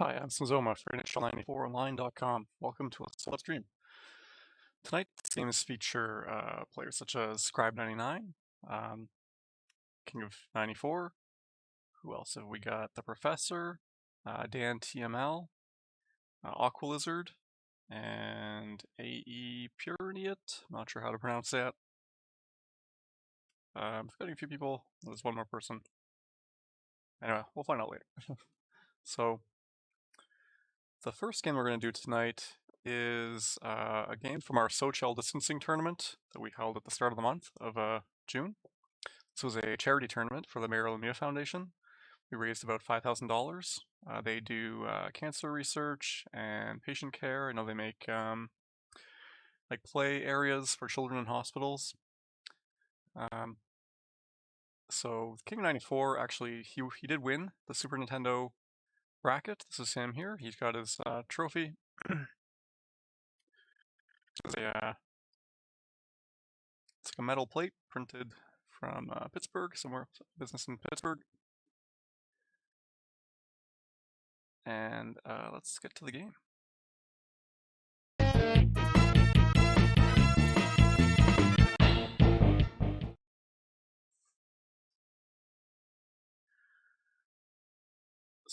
Hi, I'm Sozoma for NHL94online.com. Welcome to a live stream. Tonight's games feature players such as Scribe99, King of 94. Who else have we got? The Professor, Dan TML, Aqualizard, and AE Puridiot. I'm not sure how to pronounce that. I'm forgetting a few people. There's one more person. Anyway, we'll find out later. So, the first game we're going to do tonight is a game from our SoChel distancing tournament that we held at the start of the month of June. This was a charity tournament for the Maryland Mia Foundation. We raised about $5,000. They do cancer research and patient care. I know they make like play areas for children in hospitals. So King 94 actually he did win the Super Nintendo bracket. This is him here. He's got his trophy. It's like a metal plate printed from Pittsburgh, somewhere, business in Pittsburgh. And let's get to the game.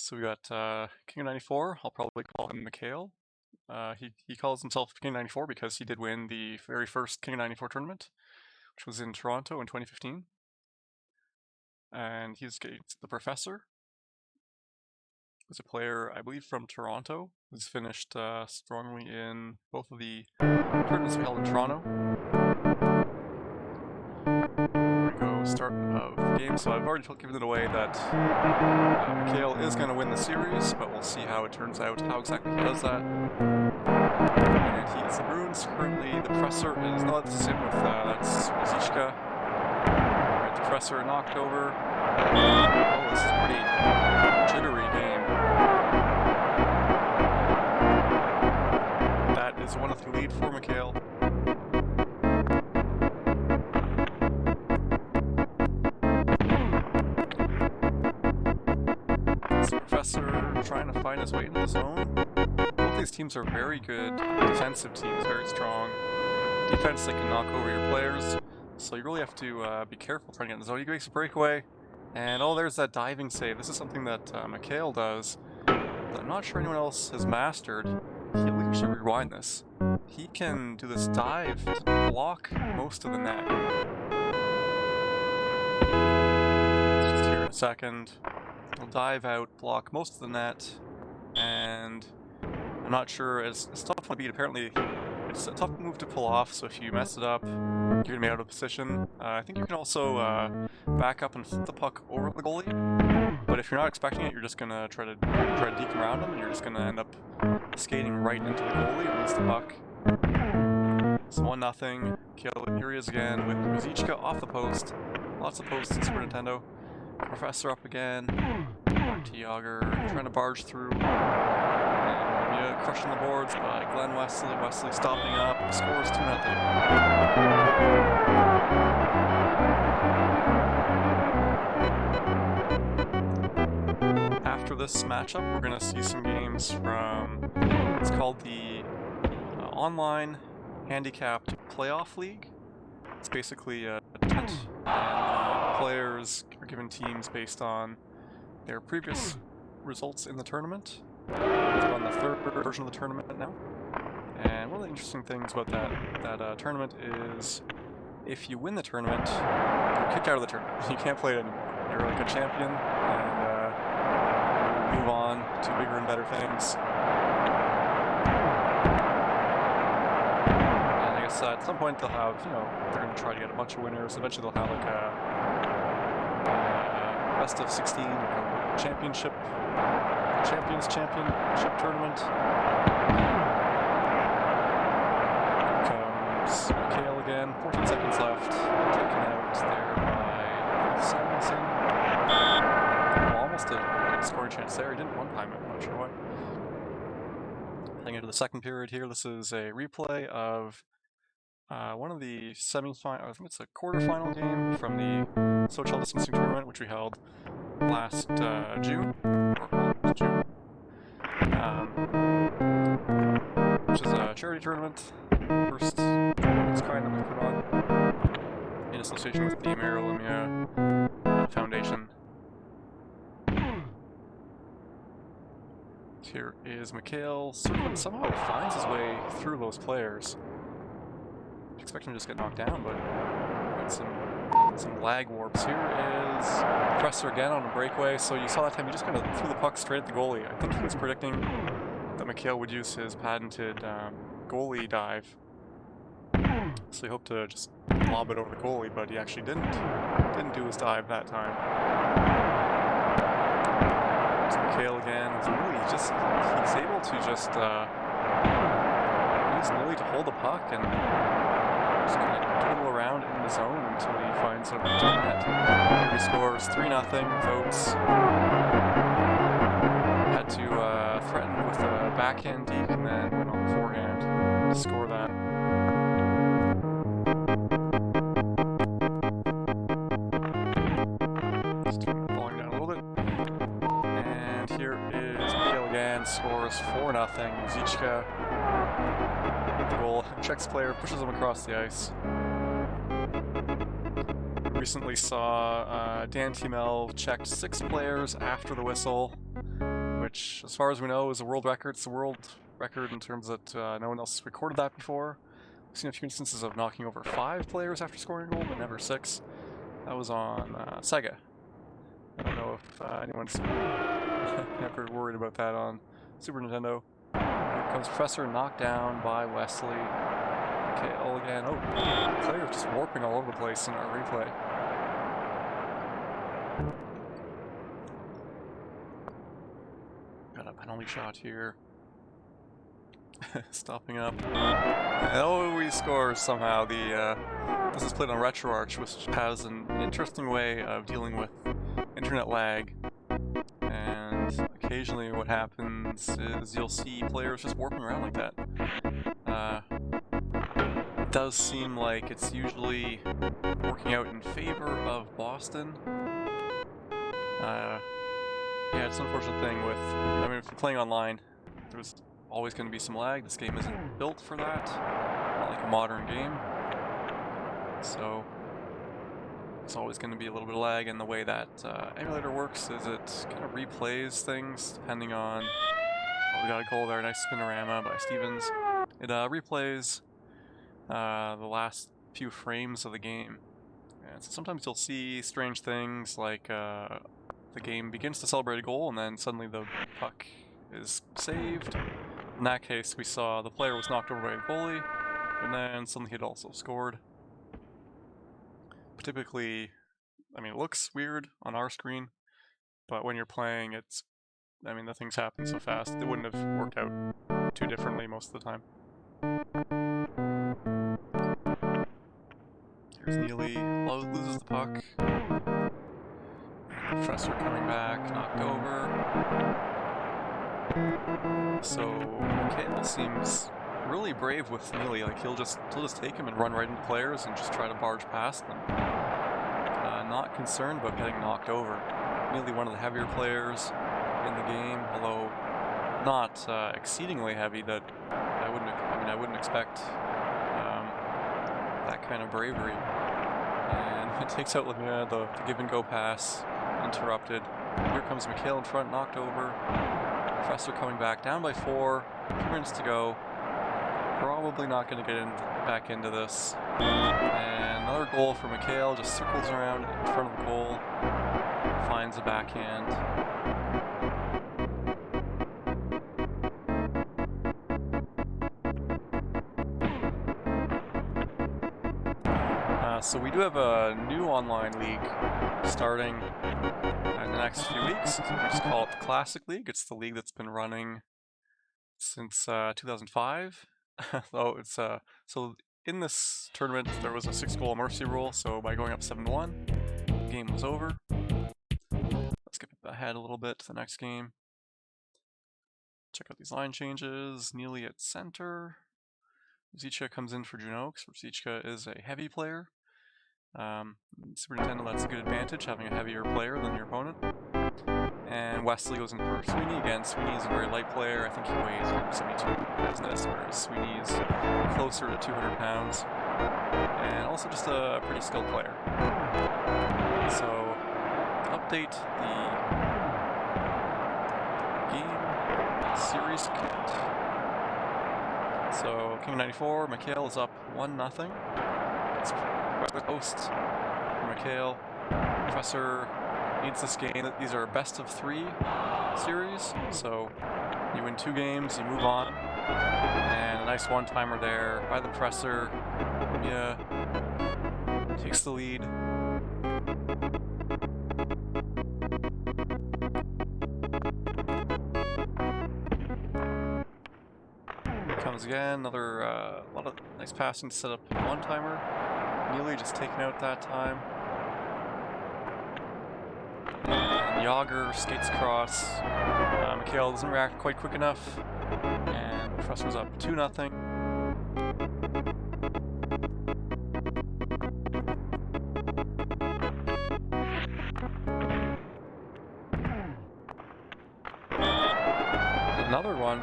So we got King 94. I'll probably call him Mikhail. He calls himself King 94 because he did win the very first King 94 tournament, which was in Toronto in 2015. And he's the Professor. He's a player, I believe, from Toronto, who's finished strongly in both of the tournaments we held in Toronto. Here we go, start of the game. So I've already given it away that Mikhail is going to win the series, but we'll see how it turns out, how exactly he does that. And he is the Bruins. Currently, the Professor is not the same with that's Zichka. The Professor knocked over. Oh, this is a pretty jittery game. That is a 1-3 lead for Mikhail. This Professor trying to find his way into the zone. Both these teams are very good defensive teams, very strong defense that can knock over your players. So you really have to be careful trying to get in the zone. He makes a breakaway, and oh, there's that diving save. This is something that Mikhail does that I'm not sure anyone else has mastered. We should rewind this. He can do this dive to block most of the net. Just here in a second. He'll dive out, block most of the net, and I'm not sure, it's tough to beat. Apparently, it's a tough move to pull off, so if you mess it up, you're going to be out of position. I think you can also back up and flip the puck over the goalie, but if you're not expecting it, you're just going to try to deke around him, and you're just going to end up skating right into the goalie and lose the puck. So 1-0. Here he is again with Zichka off the post. Lots of posts in Super Nintendo. Professor up again. Tiager trying to barge through. And crushing the boards by Glenn Wesley. Wesley stopping up. Scores 2-0. After this matchup, we're going to see some games from, it's called the Online Handicapped Playoff League. It's basically a tournament, and players are given teams based on their previous results in the tournament. We're on the third version of the tournament now. And one of the interesting things about that tournament is if you win the tournament, you're kicked out of the tournament. You can't play it anymore. You're like a champion, and move on to bigger and better things. And I guess at some point they'll have, they're going to try to get a bunch of winners. Eventually they'll have like a best of 16, like a champions championship tournament. Here comes Mikhail again. 14 seconds left. Taken out there by Simonson. Almost a scoring chance there. He didn't one time it. I'm not sure why. Heading into the second period here. This is a replay of one of the semi-final. I think it's a quarterfinal game from the SoChel distancing tournament, which we held last June. which is a charity tournament, first of its kind that we've put on in association with the Marilimia Foundation. Here is Mikhail. Somehow finds his way through those players. I expect him to just get knocked down, but got some lag warps. Here is Professor again on a breakaway. So you saw that time he just kind of threw the puck straight at the goalie. I think he was predicting that Mikhail would use his patented goalie dive. So he hoped to just lob it over the goalie, but he actually didn't do his dive that time. Mikhail again was really just, he's able to just use Lily to hold the puck and just kind of doodle around in the zone until he finds a net. Here he scores 3-0 without, had to threaten with a backhand deke and then went on the forehand to score that. Just turn the volume down a little bit. Here is Mikhail again, scores 4-0. Zichka with the goal. Checks player, pushes him across the ice. Recently saw Dan Timel checked 6 players after the whistle, which, as far as we know, is a world record. It's a world record in terms that no one else has recorded that before. We've seen a few instances of knocking over 5 players after scoring a goal, but never 6. That was on Sega. I don't know if anyone's ever worried about that on Super Nintendo. Here comes Professor, knocked down by Wesley. Mikhail again. Oh, the player just warping all over the place in our replay. Got a penalty shot here. Stopping up. Oh, we score somehow. This is played on RetroArch, which has an interesting way of dealing with internet lag, and occasionally what happens is you'll see players just warping around like that. It does seem like it's usually working out in favor of Boston. Yeah, it's an unfortunate thing with, I mean, if you're playing online, there's always going to be some lag. This game isn't built for that, not like a modern game. So it's always going to be a little bit of lag, and the way that emulator works is it kind of replays things depending on... Oh, we got a goal there, nice spinorama by Stevens. It replays the last few frames of the game. And so sometimes you'll see strange things like the game begins to celebrate a goal and then suddenly the puck is saved. In that case, we saw the player was knocked over by a goalie, and then suddenly he'd also scored. But typically, I mean, it looks weird on our screen, but when you're playing, it's, I mean, the things happen so fast, it wouldn't have worked out too differently most of the time. Here's Neely, loses the puck. Professor coming back, knocked over. So Mikhail seems really brave with Neely, like he'll just take him and run right into players and just try to barge past them. Not concerned about getting knocked over. Neely, one of the heavier players in the game, although not exceedingly heavy. That I wouldn't expect that kind of bravery. And it takes out Lemire, the give and go pass, interrupted. Here comes Mikhail in front, knocked over. Professor coming back, down by 4, 2 minutes to go. Probably not going to get back into this. And another goal for Mikhail, just circles around in front of the goal, finds a backhand. So we do have a new online league starting in the next few weeks. We just call it the Classic League. It's the league that's been running since 2005. So in this tournament there was a 6-goal mercy rule, so by going up 7-1, the game was over. Let's skip ahead a little bit to the next game. Check out these line changes. Neely at center. Zichka comes in for Juno, because Zichka is a heavy player. Super Nintendo, that's a good advantage, having a heavier player than your opponent. And Wesley goes in for Sweeney again. Sweeney's a very light player. I think he weighs 172 business, whereas Sweeney's closer to 200 pounds. And also just a pretty skilled player. So, to update the game series kit. So, King 94, McHale is up 1-0. It's rather close for McHale. Professor needs this game. These are best of 3 series, so you win 2 games, you move on. And a nice one-timer there by the Professor. Mia takes the lead. Comes again, another lot of nice passing to set up one-timer. Neely just taken out that time. And Yager skates across. McHale doesn't react quite quick enough. And the Professor's up 2-0. Another one.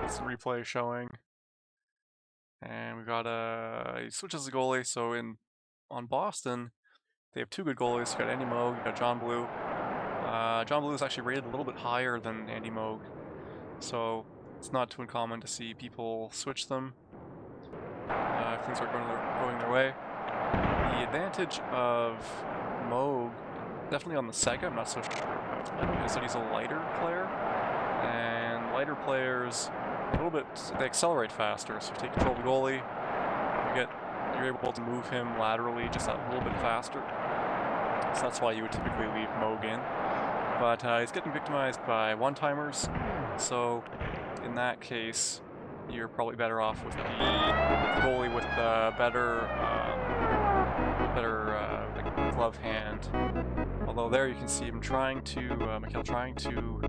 It's the replay showing. And we got he switches the goalie. So on Boston, they have 2 good goalies. You got Andy Moog, you got John Blue. John Blue is actually rated a little bit higher than Andy Moog, so it's not too uncommon to see people switch them if things are going their way. The advantage of Moog, definitely on the Sega, I'm not so sure, is that he's a lighter player, and lighter players they accelerate faster. So if you take control of the goalie, you're able to move him laterally just a little bit faster. So that's why you would typically leave Moog in. But he's getting victimized by one-timers, so in that case, you're probably better off with the goalie with the better glove hand. Although there you can see him McHale trying to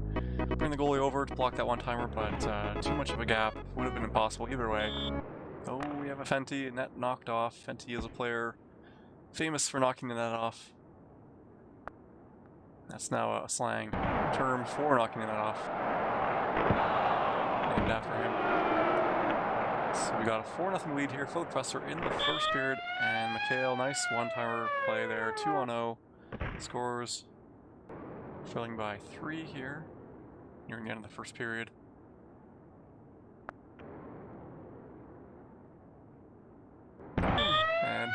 bring the goalie over to block that one-timer, but too much of a gap would have been impossible either way. Oh, we have a Fenty, net knocked off. Fenty is a player famous for knocking the net off. That's now a slang term for knocking the net off. Named after him. So we got a 4-0 lead here for the Professor in the first period, and McHale, nice one-timer play there, 2-0. Scores trailing by 3 here, nearing the end of the first period. And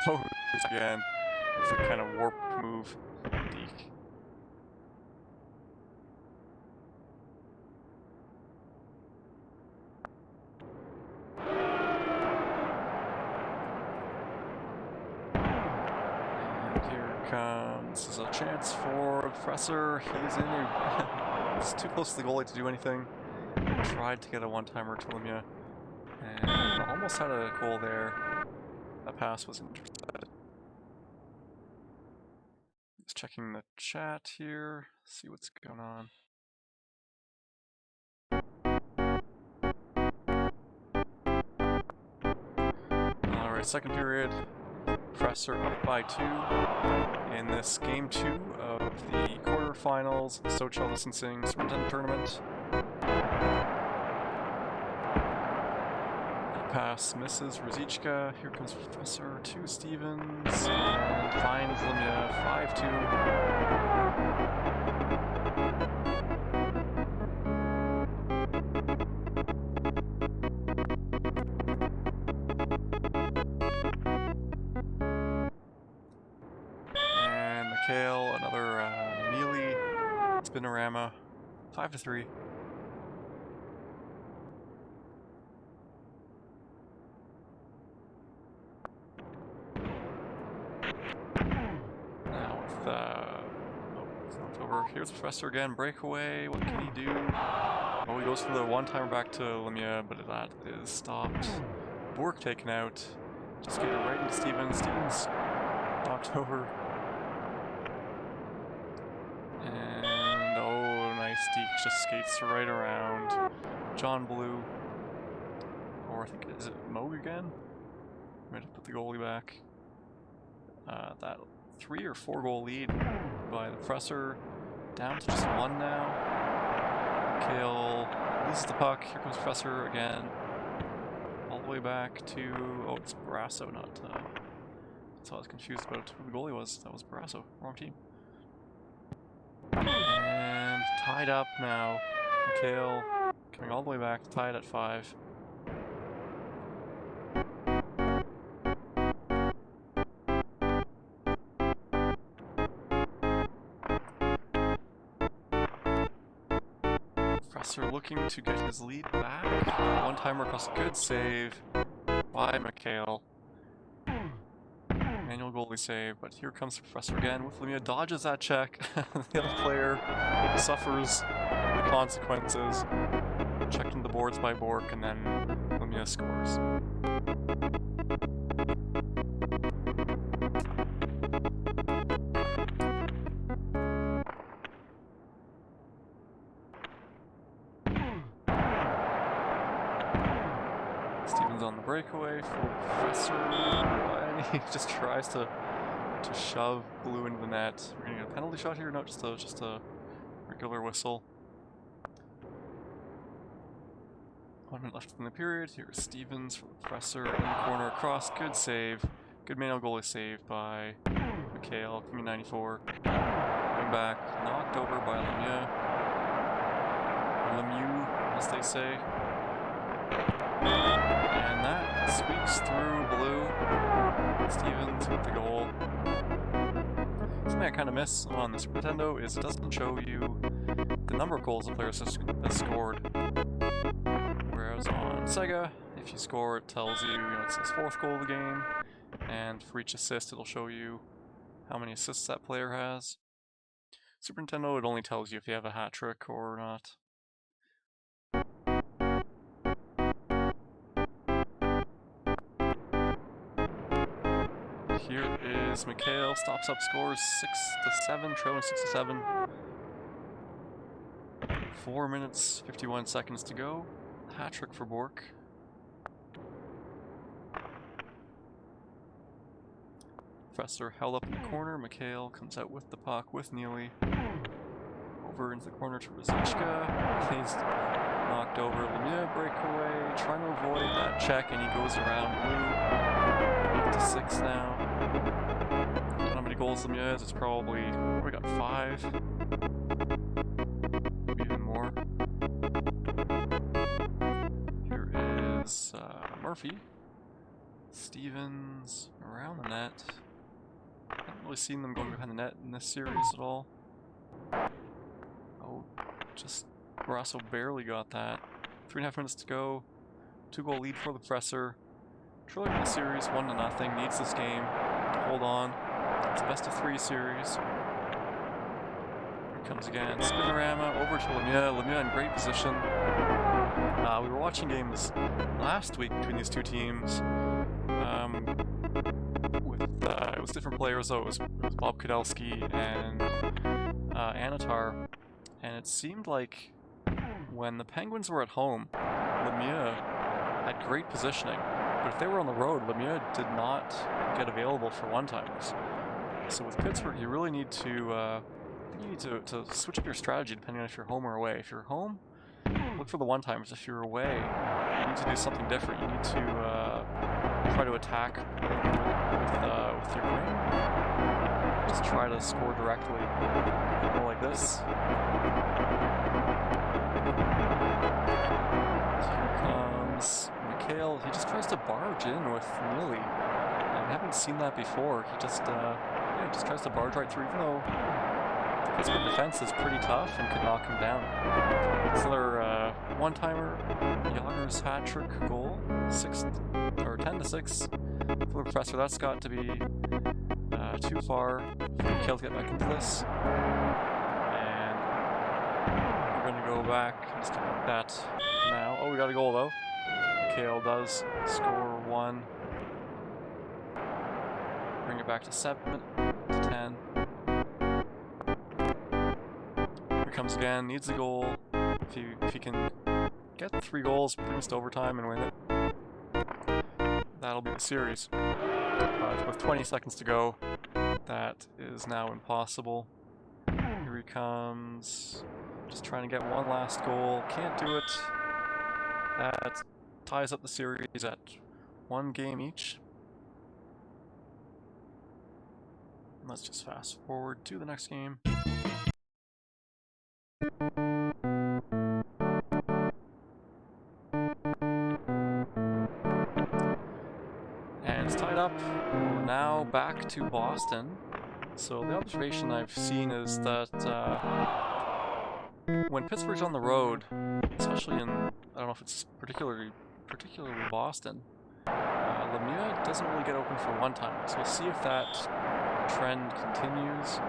again, it's a kind of warp move. Deke. This is a chance for the Professor. He's in there. He's too close to the goalie to do anything. Tried to get a one-timer to Lemia. And almost had a goal there. That pass was intercepted. Just checking the chat here. See what's going on. Alright, second period. Professor up by 2 in this game 2 of the quarterfinals, the SoChel distancing superintendent tournament. Pass misses Rosichka. Here comes Professor to Stevens and finds Lemia 5-2. Another Neely spinorama, 5-3. Now with it's not over. Here's Professor again, breakaway. What can he do? Oh, he goes for the one-timer back to Lemia, but that is stopped. Bork taken out. Just getting it right into Stevens. Stevens knocked over. And oh, nice Deke just skates right around John Blue. Or I think, is it Moog again? Might have put the goalie back. That 3 or 4 goal lead by the Professor down to just 1 now. Kale loses the puck. Here comes Professor again. All the way back to... oh, it's Brasso, not... that's how I was confused about who the goalie was. That was Brasso. Wrong team. And tied up now. Mikhail coming all the way back, tied at 5. Professor looking to get his lead back. One-timer across a good save by Mikhail. Manual goalie save, but here comes the Professor again with Lemieux, dodges that check. The other player suffers the consequences. Checked in the boards by Bork, and then Lemieux scores. Stevens on the breakaway for Professor, and he just tries to shove Blue into the net. We're gonna get a penalty shot here, no, just a regular whistle. 1 minute left in the period. Here's Stevens for the Professor in the corner across. Good save. Good manual goalie save by Mikhail, coming 94. Going back, knocked over by Lemieux, as they say. And that sweeps through Blue. Stevens with the goal. Something I kind of miss on the Super Nintendo is it doesn't show you the number of goals the player has scored. Whereas on Sega, if you score, it tells you, it says 4th goal of the game, and for each assist, it'll show you how many assists that player has. Super Nintendo, it only tells you if you have a hat trick or not. Here is Mikhail, stops up, scores 6-7, trailing 6-7. 4 minutes, 51 seconds to go. Hat trick for Bork. Professor held up in the corner. Mikhail comes out with the puck with Neely. Over into the corner to Rosichka. He's knocked over. Lemieux breakaway, trying to avoid that check, and he goes around Blue. 8-6 now. I don't know how many goals Lemieux has. It's probably, we got 5. Maybe even more. Here is Murphy. Stevens around the net. I haven't really seen them going behind the net in this series at all. Oh, just Brasso barely got that. 3.5 minutes to go. 2-goal lead for the Professor. Trailing in the series, 1-0. Needs this game to hold on. It's a best-of-3 series. Here comes again. Spinorama over to Lemieux. Lemieux in great position. We were watching games last week between these two teams. It was different players though. It was Bob Kudelski and Anatar, and it seemed like when the Penguins were at home, Lemieux had great positioning, but if they were on the road, Lemieux did not get available for one-timers. So with Pittsburgh, you really need to I think you need to switch up your strategy depending on if you're home or away. If you're home, look for the one-timers. If you're away, you need to do something different. You need to try to attack with your wing. Just try to score directly. Go like this. Here comes Mikhail. He just tries to barge in with Neely. I haven't seen that before. He just tries to barge right through, even though the Pittsburgh defense is pretty tough and could knock him down. It's another one-timer. Yager's hat trick goal, 10-6 for the Professor. That's got to be too far for Mikhail to get back into this. And we're going to go back and just like that now. Oh, we got a goal though. Mikhail does score 1. Bring it back to 7-10. Here comes again, needs a goal. If he can get 3 goals, bring us to overtime and win it, that'll be the series. With 20 seconds to go, that is now impossible. Here he comes. Just trying to get one last goal. Can't do it. That ties up the series at 1 game each. Let's just fast forward to the next game. And it's tied up. We're now back to Boston. So the observation I've seen is that when Pittsburgh's on the road, especially in, I don't know if it's particularly Boston, Lemieux doesn't really get open for one-timers. So we'll see if that trend continues.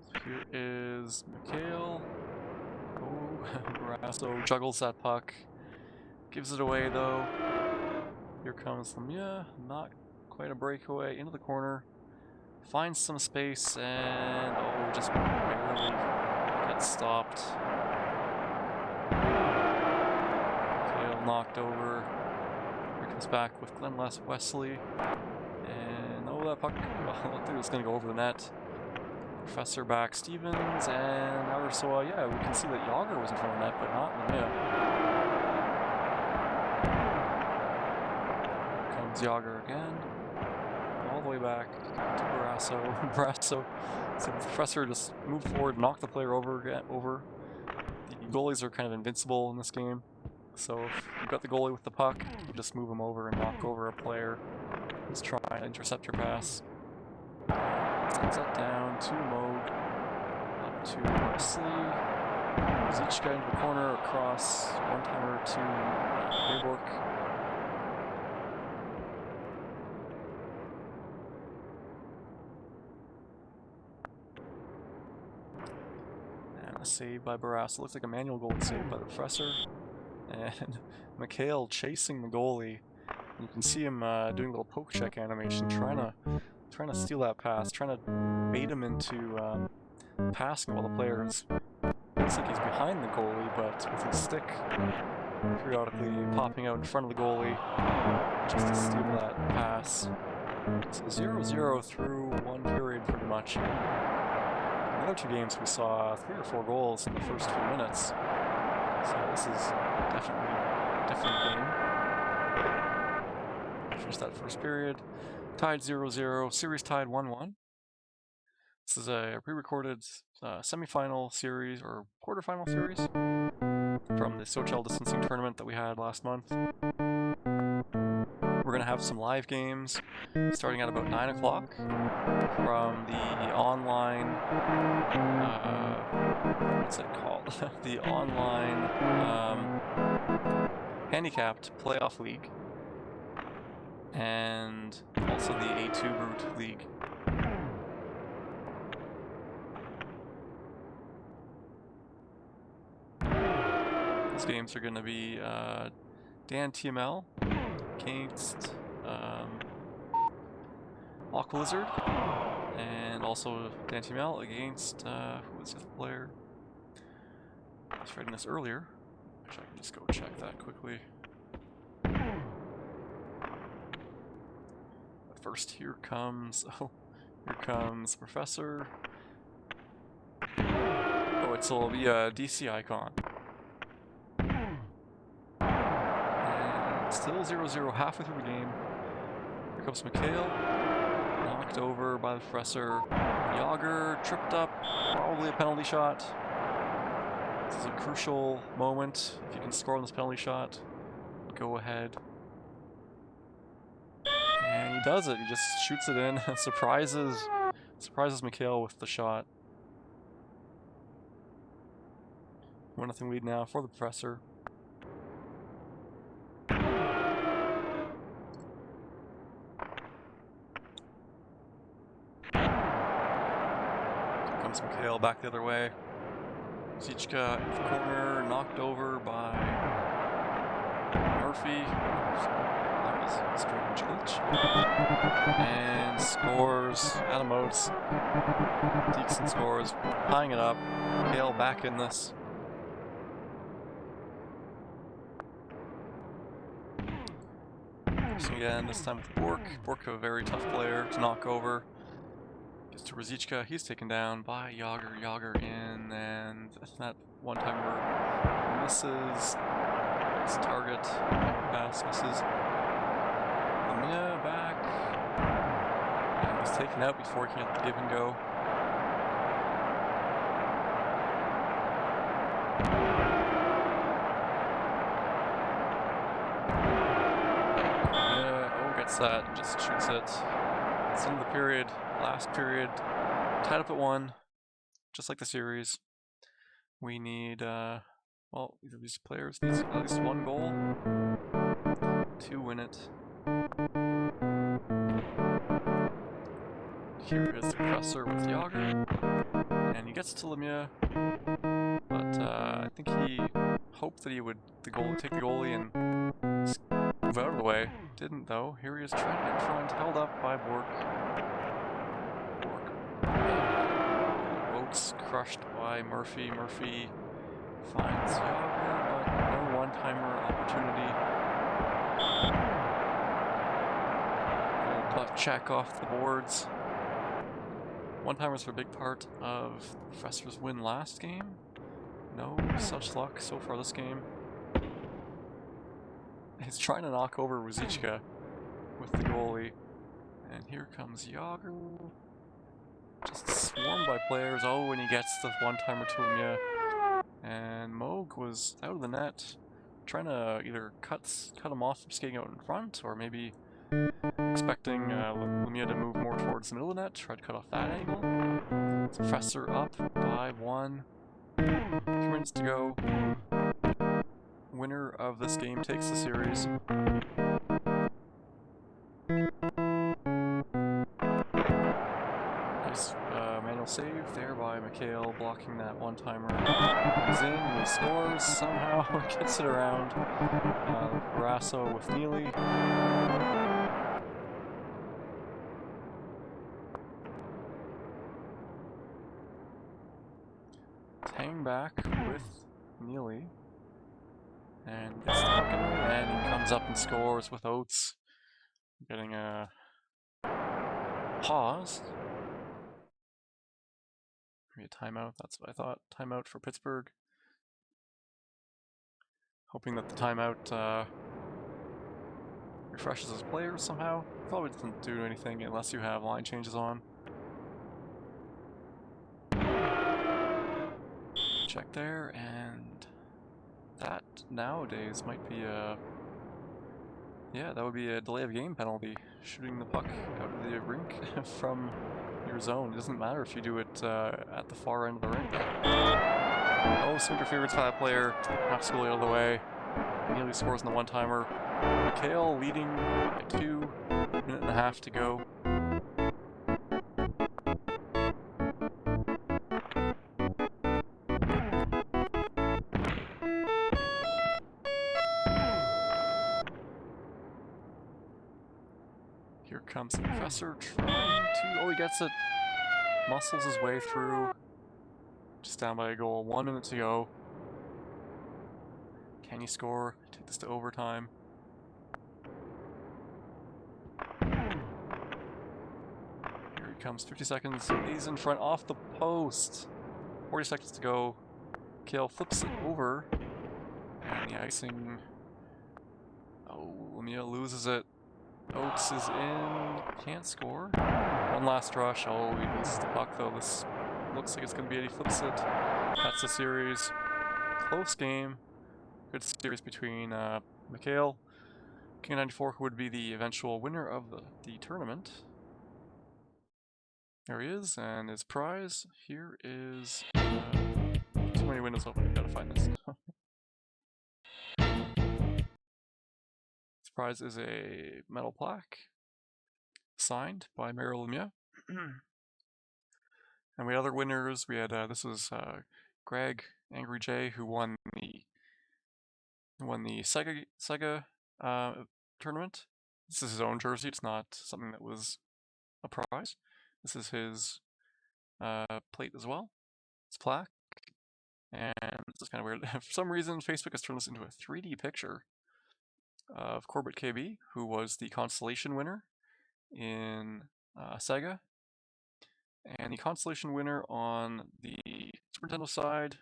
So here is McHale. Oh, Barrasso juggles that puck. Gives it away though. Here comes Lemieux. Not quite a breakaway. Into the corner. Finds some space and just barely gets stopped. Kale knocked over. Here comes back with Glenn Wesley. And that puck looked like it was going to go over the net. Professor back Stevens and Arsoa. Yeah, we can see that Yager was in front of the net, but not Lemieux. Here comes Yager again. All the way back to Barrasso. So the Professor just moved forward, knocked the player over. The goalies are kind of invincible in this game. So if you've got the goalie with the puck, you just move him over and knock over a player who's trying to intercept your pass. Sends that down to Moog. Up to Wesley. Each guy into the corner, across, one-timer to Baybork. Save by Barrasso. Looks like a manual goal save by the Professor. And McHale chasing the goalie. You can see him doing a little poke check animation, trying to steal that pass, trying to bait him into passing while the player is. Looks like he's behind the goalie, but with his stick periodically popping out in front of the goalie just to steal that pass. So 0-0 through one period pretty much. The other two games we saw 3 or 4 goals in the first few minutes. So this is definitely a different game. Finish that first period. Tied 0-0. Series tied 1-1. This is a pre-recorded semi-final series or quarterfinal series from the SoChel distancing tournament that we had last month. We're going to have some live games starting at about 9 o'clock from the online, what's it called? The online handicapped playoff league and also the A2 Brute League. These games are going to be Dan TML against Aqua Lizard, and also Dan TML against who was the other player? I was writing this earlier. Actually, I can just go check that quickly. But first, here comes Professor. Oh, it'll be a DC icon. Still 0-0 halfway through the game. Here comes McHale. Knocked over by the Professor. Yager tripped up. Probably a penalty shot. This is a crucial moment. If you can score on this penalty shot, go ahead. And he does it. He just shoots it in. surprises McHale with the shot. 1-0 lead now for the Professor. McHale back the other way. Zichka in the corner, knocked over by Murphy. That was a strange glitch. And scores. Adam Oates. Deekson scores, tying it up. McHale back in this. So again, this time with Bork. Bork, a very tough player to knock over. Gets to Rosichka, he's taken down by Yager. Yager in, and that one-timer misses. His target, pass misses. Lemia back. And he's taken out before he can get the give and go. Gets that and just shoots it. It's in the period, last period, tied up at 1, just like the series. We need, well, either of these players needs at least 1 goal to win it. Here is the presser with Yager, and he gets to Lemia, but I think he hoped that he would take the goalie and move out of the way. Didn't though. Here he is trying to get in front, held up by Bork. Oates crushed by Murphy. Murphy finds Yager, but no one-timer opportunity. Little butt check off the boards. One-timers were a big part of the Professor's win last game. No such luck so far this game. He's trying to knock over Rosichka with the goalie. And here comes Yager. Just swarmed by players. Oh, and he gets the one-timer to Lemia. And Moog was out of the net, trying to either cut him off from skating out in front, or maybe expecting Lemia to move more towards the middle of the net, try to cut off that angle. Professor up by 1. 2 minutes to go. Winner of this game takes the series. Nice manual save there by Mikhail, blocking that one-timer. He's in, and he scores somehow, gets it around. Barasso with Neely. Tang back with Neely. And gets the hook in, and he comes up and scores with Oates. Getting a pause. Maybe a timeout, that's what I thought. Timeout for Pittsburgh. Hoping that the timeout refreshes his players somehow. Probably doesn't do anything unless you have line changes on. Check there, and that nowadays might be a... Yeah, that would be a delay of game penalty. Shooting the puck out of the rink from your zone. It doesn't matter if you do it at the far end of the rink. Oh, some interference by that player. Knocks the goalie out of the way. Nearly scores in the one-timer. Mikhail leading by 2. 1.5 minutes to go. Here comes the Professor trying to... Oh, he gets it. Muscles his way through. Just down by a goal. 1 minute to go. Can he score? Take this to overtime. Here he comes. 50 seconds. He's in front off the post. 40 seconds to go. Kale flips it over. And the icing... Oh, Lemia loses it. Oates is in, can't score. One last rush. Oh, he loses the puck though. This looks like it's going to be it. He flips it. That's the series. Close game. Good series between Mikhail, King 94, who would be the eventual winner of the tournament. There he is, and his prize here is... too many windows open, I gotta find this. Prize is a metal plaque signed by Meryl Lemia. And we had other winners. We had this was Greg Angry J, who won the Sega tournament. This is his own jersey. It's not something that was a prize. This is his plate as well. It's plaque. And this is kind of weird. For some reason, Facebook has turned this into a 3D picture. of Corbett KB, who was the Constellation winner in Sega, and the Constellation winner on the Super Nintendo side.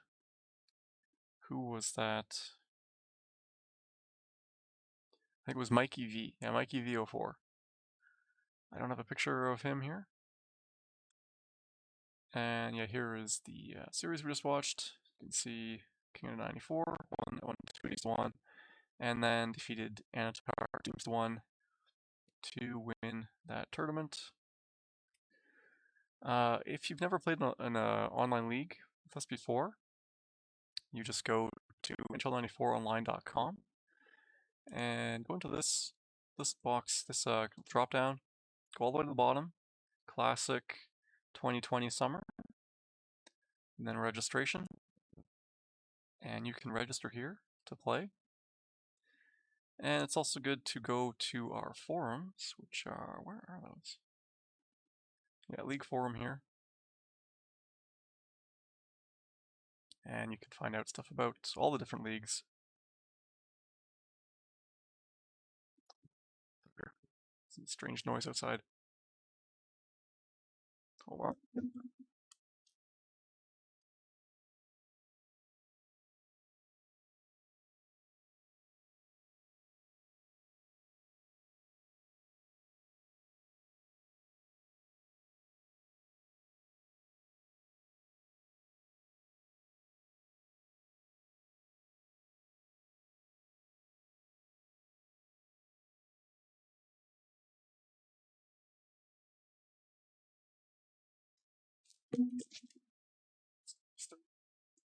Who was that? I think it was Mikey V. Yeah, Mikey V04. I don't have a picture of him here. And yeah, here is the series we just watched. You can see King of 94, won 2-1, and then defeated Anatar Dooms 1 to win that tournament. If you've never played in an online league with us before, you just go to NHL94online.com and go into this box, this drop down, go all the way to the bottom, Classic 2020 Summer, and then registration, and you can register here to play. And it's also good to go to our forums, which are, where are those? Yeah, League Forum here. And you can find out stuff about all the different leagues. Some strange noise outside. Hold on.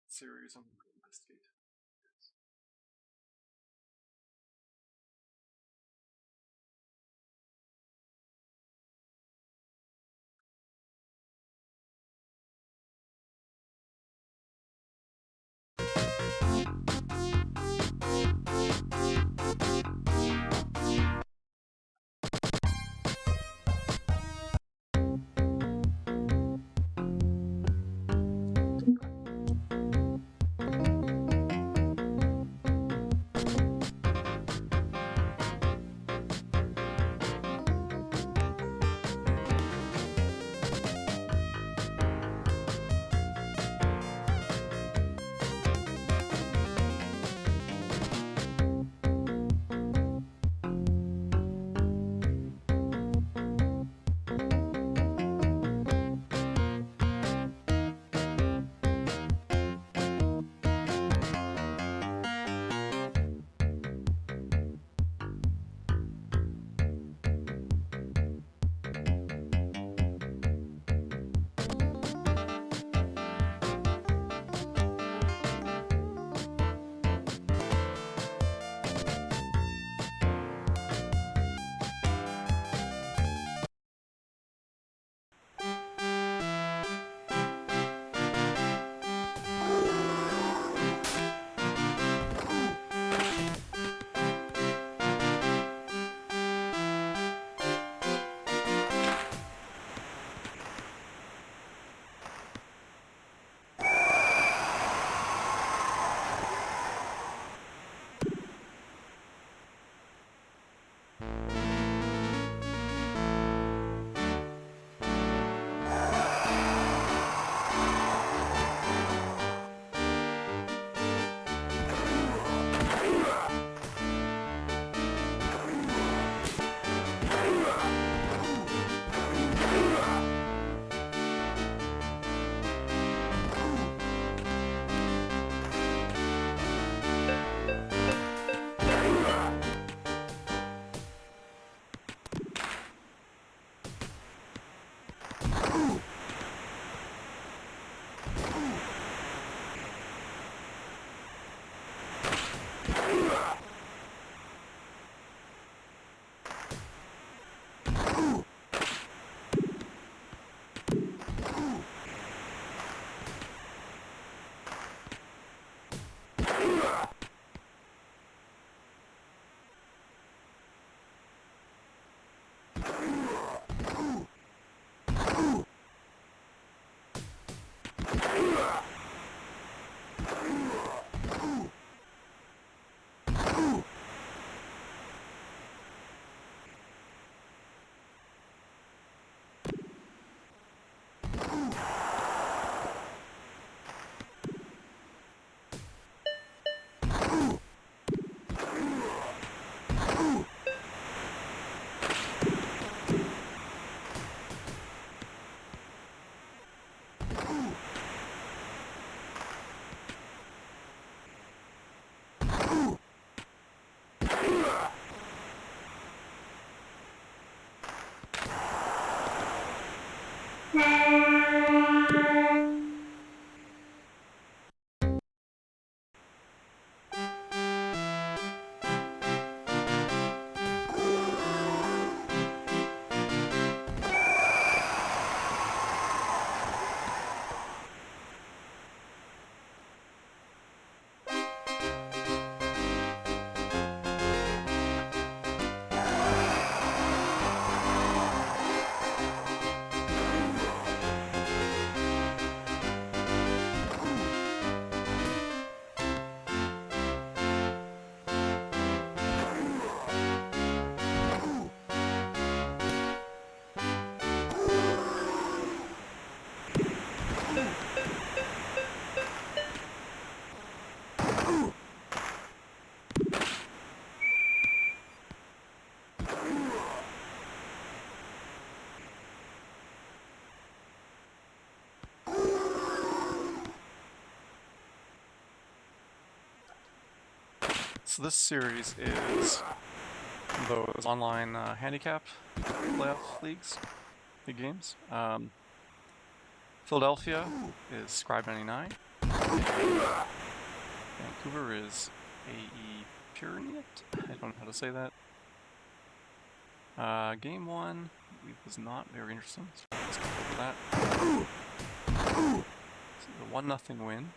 Series on investigate. So this series is those online handicap playoff leagues, big games. Philadelphia is Scribe 99. Vancouver is AE Pyramid. I don't know how to say that. Game 1 was not very interesting, so let's go over that. So the 1-0 win.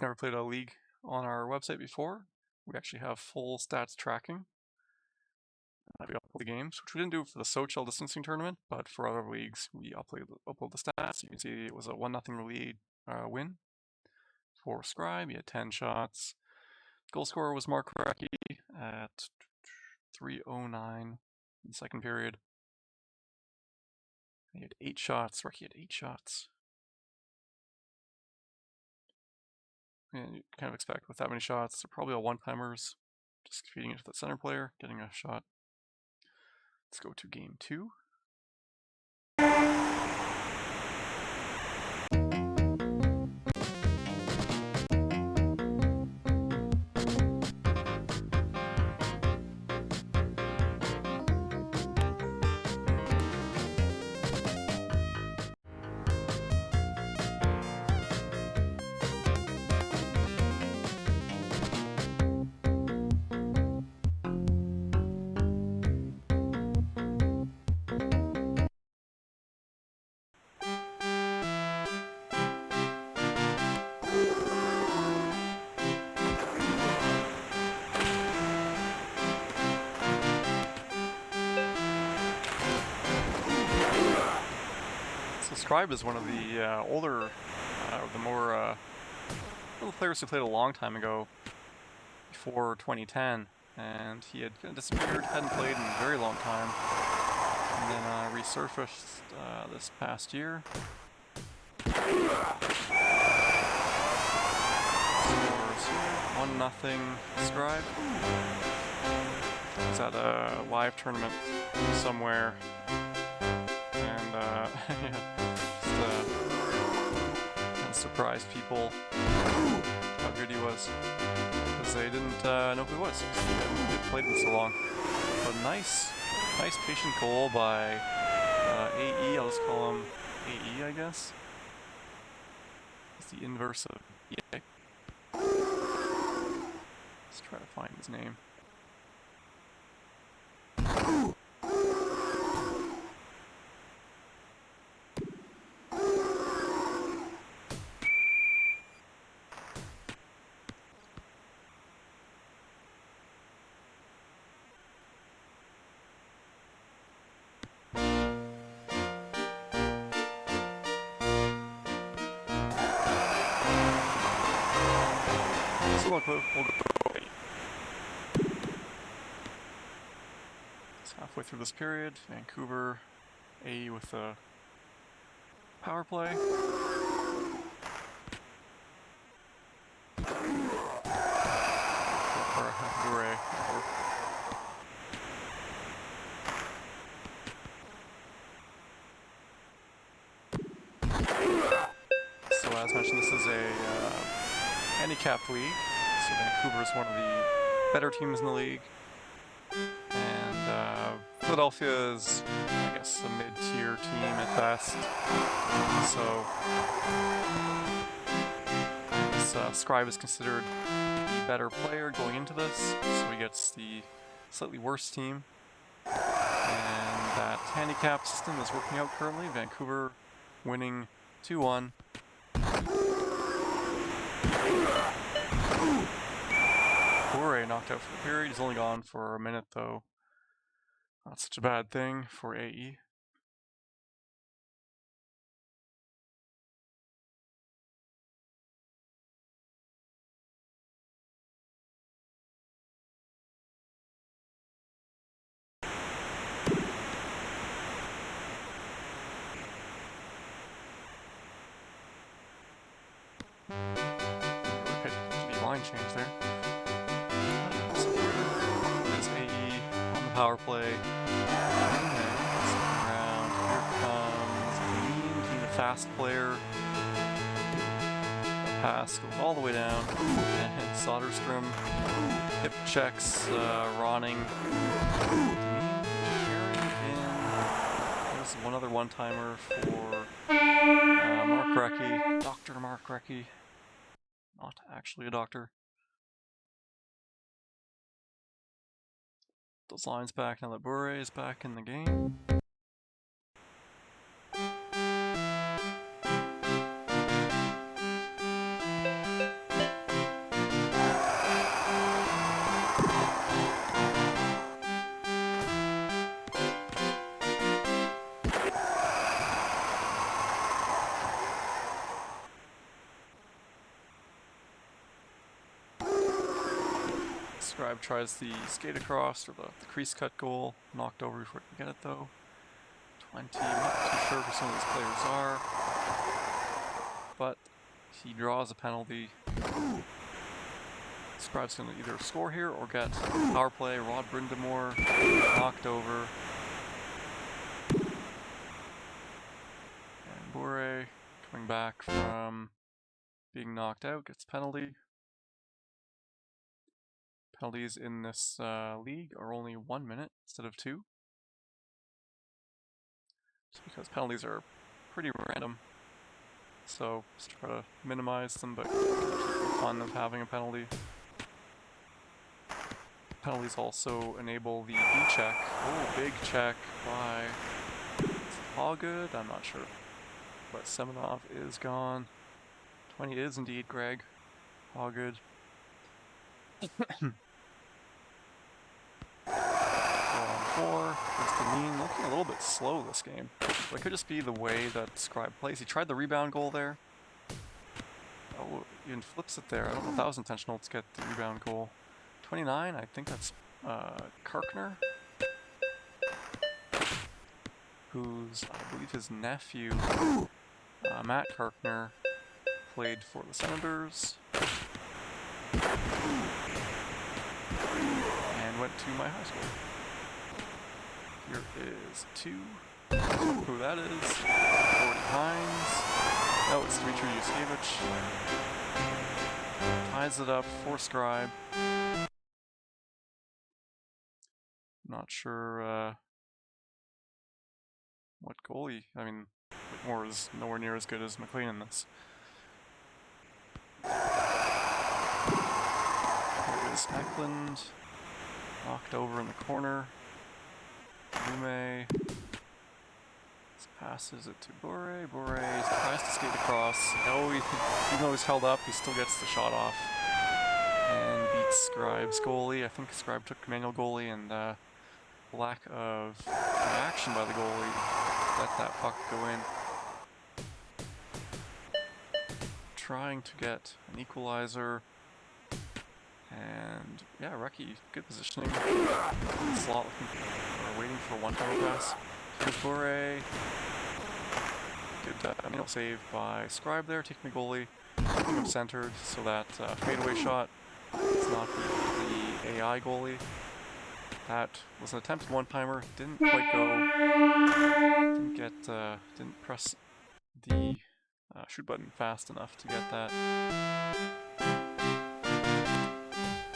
Never played a league on our website before. We actually have full stats tracking. We upload the games, which we didn't do for the SoChel distancing tournament, but for other leagues, we upload the stats. You can see it was a 1-0 lead win for Scribe. He had 10 shots. Goal scorer was Mark Racky at 3:09 in the second period. He had 8 shots. Racky had 8 shots. And you kind of expect with that many shots, they're probably all one-timers. Just feeding it to the center player, getting a shot. Let's go to game 2. Scribe is one of the older, the more little players who played a long time ago, before 2010, and he had kind of disappeared, hadn't played in a very long time, and then resurfaced this past year. 1-0 Scribe. He's at a live tournament somewhere, and yeah, just kind of surprised people how good he was, because they didn't know who he was. He hadn't played in so long. But nice patient goal by AE. I'll just call him AE, I guess. It's the inverse of EA. Let's try to find his name. We'll go. It's halfway through this period. Vancouver, AE with a power play. is a handicapped league, so Vancouver is one of the better teams in the league, and Philadelphia is, I guess, a mid-tier team at best. So this Scribe is considered the better player going into this, so he gets the slightly worse team. And that handicap system is working out currently. Vancouver winning 2-1. Bure knocked out for the period. He's only gone for a minute though. Not such a bad thing for AE. Okay, the line change there. It's AE on the power play. Around. Here comes the fast player. The pass goes all the way down. And Soderstrom hip checks Ronning. There's one other one-timer for Mark Recchi. Dr. Mark Recchi. Not actually a doctor. Those lines back now that Bure is back in the game. Scribe tries the skate across, or the crease cut goal. Knocked over before he can get it though. 20, I'm not too sure who some of these players are. But he draws a penalty. Scribe's going to either score here or get power play. Rod Brindamore knocked over. And Bure coming back from being knocked out gets penalty. Penalties in this league are only 1 minute instead of 2. Just because penalties are pretty random. So just try to minimize them, but keep the fun of having a penalty. Penalties also enable the B-check. Oh, big check by Hallgood, I'm not sure. But Semenov is gone. 20 is indeed Greg Hallgood. 4-on-4. Dean looking a little bit slow this game. But it could just be the way that Scribe plays. He tried the rebound goal there. Oh, even flips it there. I don't know if that was intentional to get the rebound goal. 29, I think that's Karkner, who's, I believe his nephew, Matt Karkner, played for the Senators and went to my high school. Here is 2. Who that is? Jordy Hines. Oh, it's Dmitry Yuskevich. Ties it up for Scribe. Not sure what goalie. I mean, Whitmore is nowhere near as good as McLean in this. Here is Eklund. Knocked over in the corner. Lume passes it to Bure. Bure tries to skate across. Oh, even though he's held up, he still gets the shot off. And beats Scribe's goalie. I think Scribe took manual goalie, and lack of reaction by the goalie let that puck go in. Trying to get an equalizer. And yeah, Recchi, good positioning. Slot looking for, waiting for a one-timer pass. Here's Bure. Good manual save by Scribe there, taking the goalie, keeping him centered so that fadeaway shot is not the AI goalie. That was an attempted one-timer, didn't quite go. Didn't press the shoot button fast enough to get that.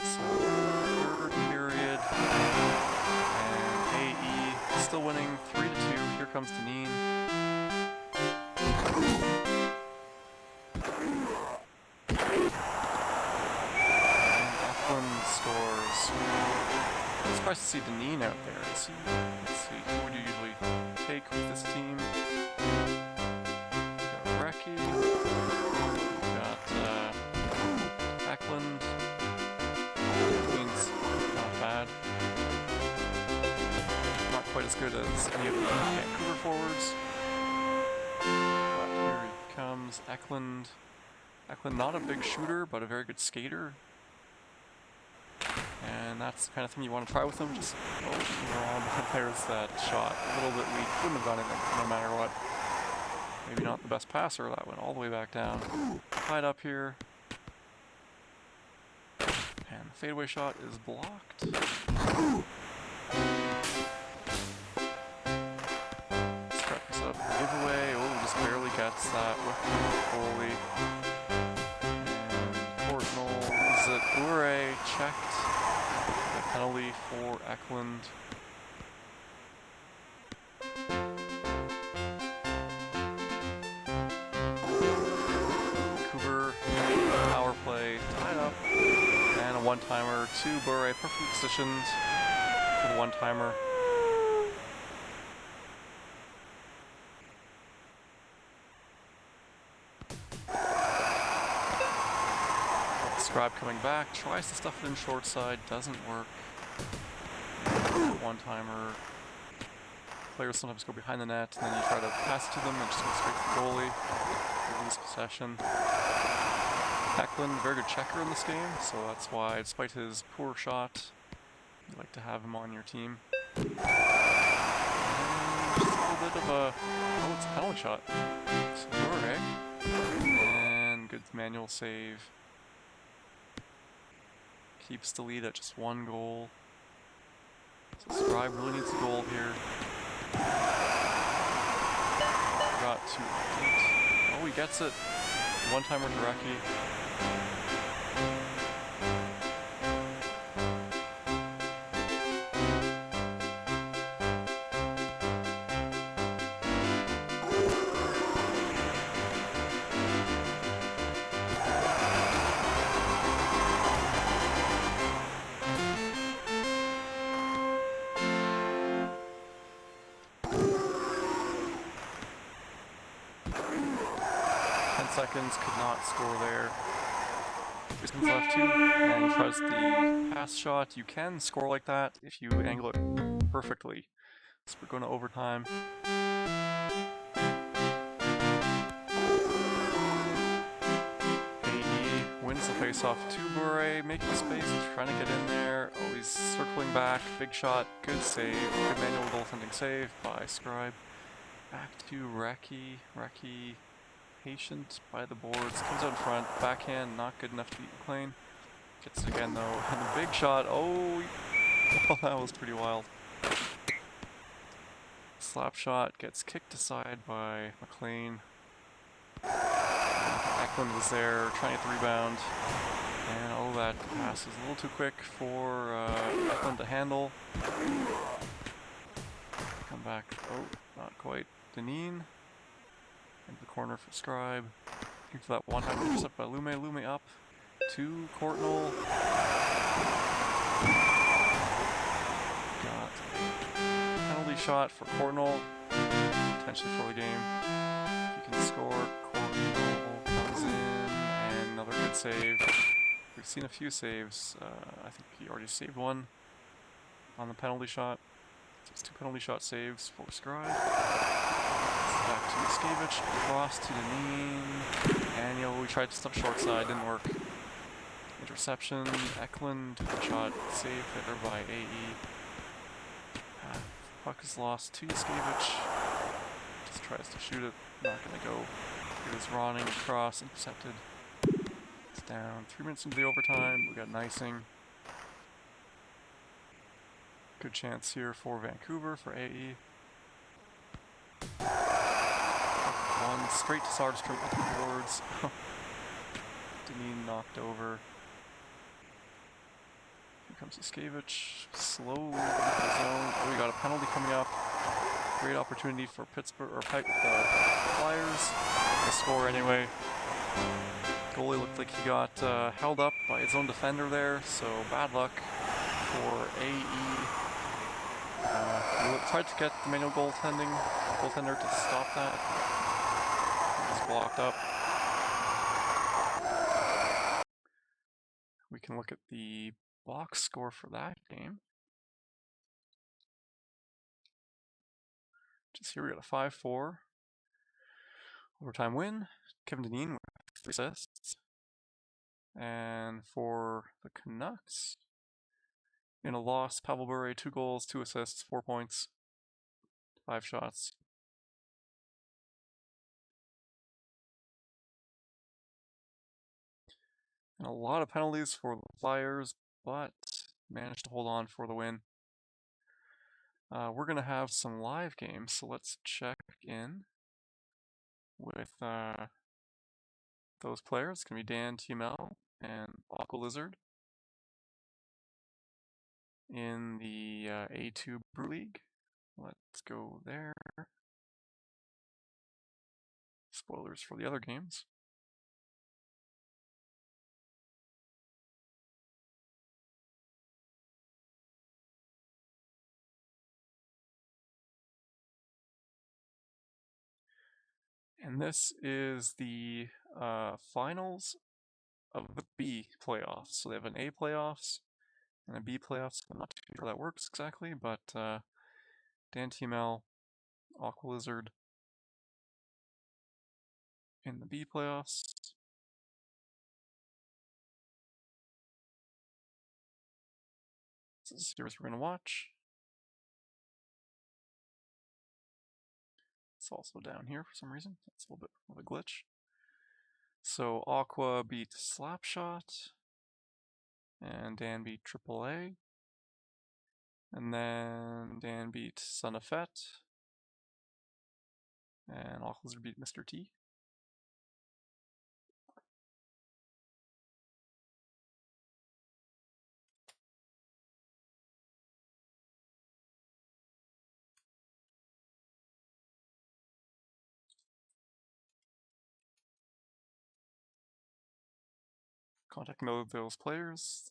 So, third period, and AE still winning 3-2. Here comes Deneen. And Eklund scores. I'm surprised to see Deneen out there. Let's see, who would you usually take with this team? Reki, got Eklund, Queen's not bad, not quite as good as any of the Vancouver forwards, but here he comes, Eklund. Eklund not a big shooter, but a very good skater, and that's the kind of thing you want to try with him. Just around. There's that shot, a little bit weak, wouldn't have gone in there no matter what. Maybe not the best passer, that went all the way back down. Tied up here. And the fadeaway shot is blocked. Scrap picks up giveaway. Oh, just barely gets that with the goalie. And Portnoy, is it Ure checked? The penalty for Eklund. Power play, tied up, and a one-timer to Bure, perfectly positioned for the one-timer. Scribe coming back, tries to stuff it in short side, doesn't work. One-timer. Players sometimes go behind the net, and then you try to pass it to them and just go straight to the goalie. You lose possession. Eklund, very good checker in this game, so that's why, despite his poor shot, you like to have him on your team. And just a little bit of a, oh, it's a penalty shot. And good manual save. Keeps the lead at just 1 goal. So Scribe really needs a goal here. Got to update. Oh, he gets it. One-timer to Reki. 10 seconds, could not score there. 3 seconds left too, and he tries the pass shot. You can score like that if you angle it perfectly. So we're going to overtime. AE wins the faceoff to Bure, making space, trying to get in there. Oh, he's circling back, big shot, good save, good manual goaltending save by Scribe. Back to Reki. Reki, patient by the boards, comes out in front, backhand, not good enough to beat McLean. Gets it again though, and the big shot, oh, that was pretty wild. Slap shot gets kicked aside by McLean. Eklund was there trying to get the rebound, and oh, that pass was a little too quick for Eklund to handle. Come back, oh, not quite. Deneen into the corner for Scribe. Looking for that one-time intercept by Lume. Lume up to Portnoy. Got a penalty shot for Portnoy, potentially for the game. If he can score, Portnoy comes in, and another good save. We've seen a few saves. I think he already saved one on the penalty shot. So it's 2 penalty shot saves for Scribe. Back to Skavich, cross to Deneen, and we tried to stuff short side, didn't work. Interception, Eklund, shot, saved there by AE. Puck is lost to Skavich, just tries to shoot it, not gonna go. It was running across, intercepted. It's down, 3 minutes into the overtime, we got an icing. Good chance here for Vancouver, for AE. 1 straight to Sargstrom up the boards. Deneen knocked over. Here comes Iskevich, slowly into the zone. Oh, we got a penalty coming up. Great opportunity for Pittsburgh, or Flyers to score anyway. Goalie looked like he got held up by his own defender there, so bad luck for AE. We tried to get the manual goaltender to stop that. It was blocked up. We can look at the box score for that game. Just here we got a 5-4 overtime win. Kevin Deneen with 3 assists. And for the Canucks, in a loss, Pavel Bure, 2 goals, 2 assists, 4 points, 5 shots. And a lot of penalties for the Flyers, but managed to hold on for the win. We're going to have some live games, so let's check in with those players. It's going to be Dan TML and Aqua Lizard in the A2 Brew League. Let's go there. Spoilers for the other games. And this is the finals of the B playoffs. So they have an A playoffs and a B playoffs. I'm not too sure how that works exactly, but Dan TML, Aqua Lizard in the B playoffs. This is a series we're going to watch. It's also down here for some reason. That's a little bit of a glitch. So Aqua beat Slapshot, and Dan beat AAA, and then Dan beat Son of Fett, and Aqua Lizard beat Mr. T. Contacting those players.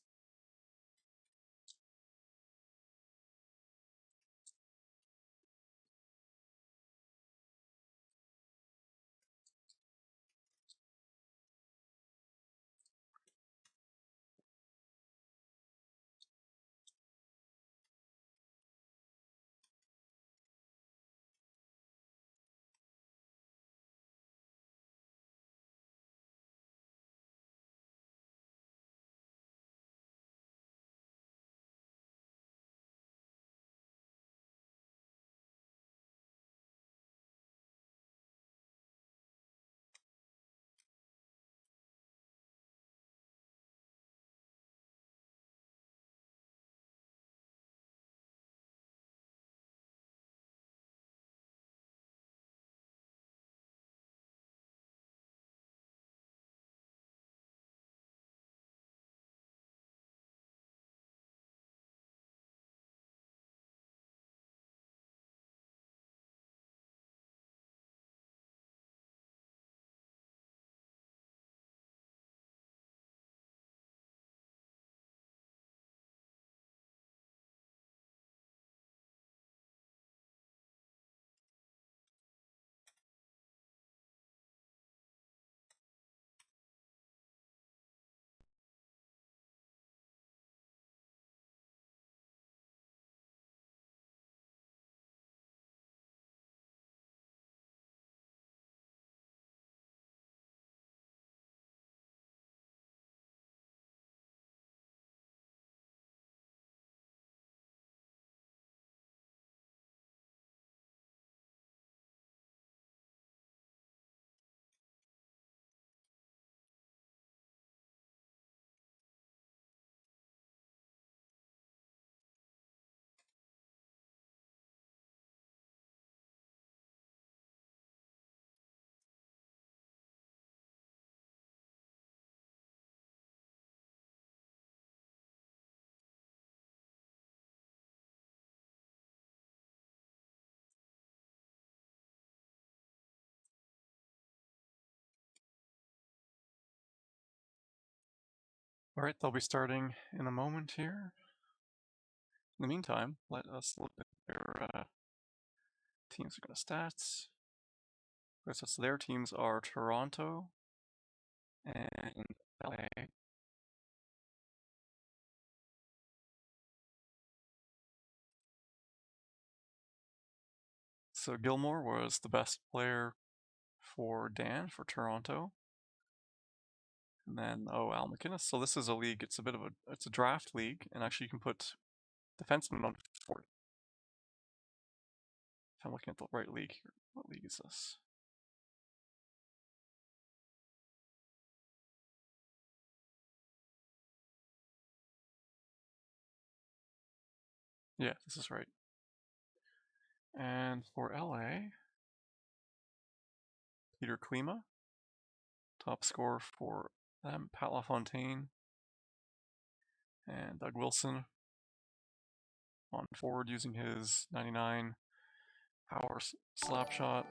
Alright, they'll be starting in a moment here. In the meantime, let us look at their teams. We're going to stats. So their teams are Toronto and LA. So Gilmore was the best player for Dan for Toronto. And then, Al McInnes. So this is a league, it's a draft league, and actually you can put defensemen on forward. If I'm looking at the right league here. What league is this? Yeah, this is right. And for LA, Peter Klima, top scorer for them, Pat LaFontaine, and Doug Wilson on forward using his 99 power slap shot.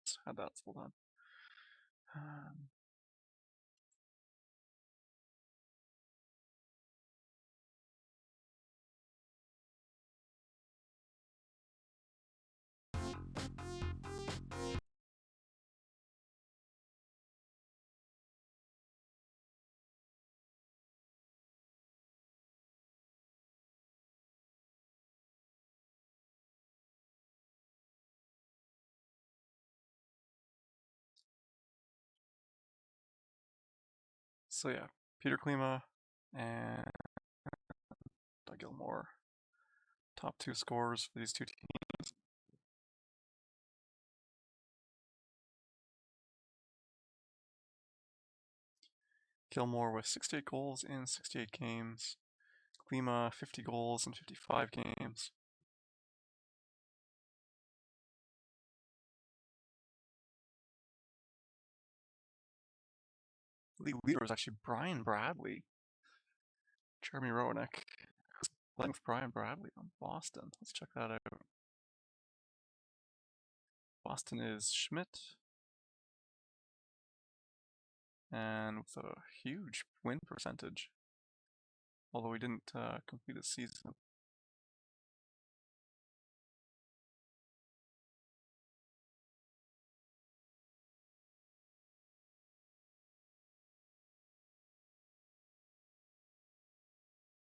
Let's have that still done. So yeah, Peter Klima and Doug Gilmore, top two scorers for these two teams. Gilmore with 68 goals in 68 games. Klima 50 goals in 55 games. League leader is actually Brian Bradley. Jeremy Roenick, who's playing with Brian Bradley on Boston. Let's check that out. Boston is Schmidt, and with a huge win percentage, although he didn't complete his season.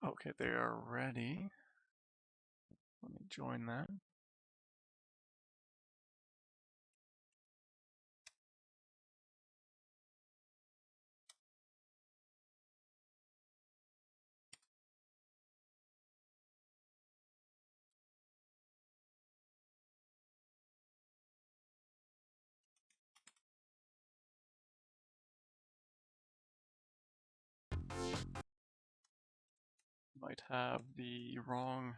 Okay, they are ready. Let me join that. Might have the wrong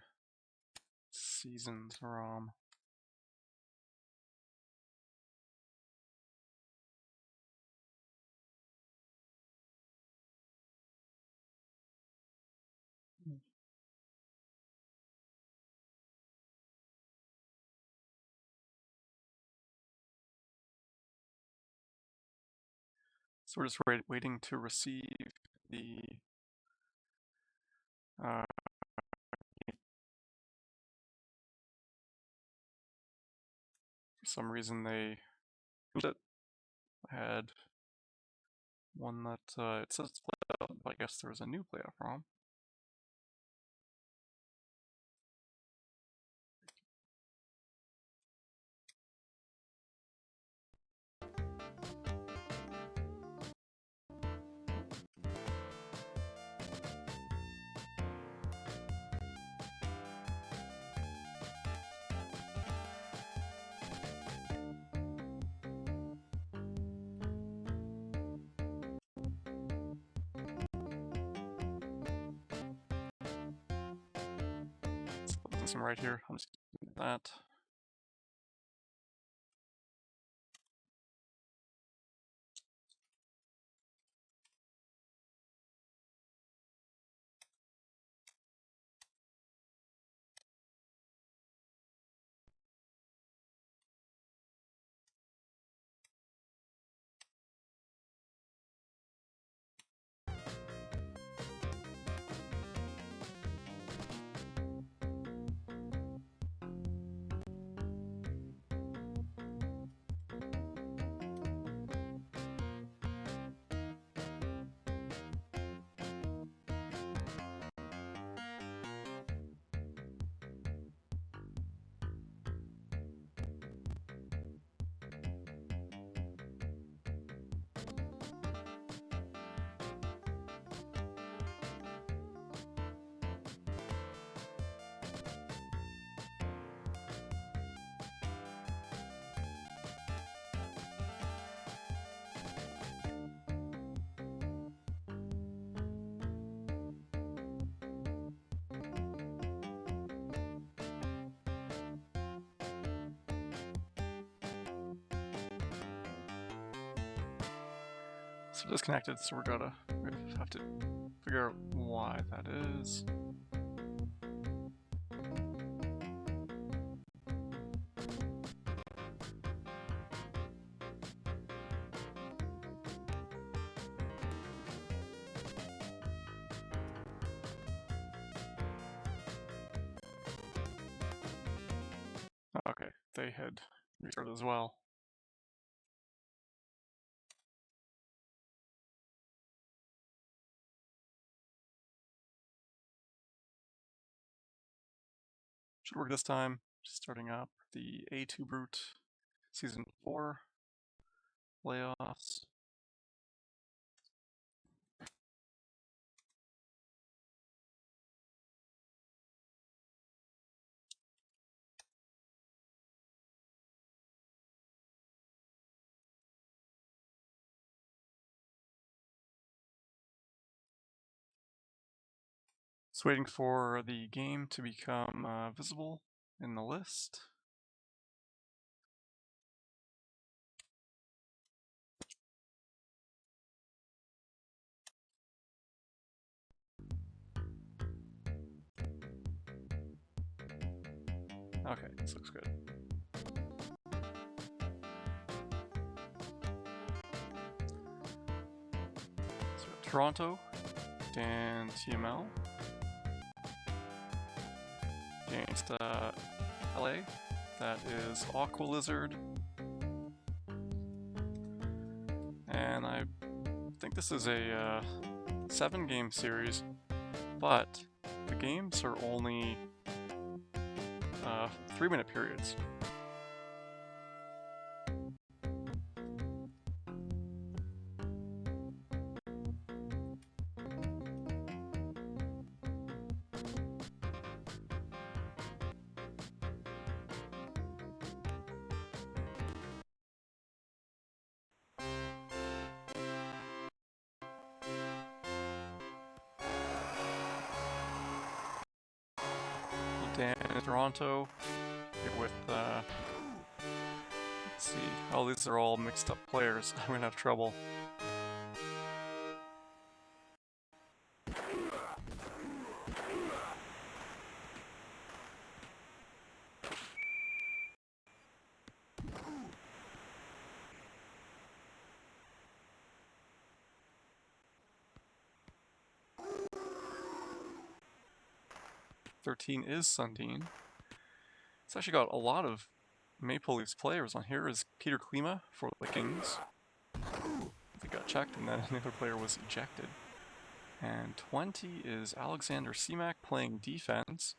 seasons ROM. So we're just waiting to receive the for some reason they had one that it says playoff, but I guess there's a new playoff ROM. Let's put this one right here. I'm just gonna do that. So disconnected, so we have to figure out why that is. Okay, they had restarted as well. Should work this time. Just starting up the A2 Brute Season 4 playoffs. Just waiting for the game to become visible in the list. Okay, this looks good. So Toronto and TML against LA. That is Aqua Lizard. And I think this is a 7-game series, but the games are only 3-minute periods. Dan in Toronto with let's see. Oh, these are all mixed up players. I'm gonna have trouble. .13 is Sundin. It's actually got a lot of Maple Leafs players on here. Is Peter Klima for the Kings. They got checked and then another player was ejected. And 20 is Alexander Semak playing defense.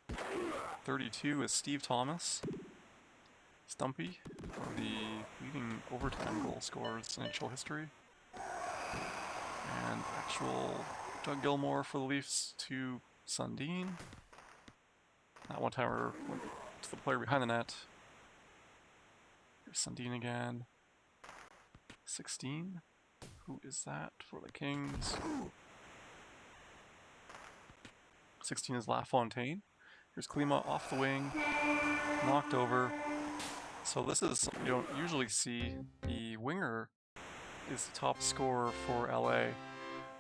32 is Steve Thomas. Stumpy, one of the leading overtime goal scorers in NHL history. And actual Doug Gilmour for the Leafs to Sundin. That one timer went to the player behind the net. Here's Sundin again. 16. Who is that for the Kings? 16 is LaFontaine. Here's Klima off the wing. Knocked over. So this is something you don't usually see. The winger is the top scorer for LA.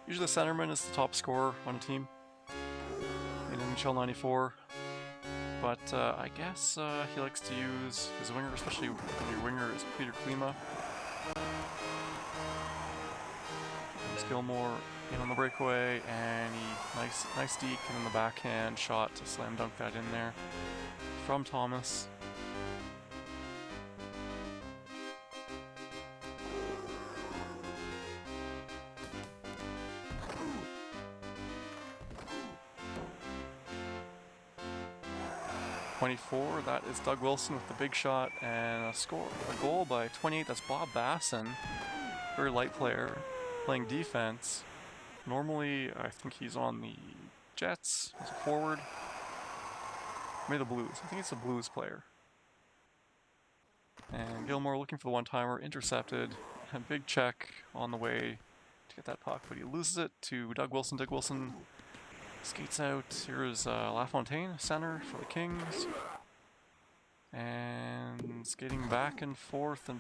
Usually the centerman is the top scorer on a team in NHL 94. But I guess he likes to use his winger, especially when your winger is Peter Klima. There's Gilmour in on the breakaway, and he nice deke, and then the backhand shot to slam dunk that in there from Thomas. .24, that is Doug Wilson with the big shot, and a goal by 28, that's Bob Basson, very light player, playing defense. Normally, I think he's on the Jets as a forward. Maybe the Blues, I think he's a Blues player. And Gilmour looking for the one-timer, intercepted, a big check on the way to get that puck, but he loses it to Doug Wilson. Doug Wilson skates out. Here's LaFontaine, center for the Kings. And skating back and forth,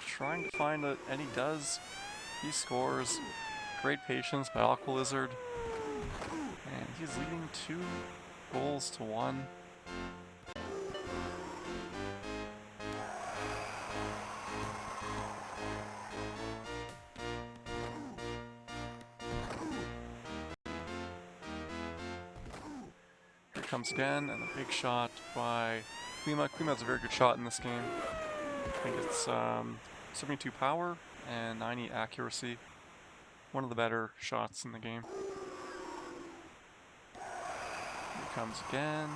trying to find it, and he does. He scores. Great patience by Aqua Lizard. And he's leading 2-1. Here comes again, and a big shot by Klima. Klima has a very good shot in this game. I think it's 72 power and 90 accuracy. One of the better shots in the game. Here comes again.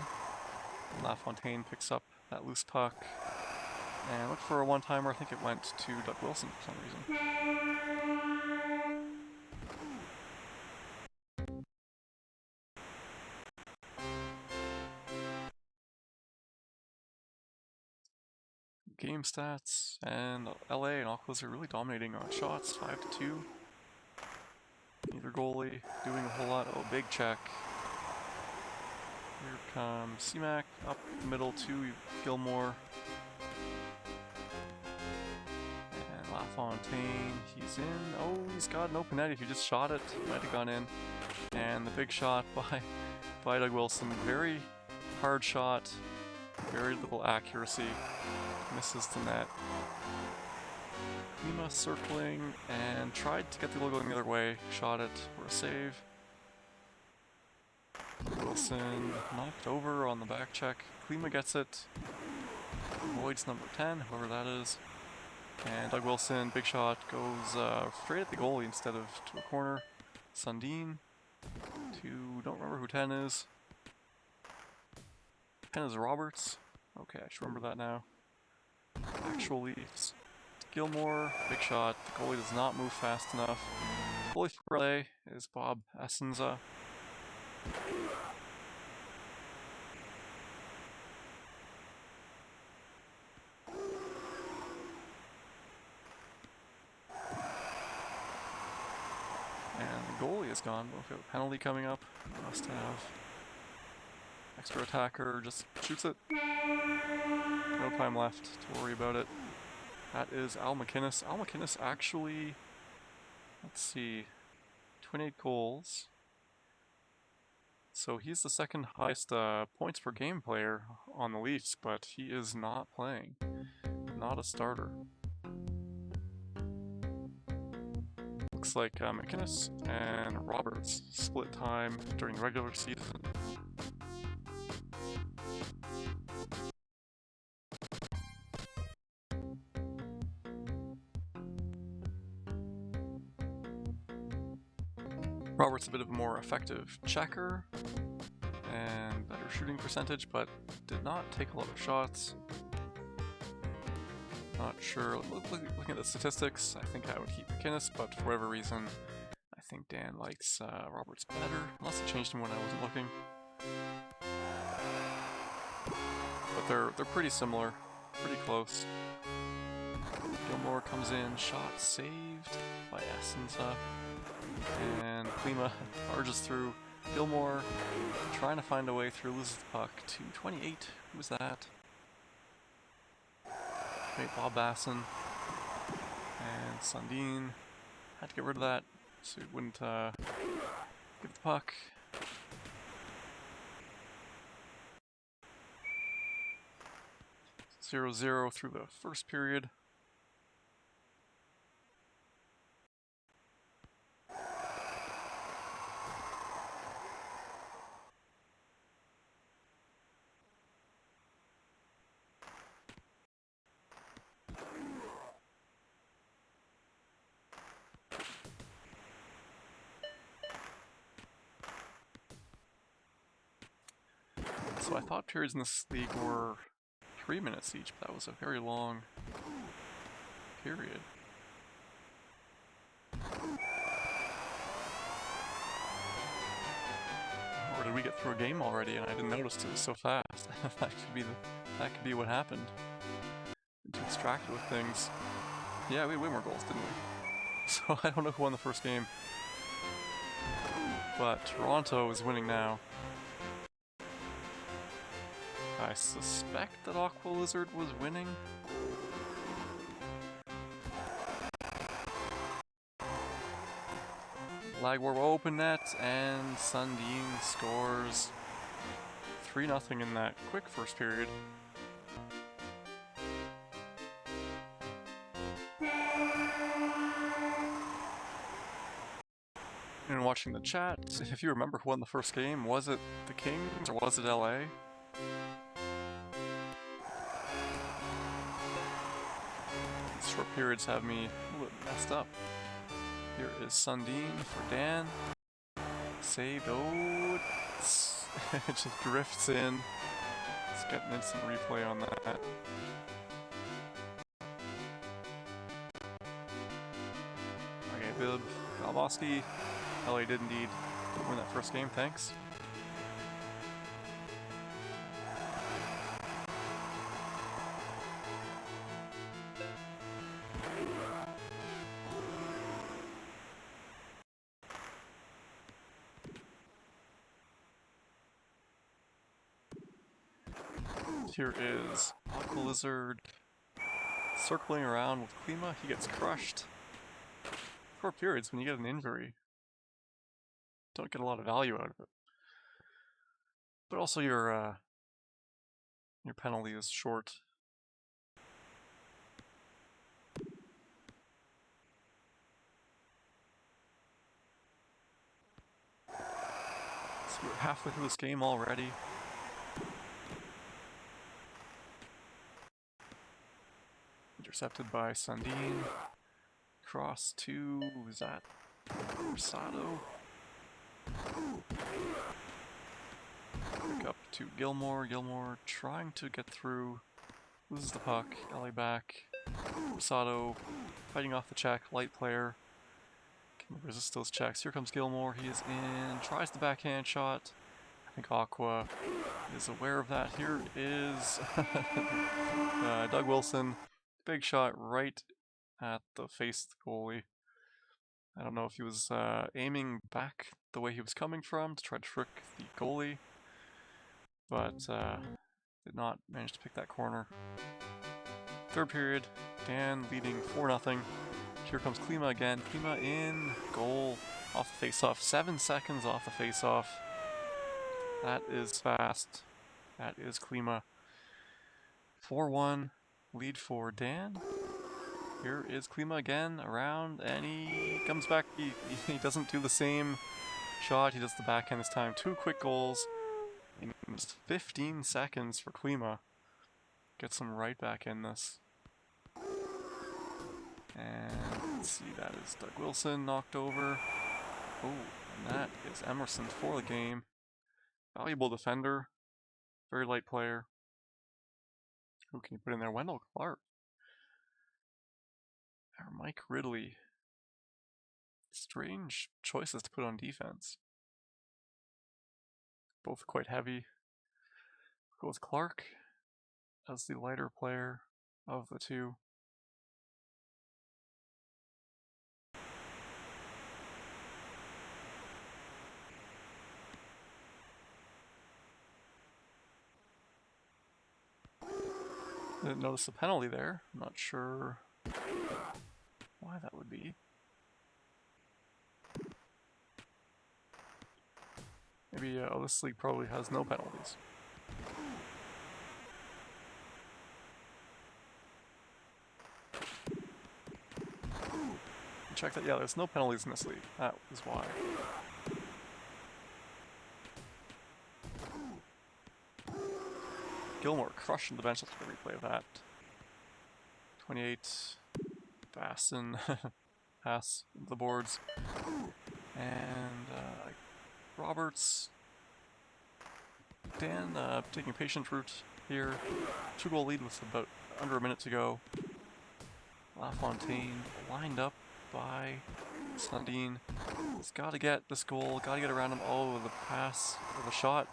LaFontaine picks up that loose puck. And look for a one-timer. I think it went to Doug Wilson for some reason. Game stats, and LA and Aqua are really dominating on shots, 5-2. Neither goalie doing a whole lot. Oh, big check. Here comes C-Mac up the middle to Gilmore. And LaFontaine, he's in. Oh, he's got an open net. If he just shot it, it might have gone in. And the big shot by Doug Wilson. Very hard shot, very little accuracy. Misses the net. Klima circling and tried to get the goal going the other way. Shot it for a save. Wilson knocked over on the back check. Klima gets it. Avoids number 10, whoever that is. And Doug Wilson, big shot, goes straight at the goalie instead of to a corner. Sundin to, don't remember who 10 is. 10 is Roberts. Okay, I should remember that now. Actual Leafs. Gilmore, big shot. The goalie does not move fast enough. The goalie for LA is Bob Essenza. And the goalie is gone. We'll have a penalty coming up. Must have. Extra attacker just shoots it. No time left to worry about it. That is Al McInnes. Al McInnes actually, let's see, 28 goals. So he's the second highest points per game player on the Leafs, but he is not playing. Not a starter. Looks like McInnes and Roberts split time during the regular season. Roberts a bit of a more effective checker and better shooting percentage, but did not take a lot of shots. Not sure. Looking at the statistics, I think I would keep McInnes, but for whatever reason, I think Dan likes Roberts better, unless it changed him when I wasn't looking. But they're pretty similar, pretty close. Gilmore comes in, shot saved by Essenza. And Klima barges through. Gilmore trying to find a way through, loses the puck to 28. Who was that? Okay, Bob Basson. And Sundin had to get rid of that so he wouldn't give the puck. .0-0 through the first period. So I thought periods in this league were 3 minutes each, but that was a very long period. Or did we get through a game already and I didn't notice it was so fast? that could be what happened. Too distracted with things. Yeah, we had way more goals, didn't we? So I don't know who won the first game. But Toronto is winning now. I suspect that Aqua Lizard was winning. Lag War will open net, and Sundin scores 3-0 in that quick first period. And watching the chat, if you remember who won the first game, was it the Kings or was it LA? These short periods have me a little bit messed up. Here is Sundin for Dan. Saved. Oh, it just drifts in. Let's get an instant replay on that. Okay, Bib, Galboski. LA did indeed win that first game, thanks. Here is Aqua Lizard circling around with Klima. He gets crushed. For periods, when you get an injury, don't get a lot of value out of it. But also your penalty is short. So we're halfway through this game already. Intercepted by Sundin. Cross to, who's that? Rosado. Pick up to Gilmore. Gilmore trying to get through. Loses the puck. LA back. Rosado fighting off the check. Light player. Can resist those checks. Here comes Gilmore. He is in. Tries the backhand shot. I think Aqua is aware of that. Here is Doug Wilson. Big shot right at the face of the goalie. I don't know if he was aiming back the way he was coming from to try to trick the goalie, but did not manage to pick that corner. Third period, Dan leading 4-0. Here comes Klima again. Klima in goal off the face-off. 7 seconds off the face-off. That is fast. That is Klima. 4-1 lead for Dan. Here is Klima again around, and he comes back. He doesn't do the same shot. He does the backhand this time. 2 quick goals in just 15 seconds for Klima. Gets him right back in this. And let's see, that is Doug Wilson knocked over. Oh, and that is Emerson for the game. Valuable defender. Very light player. Who can you put in there? Wendell Clark. Or Mike Ridley. Strange choices to put on defense. Both quite heavy. Go with Clark as the lighter player of the two. Didn't notice the penalty there. I'm not sure why that would be. Maybe this league probably has no penalties. Check that. Yeah, there's no penalties in this league. That was why. Gilmore crushing the bench. Let's get a replay of that. 28. Basson pass the boards. And Roberts. Dan taking a patient route here. 2-goal lead with about under a minute to go. LaFontaine lined up by Sundin. He's got to get this goal, got to get around him. Oh, the pass, or the shot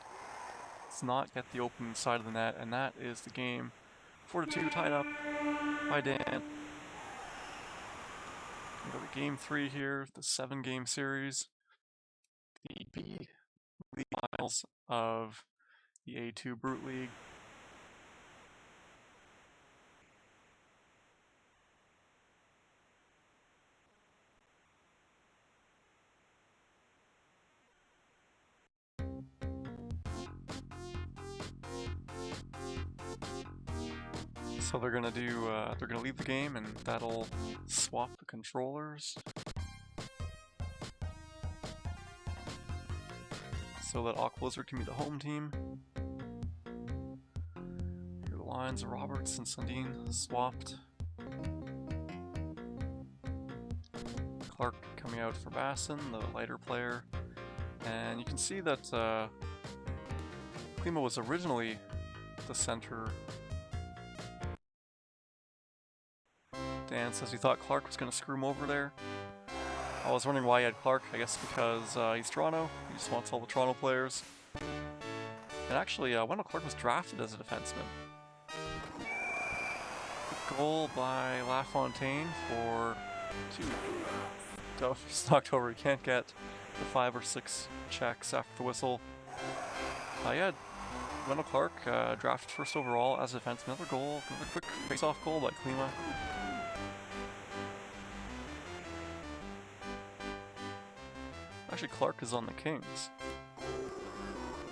does not get the open side of the net, and that is the game. 4-2 tied up by Dan. We go to game 3 here, the 7-game series. The B League finals of the A2 Brute League. So they're gonna do, they're gonna leave the game, and that'll swap the controllers. So that Blizzard can be the home team. Here the lines, Roberts and Sundin swapped. Clark coming out for Basson, the lighter player. And you can see that Klima was originally the center. Dan says he thought Clark was going to screw him over there. I was wondering why he had Clark. I guess because he's Toronto. He just wants all the Toronto players. And actually, Wendell Clark was drafted as a defenseman. Good goal by LaFontaine for 2. Just knocked over. He can't get the 5 or 6 checks after the whistle. Yeah, Wendell Clark drafted first overall as a defenseman. Another goal, another quick face-off goal by Klima. Actually, Clark is on the Kings,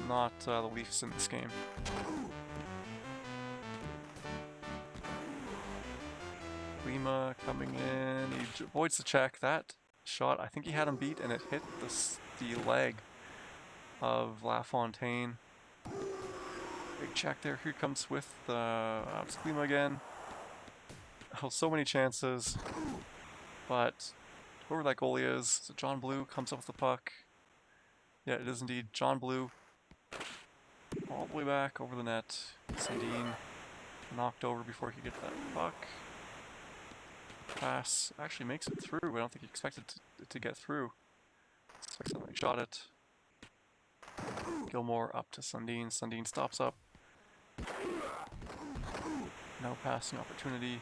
not the Leafs in this game. Klima coming in, he avoids the check. That shot, I think he had him beat, and it hit the leg of LaFontaine. Big check there. Here comes with Klima again. Oh, so many chances, but whoever that goalie is it John Blue, comes up with the puck. Yeah, it is indeed John Blue. All the way back over the net. Sundin knocked over before he could get that puck. Pass actually makes it through. I don't think he expected it to get through. Accidentally shot it. Gilmore up to Sundin. Sundin stops up. No passing opportunity.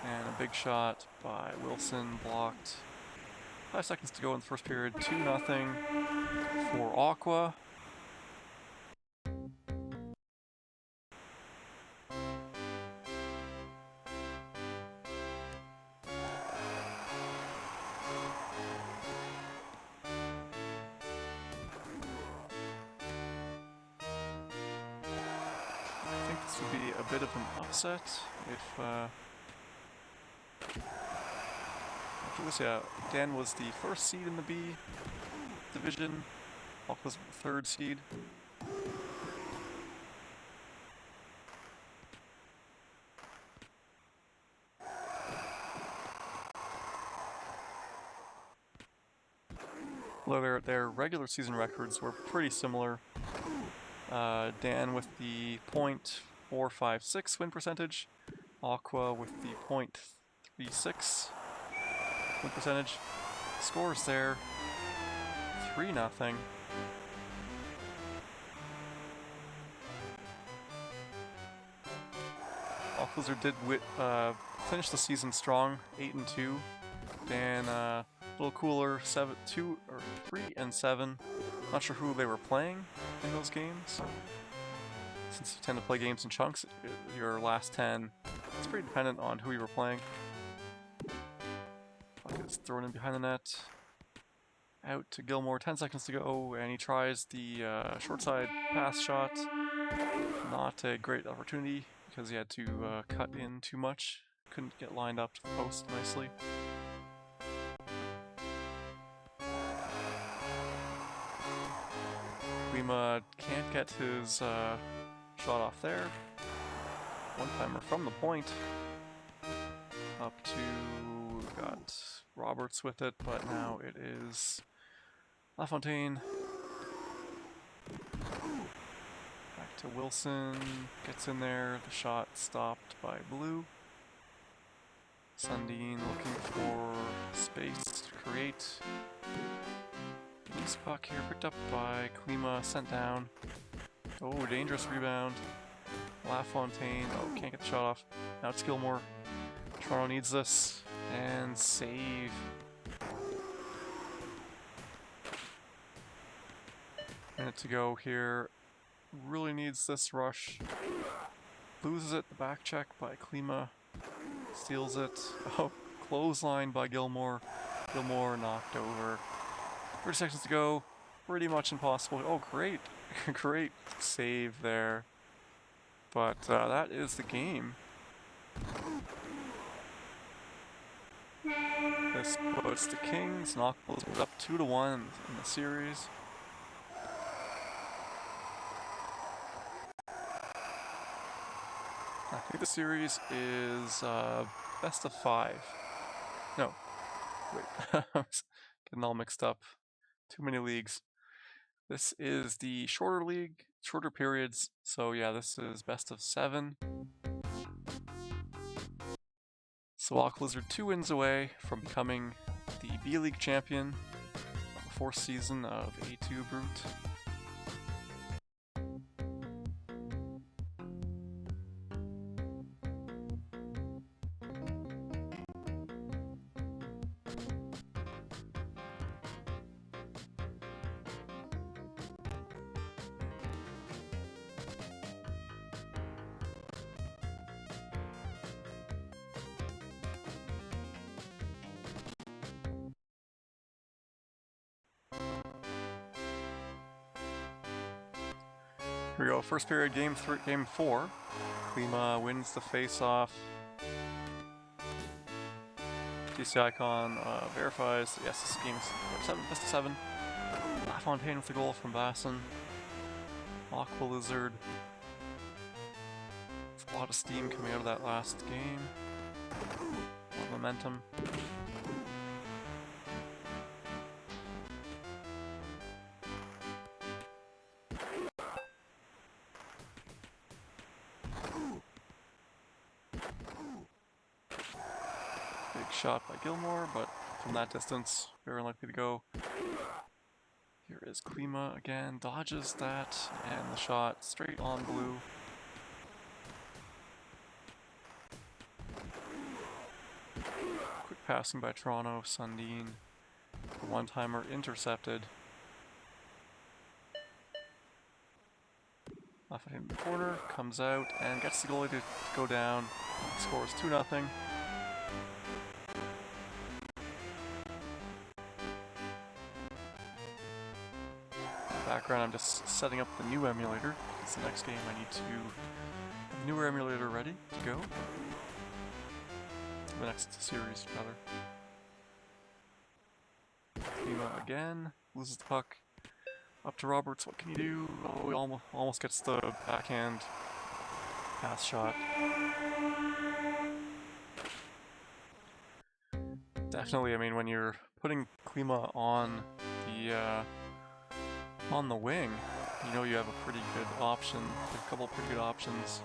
And a big shot by Wilson, blocked. 5 seconds to go in the first period. 2-0 for Aqua. I think this would be a bit of an upset if Dan was the first seed in the B division. Hawk was the 3rd seed. Although their regular season records were pretty similar. Dan with the .456 win percentage. Aqua with the .36 win percentage. Scores there, 3-0. Blizzard did finish the season strong, 8-2. Dan a little cooler, 3-7. Not sure who they were playing in those games. Since you tend to play games in chunks, your last 10, it's pretty dependent on who you were playing. Puck is thrown in behind the net. Out to Gilmore, 10 seconds to go, and he tries the short side pass shot. Not a great opportunity because he had to cut in too much. Couldn't get lined up to the post nicely. Klima can't get his shot off there. One-timer from the point. Up to, got Roberts with it, but now it is LaFontaine. Back to Wilson, gets in there, the shot stopped by Blue. Sundin looking for space to create. Loose puck here, picked up by Klima, sent down. Oh, dangerous rebound. LaFontaine, oh, can't get the shot off. Now it's Gilmore. Toronto needs this, and save. Minute to go here. Really needs this rush. Loses it, the back check by Klima. Steals it. Oh, clothesline by Gilmore. Gilmore knocked over. 30 seconds to go. Pretty much impossible. Oh, great. Great save there. But that is the game. This puts the Kings and OHPL up 2-1 in the series. I think the series is best of 5. No, wait, I'm getting all mixed up. Too many leagues. This is the shorter league, shorter periods. So yeah, this is best of 7. So OHPL are 2 wins away from becoming the B League champion of the 4th season of A2 Brute. Here we go, first period, game 4. Klima wins the face-off. DC Icon verifies, yes, this game is best of 7. LaFontaine with the goal from Basson. Aqua Lizard. A lot of steam coming out of that last game. A lot of momentum. Big shot by Gilmore, but from that distance, very unlikely to go. Here is Klima again, dodges that, and the shot straight on blue. Quick passing by Toronto, Sundin. The one-timer intercepted. LaFontaine in the corner, comes out, and gets the goalie to go down. Scores 2-0. Background, I'm just setting up the new emulator, because the next game I need to have the newer emulator ready to go. The next series, rather. Klima again, loses the puck. Up to Roberts, what can he do? Oh, he almost gets the backhand pass shot. Definitely, I mean, when you're putting Klima on the wing, you know you have a pretty good option, a couple pretty good options.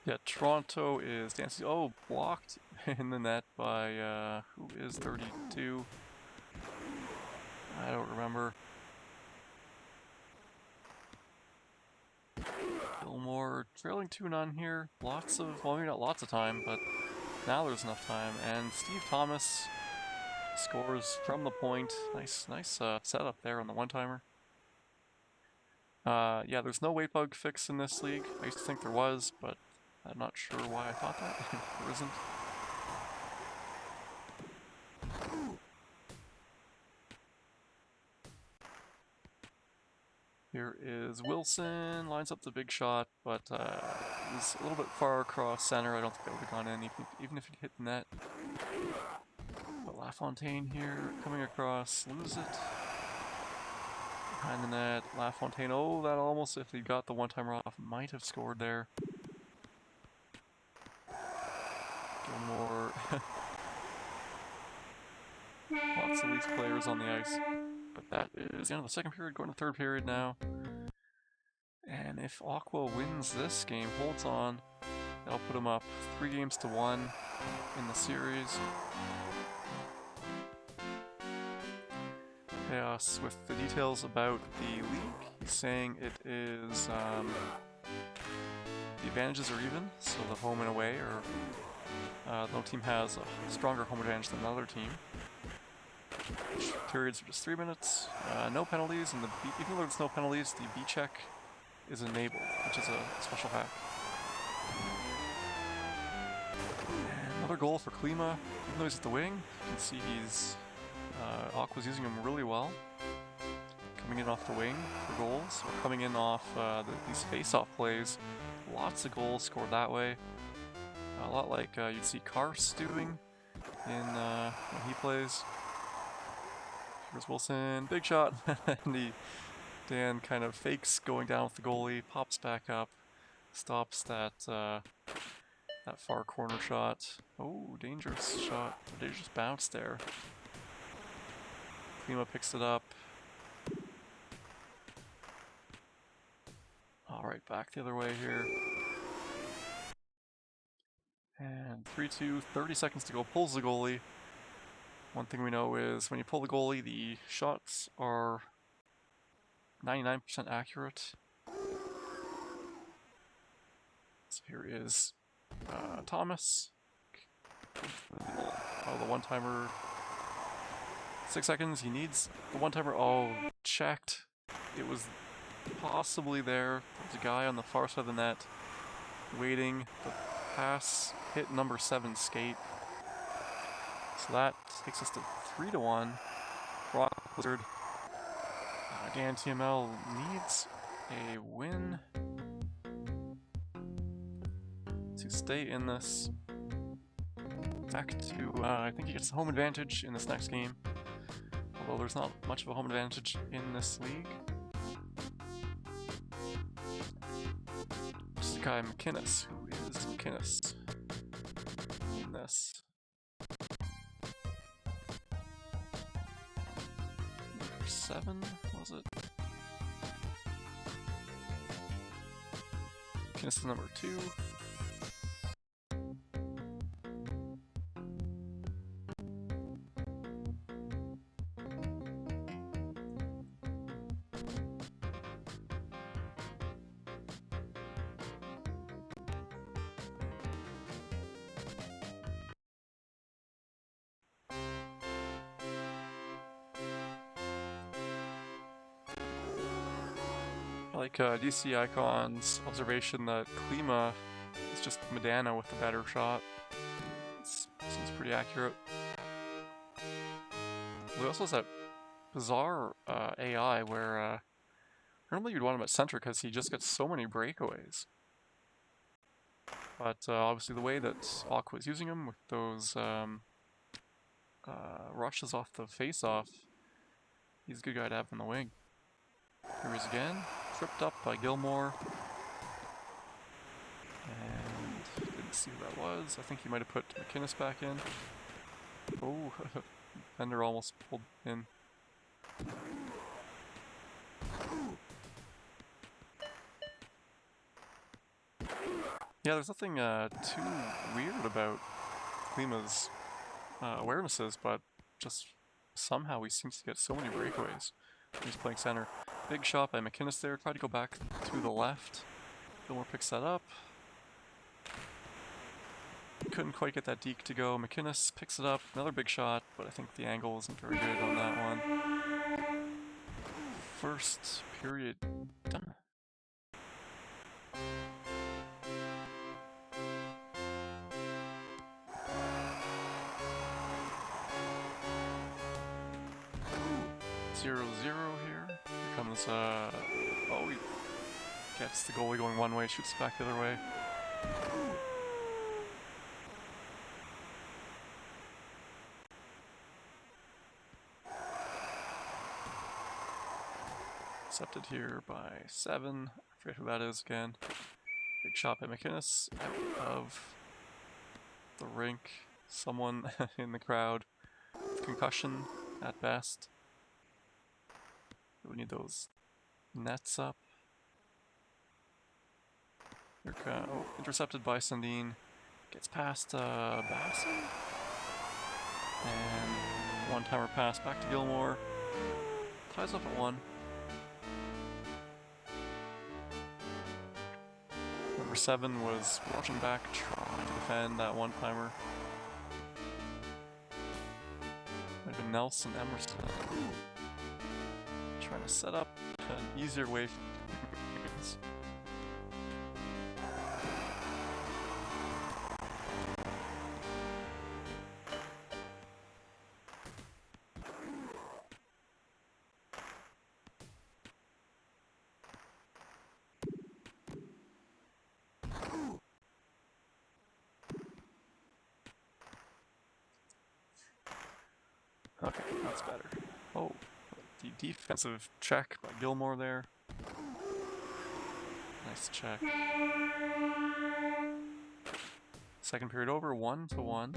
Yeah, Toronto is dancing. Oh, blocked in the net by, who is 32? I don't remember. Gilmore trailing 2-0 here. Lots of, well, maybe not lots of time, but now there's enough time. And Steve Thomas scores from the point. Nice setup there on the one-timer. Yeah, there's no weight bug fix in this league. I used to think there was, but I'm not sure why I thought that. There isn't. Here is Wilson, lines up the big shot, but he's a little bit far across center. I don't think that would have gone in, even if he hit the net. But LaFontaine here, coming across, lose it. Behind the net, LaFontaine, oh, that almost, if he got the one-timer off, might have scored there. Gilmore. Lots of Leafs players on the ice. But that is the end of the second period, going to the third period now. And if Aqua wins this game, holds on, that'll put him up 3-1 in the series. Chaos with the details about the league. He's saying it is, the advantages are even, so the home and away are, no team has a stronger home advantage than another team. Periods are just 3 minutes, no penalties, and even though there's no penalties, the B-check is enabled, which is a special hack. Another goal for Klima, even though he's at the wing. You can see he's Aqua's using him really well. Coming in off the wing for goals, or coming in off these face-off plays. Lots of goals scored that way. A lot like you'd see Karst doing in when he plays. Here's Wilson, big shot, and Dan kind of fakes going down with the goalie, pops back up, stops that that far corner shot. Oh, dangerous shot. Dangerous bounce there. Klima picks it up. Alright, back the other way here. And 3-2, 30 seconds to go. Pulls the goalie. One thing we know is when you pull the goalie, the shots are 99% accurate. So here is Thomas. Oh, the one-timer. 6 seconds, he needs the one-timer. Oh, checked. It was possibly there. There's a guy on the far side of the net waiting. The pass hit number 7 skate. So that takes us to 3-1. Rock Blizzard. Dan TML needs a win to stay in this. Back to, I think he gets the home advantage in this next game. Although there's not much of a home advantage in this league. This guy McInnes. Who is McInnes in this? Number 7, was it? McInnes is number 2. Like DC Icon's observation that Klima is just Medana with the better shot. Seems pretty accurate. He also has that bizarre AI where normally you'd want him at center because he just gets so many breakaways. But obviously the way that Aqua is using him with those rushes off the face-off, he's a good guy to have in the wing. Here he is again. Tripped up by Gilmore. And didn't see who that was. I think he might have put McInnes back in. Oh, Fender almost pulled in. Yeah, there's nothing too weird about Klima's awarenesses, but just somehow he seems to get so many breakaways when he's playing center. Big shot by McInnes there, tried to go back to the left. Gilmore picks that up. Couldn't quite get that deke to go. McInnes picks it up, another big shot, but I think the angle isn't very good on that one. First period done. Zero here. Here comes oh, he gets the goalie going one way, shoots back the other way. Intercepted here by 7. I forget who that is again. Big shot by McInnes out of the rink. Someone in the crowd with concussion at best. We need those nets up. Oh, intercepted by Sandine. Gets past Basson. And one-timer pass back to Gilmore. Ties up at 1. Number 7 was rushing back, trying to defend that one-timer. Might have been Nelson Emerson. Trying to set up an easier way for Okay, that's better. Oh, the defensive check by Gilmore there. Nice check. Second period over, 1-1.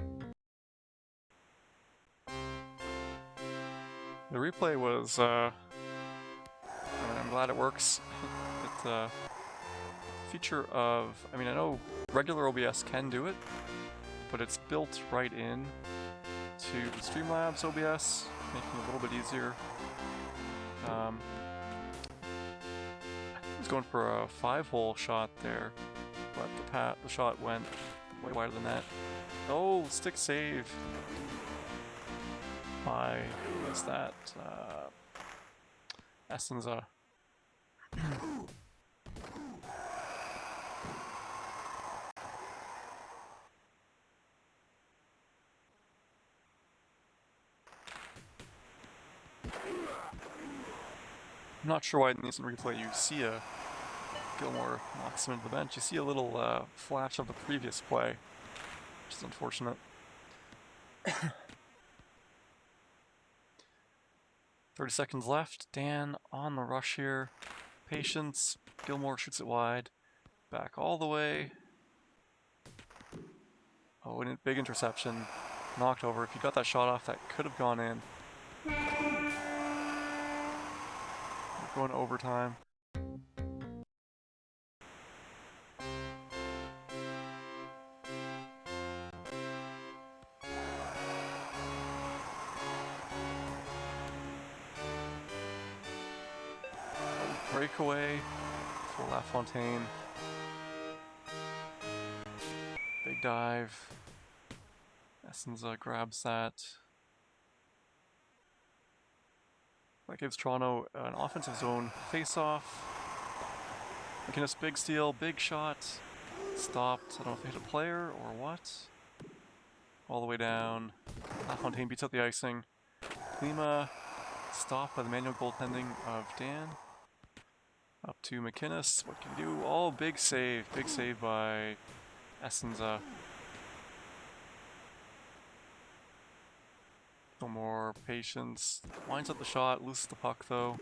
The replay was, I mean, I'm glad it works. It's a feature of, I mean, I know regular OBS can do it, but it's built right in to Streamlabs OBS, making it a little bit easier. I was going for a 5-hole shot there, but the shot went way wider than that. Oh, stick save by, who was that? Essenza. I'm not sure why in the instant replay you see a Gilmore knocks him into the bench. You see a little flash of the previous play, which is unfortunate. 30 seconds left. Dan on the rush here. Patience. Gilmore shoots it wide. Back all the way. Oh, and a big interception. Knocked over. If he got that shot off, that could have gone in. We're going to overtime. Breakaway for LaFontaine. Big dive. Essenza grabs that. That gives Toronto an offensive zone face-off. McInnes big steal, big shot. Stopped. I don't know if they hit a player or what. All the way down. LaFontaine beats out the icing. Klima stopped by the manual goaltending of Dan. Up to McInnes. What can he do? Oh, big save. Big save by Essenza. No more patience. Winds up the shot, loses the puck though.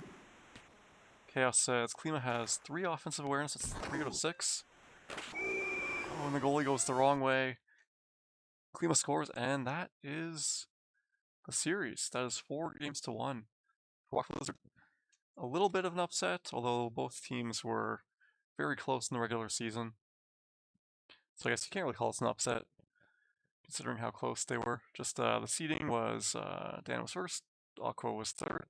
Chaos says Klima has 3 offensive awareness. It's 3 out of 6. Oh, and the goalie goes the wrong way. Klima scores, and that is the series. That is 4-1. Rockville is a little bit of an upset, although both teams were very close in the regular season. So I guess you can't really call it an upset, considering how close they were. Just the seeding was Dan was first, Aqua was third.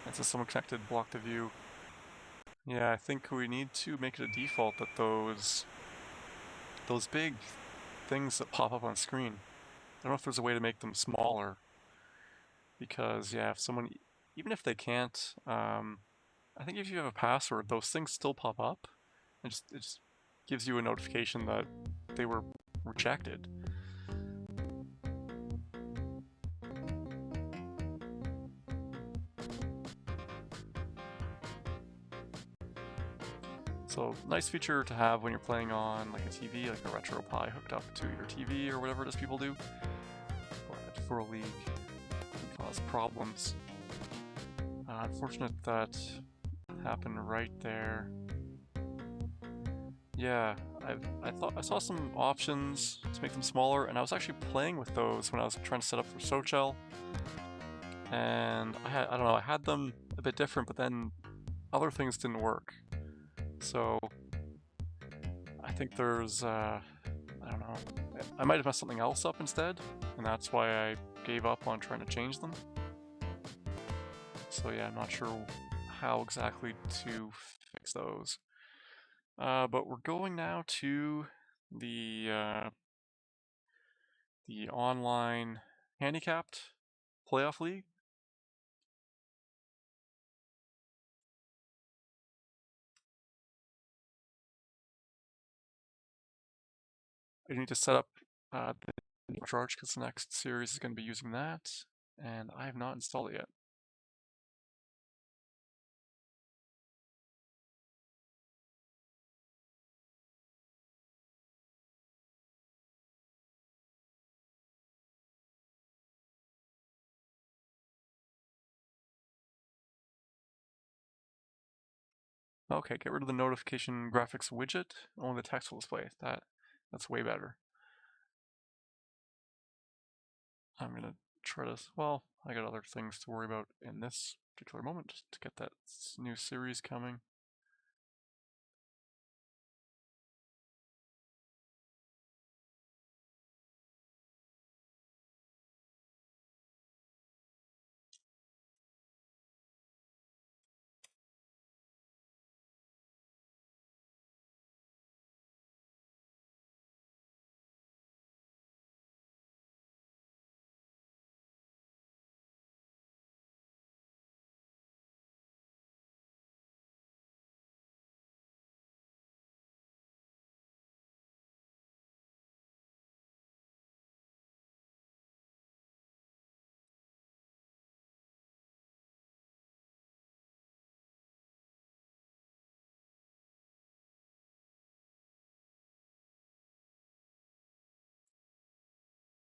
That's just someone connected, blocked the view. Yeah, I think we need to make it a default that those big things that pop up on screen, I don't know if there's a way to make them smaller. Because, yeah, if someone, even if they can't, I think if you have a password, those things still pop up. It just gives you a notification that they were rejected. So, nice feature to have when you're playing on like a TV, like a RetroPie hooked up to your TV or whatever it is people do. But for a league, it can cause problems. Unfortunate that happened right there. Yeah, I saw some options to make them smaller, and I was actually playing with those when I was trying to set up for SoChel. And I don't know, I had them a bit different, but then other things didn't work. So I think there's, I don't know, I might have messed something else up instead, and that's why I gave up on trying to change them. So yeah, I'm not sure how exactly to fix those. But we're going now to the online handicapped playoff league. I need to set up the charge because the next series is going to be using that, and I have not installed it yet. Okay, get rid of the notification graphics widget. Only the text will display. That's way better. I'm gonna try this. Well, I got other things to worry about in this particular moment, just to get that new series coming.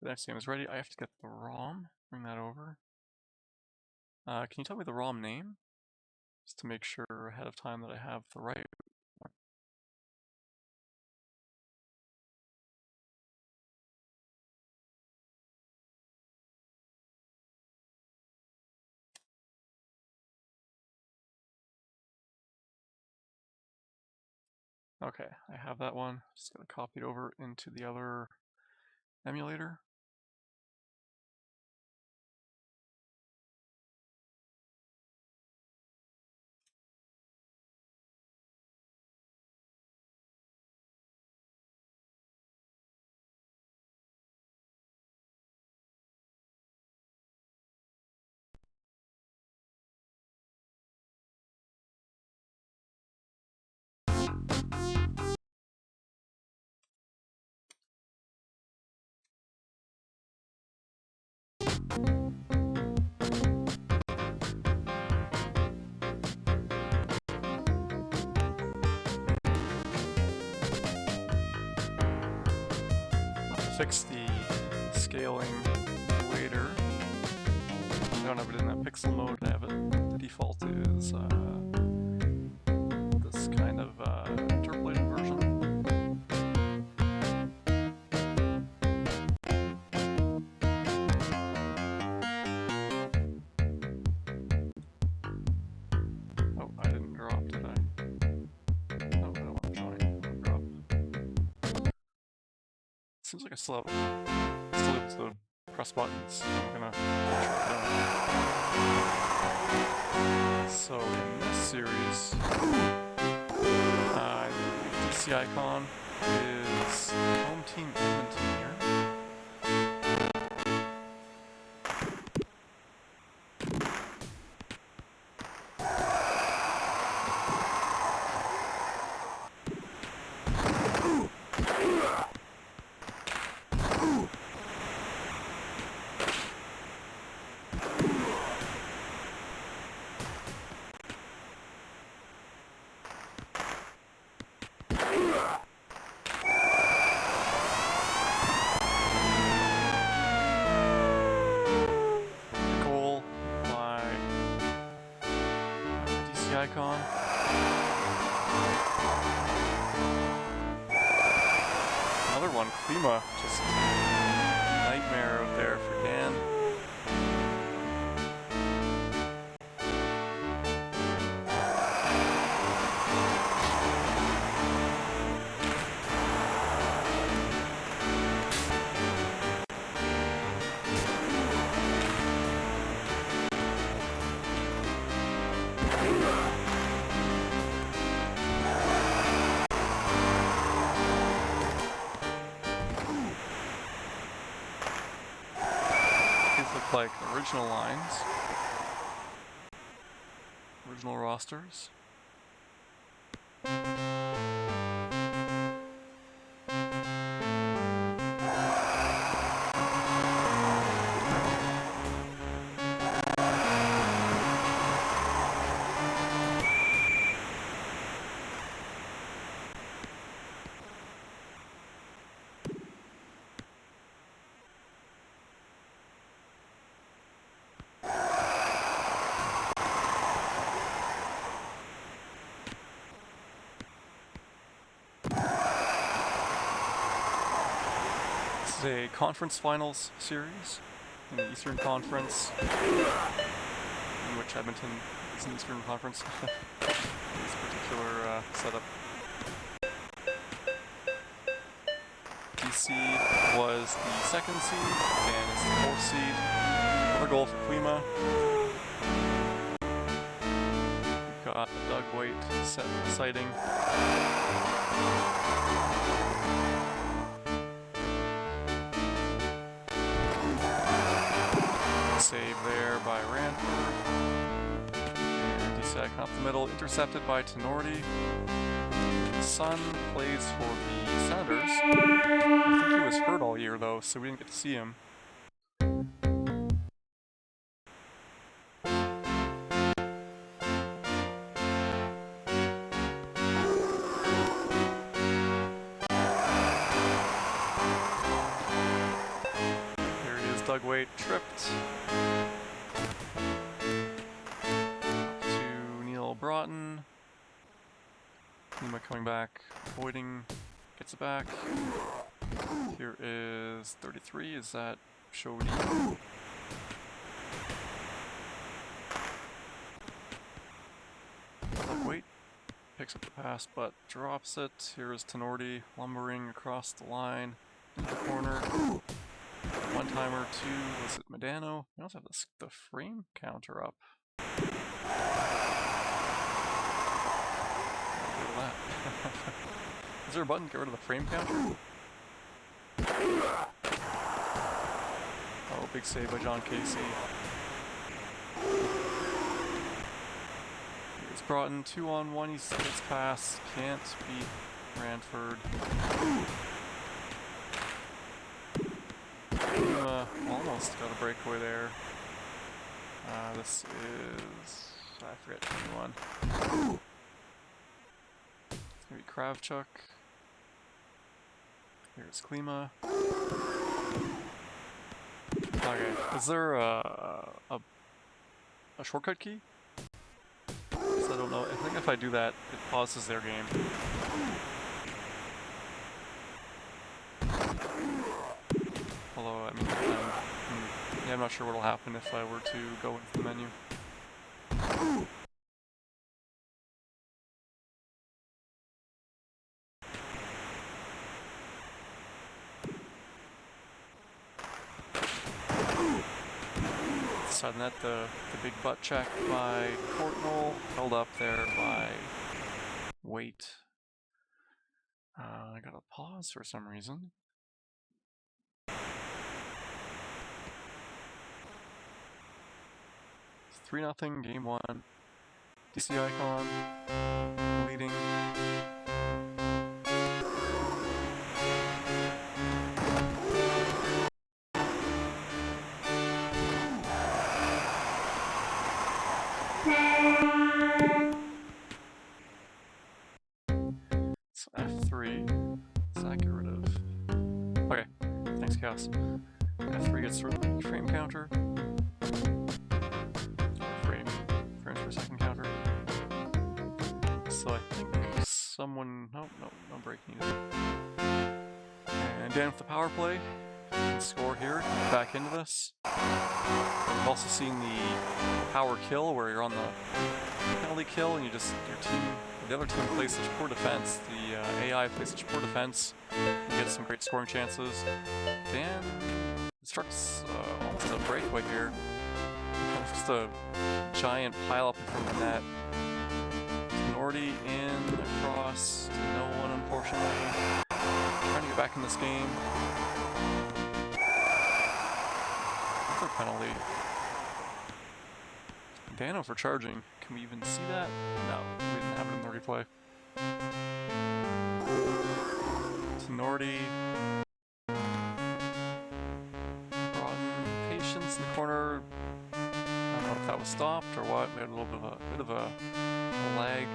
The next game is ready. I have to get the ROM, bring that over. Can you tell me the ROM name? Just to make sure ahead of time that I have the right one. Okay, I have that one. Just gotta copy it over into the other emulator. Fix the scaling later. I don't have it in that pixel mode. I have it. The default is this kind of interpolated version. Oh, I didn't drop, did I? No, I don't want to join. I want to drop. Seems like I still able to press buttons. I'm gonna check it out. So in this series, the DC icon is Home Team Edmonton here. Icon. Another one, Klima, just nightmare out there for Dan. Like original lines, original rosters. This is a conference finals series in the Eastern Conference, in which Edmonton is an Eastern Conference. This particular setup. DC was the 2nd seed and is the 4th seed. Another goal for Klima. We've got Doug Waite set sighting. Save there by Ranford. And DC up the middle, intercepted by Tenorti. Sun plays for the Senators. I think he was hurt all year though, so we didn't get to see him. There he is, Doug Waite tripped. Up to Neil Broughton. Klima coming back, avoiding, gets it back. Here is 33, is that Shodi? Wait, picks up the pass but drops it. Here is Tenorti lumbering across the line into the corner. One timer, 2, was it Medano? We also have the frame counter up. That. Is there a button to get rid of the frame counter? Oh, big save by John Casey. Here's Broughton, 2-on-1, he gets past, can't beat Ranford. Klima almost got a breakaway there. This is, I forget, 21. Maybe Kravchuk. Here's Klima. Okay, is there a shortcut key? I don't know. I think if I do that, it pauses their game. Although, I mean, yeah, I'm not sure what'll happen if I were to go into the menu. Side net, the big butt check by Courtnall, held up there by Waite. I got a pause for some reason. It's 3-0, game 1. DC icon, leading. It's F3. Does that get rid of? Okay, thanks, Chaos. F3 gets rid of the frame counter. Frames per second counter. So I think someone. No break needed. And Dan with the power play. Can score here. Back into this. We've also seen the power kill where you're on the penalty kill and you just the other team plays such poor defense. The AI plays such poor defense. You get some great scoring chances. Dan instructs almost a breakaway here. Just a giant pile up in front of the net. Tenorti in across to no one, unfortunately. Trying to get back in this game. Another penalty. Dano for charging. Can we even see that? No, we didn't have it in the replay. Tenorti. Broughton, patience in the corner. I don't know if that was stopped or what. We had a little bit of a lag.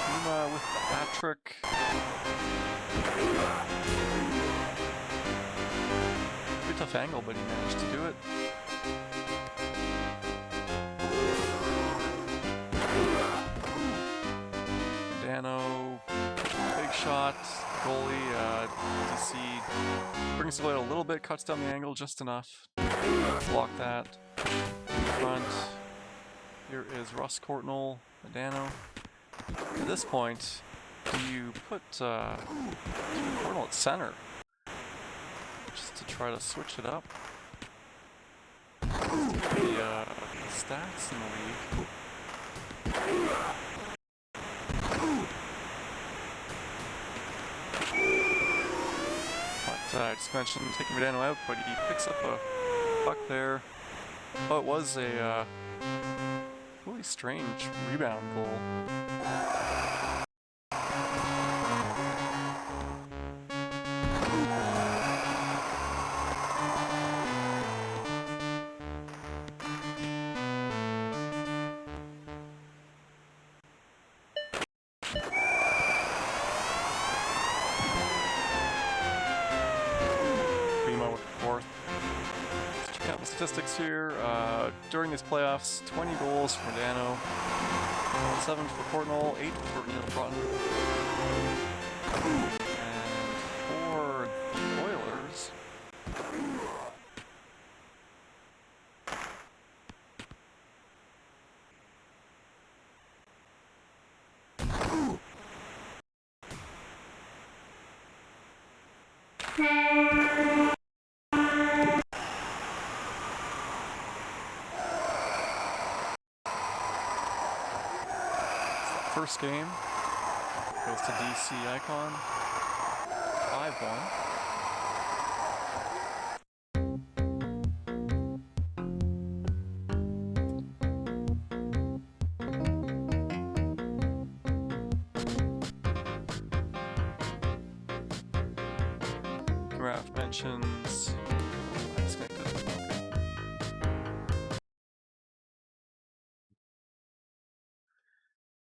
Klima with the hat trick. Pretty tough angle, but he managed to do it. Dano, big shot, Goalie, DC brings the blade a little bit, cuts down the angle just enough. Block that. In front. Here is Russ Courtnall, Medano. At this point, do you put Courtnall at center? Just to try to switch it up. The stats in the league. But I just mentioned taking Medano out, but he picks up a puck there. Oh, it was a really strange rebound goal. Statistics here, during these playoffs, 20 goals for Medano, 7 for Courtnall, 8 for Neil Broughton, and for the Oilers, first game goes to DC Icon, 5-1. Graph mentions I disconnected.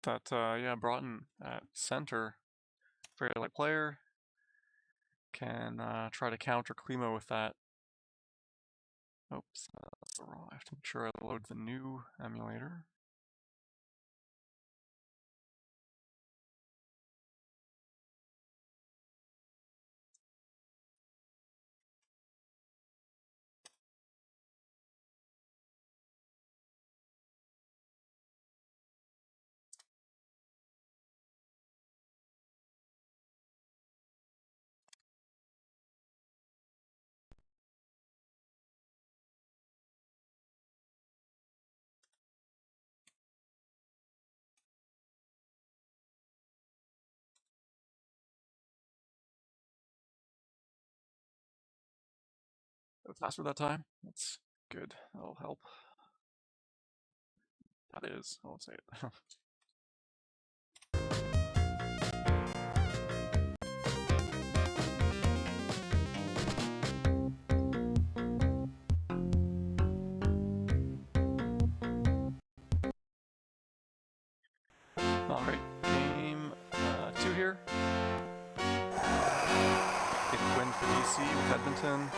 That yeah, Broughton at center, very light player, can try to counter Klimo with that. Oops, that's the wrong. I have to make sure I load the new emulator. Faster that time. That's good. That'll help. That is. I won't say it. Alright, game 2 here. Big win for DC with Edmonton.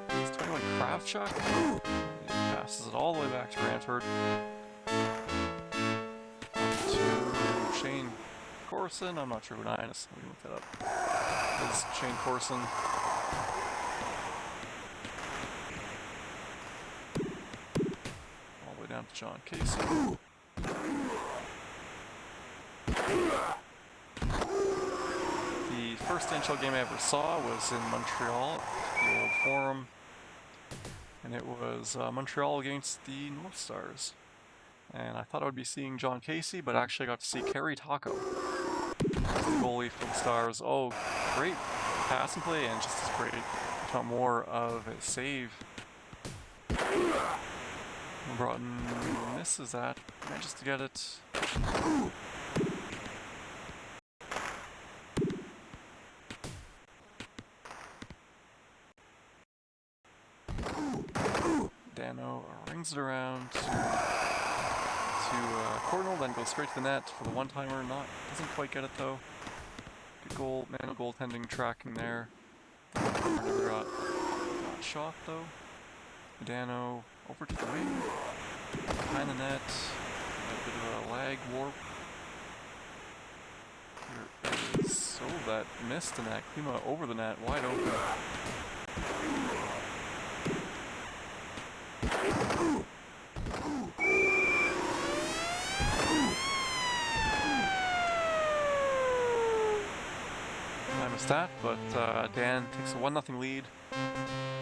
It's 21 Kravchuk. He passes it all the way back to Brantford. Up to Shane Corson. I'm not sure who 9 is. Let me look that up. It's Shane Corson. All the way down to John Casey. The first NHL game I ever saw was in Montreal at the old Forum, and it was Montreal against the North Stars. And I thought I would be seeing John Casey, but actually I got to see Kerry Taco, the goalie for the Stars. Oh, great passing play, and just as great, if not more, of a save. Broughton misses that, manages to get it. Dano rings it around to Courtnall, then goes straight to the net for the one-timer. Doesn't quite get it though. Good goal, man, goaltending tracking there. Never got shot though. Dano over to the wing, behind the net, a bit of a lag warp. Here is that missed the net. Klima over the net, wide open. I missed that, but Dan takes a 1-0 lead.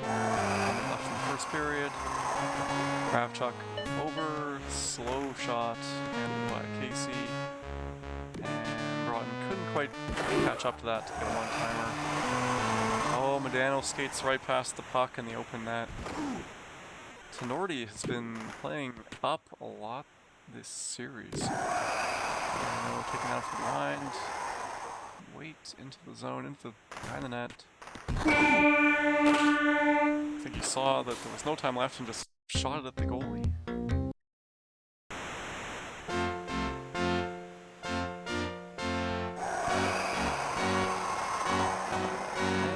Left in the first period. Kravchuk over, slow shot, handled by Casey. And Broughton couldn't quite catch up to that to get a one-timer. Oh, Medano skates right past the puck in the open net. Tenorti has been playing up a lot this series. Medano taken out from behind. Wait into the zone, behind the net. I think he saw that there was no time left and just shot it at the goalie.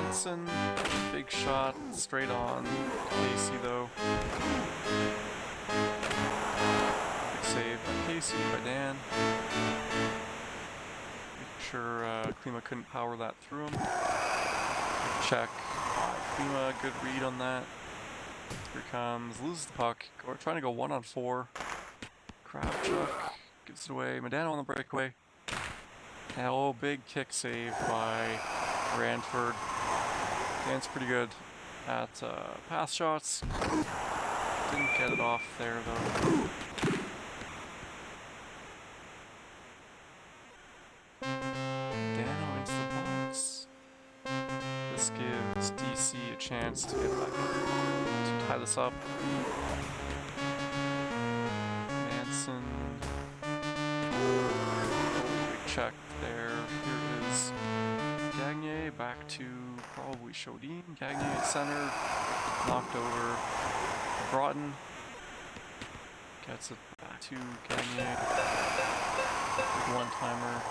Hansen, big shot, straight on. Casey though. Big save by Casey, by Dan. Making sure Klima couldn't power that through him. Good check by Klima, good read on that. Here comes, loses the puck. We're trying to go 1-on-4. Kravchuk gives it away. Medano on the breakaway. Oh, big kick save by Ranford. Dan's pretty good at pass shots. Didn't get it off there though. Medano into the box. This gives DC a chance to get back to tie this up. Manson. Big check there. Here is Gagné back to probably Chaudin. Gagné at center. Knocked over. Broughton. Gets it back to Gagné. Big one-timer.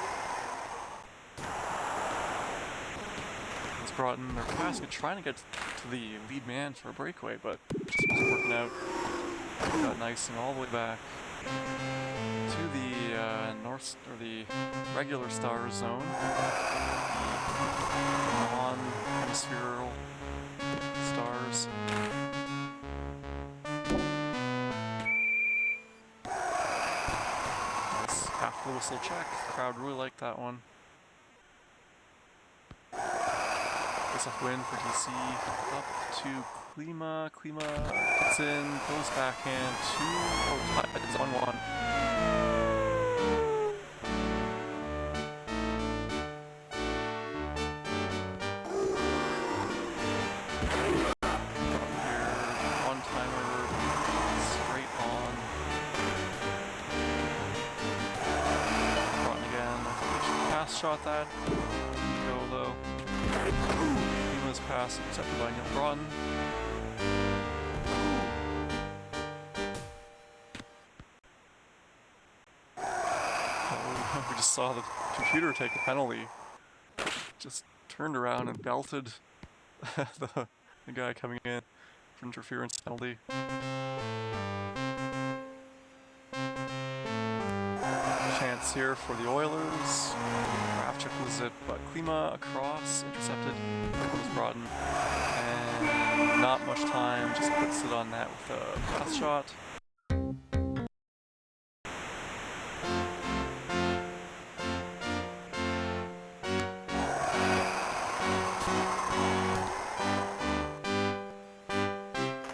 Broughton, they're passing it, trying to get to the lead man for a breakaway, but just wasn't working out. Got nicing all the way back to the the regular star zone, the non-hemispherical stars. Nice after the whistle check. The crowd really liked that one. It's a win for DC. Up to Klima. Klima gets in, goes backhand to it's on 1. One-timer, straight on. Broughton again. Pass shot that. Didn't go though. Klima's pass intercepted by Neil Broughton. Oh, we just saw the computer take a penalty. Just turned around and belted the guy coming in for interference penalty. Chance here for the Oilers. Kravchuk loses it, but Klima across, intercepted. Here comes Broughton. And not much time, just puts it on net with a pass shot.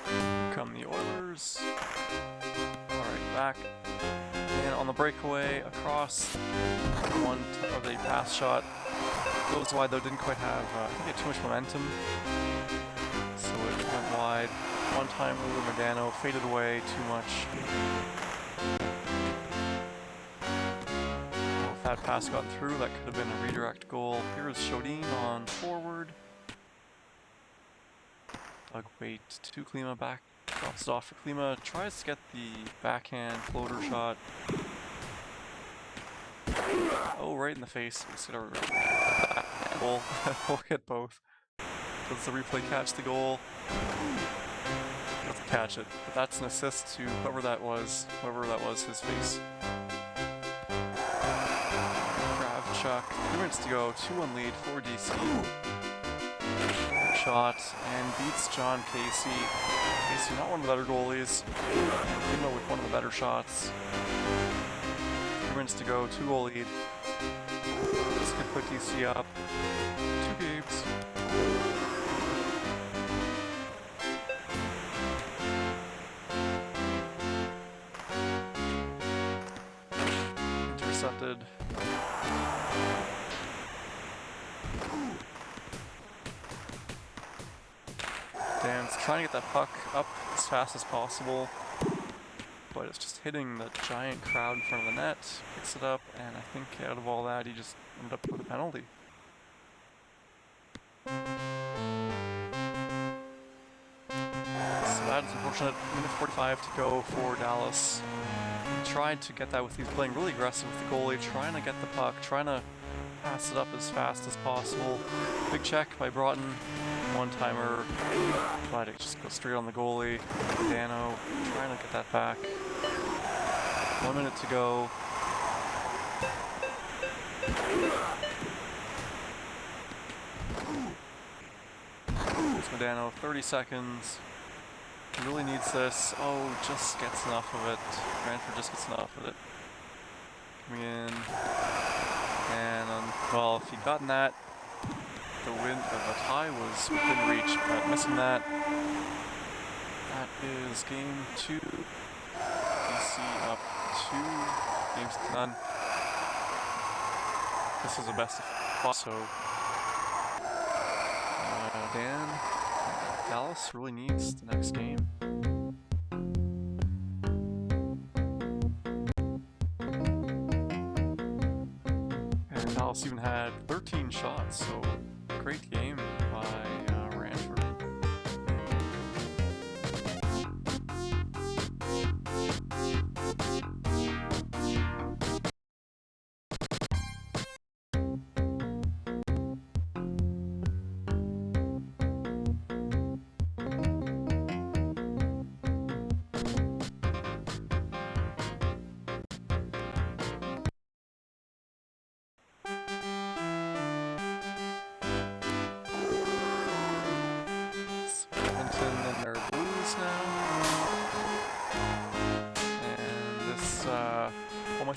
Here come the Oilers. Alright, back. And on the breakaway, across, the pass shot goes wide though, didn't quite have, I think it had too much momentum, so it went wide. One-timer, Medano faded away too much. Well, if that pass got through, that could have been a redirect goal. Here's Chaudin on forward. Doug Waite to Klima, back, drops it off for Klima, tries to get the backhand floater shot. Oh, right in the face. Goal. We'll get both. Does the replay catch the goal? Doesn't catch it. But that's an assist to whoever that was, his face. Kravchuk 3 minutes to go, 2-1 lead for DC. Shot and beats John Casey. Casey, not one of the better goalies, even with one of the better shots. 3 minutes to go, 2-goal lead. This could put DC up 2 games. Intercepted. Dan's trying to get that puck up as fast as possible, but it's just hitting the giant crowd in front of the net, picks it up, and I think out of all that, he just ended up with a penalty. So that is unfortunate. Minute 45 to go for Dallas. He tried to get that with, he's playing really aggressive with the goalie, trying to get the puck, trying to pass it up as fast as possible. Big check by Broughton. One-timer, but it just goes straight on the goalie. Dano trying to get that back. 1 minute to go. Here's Medano, 30 seconds. He really needs this. Oh, just gets enough of it. Ranford just gets enough of it. Coming in. And, well, if he'd gotten that, the tie was within reach, but missing that. That is game 2. DC up 2 games to none. This is the best of so Dallas really needs the next game. And Dallas even had 13 shots, so great game by Ranford.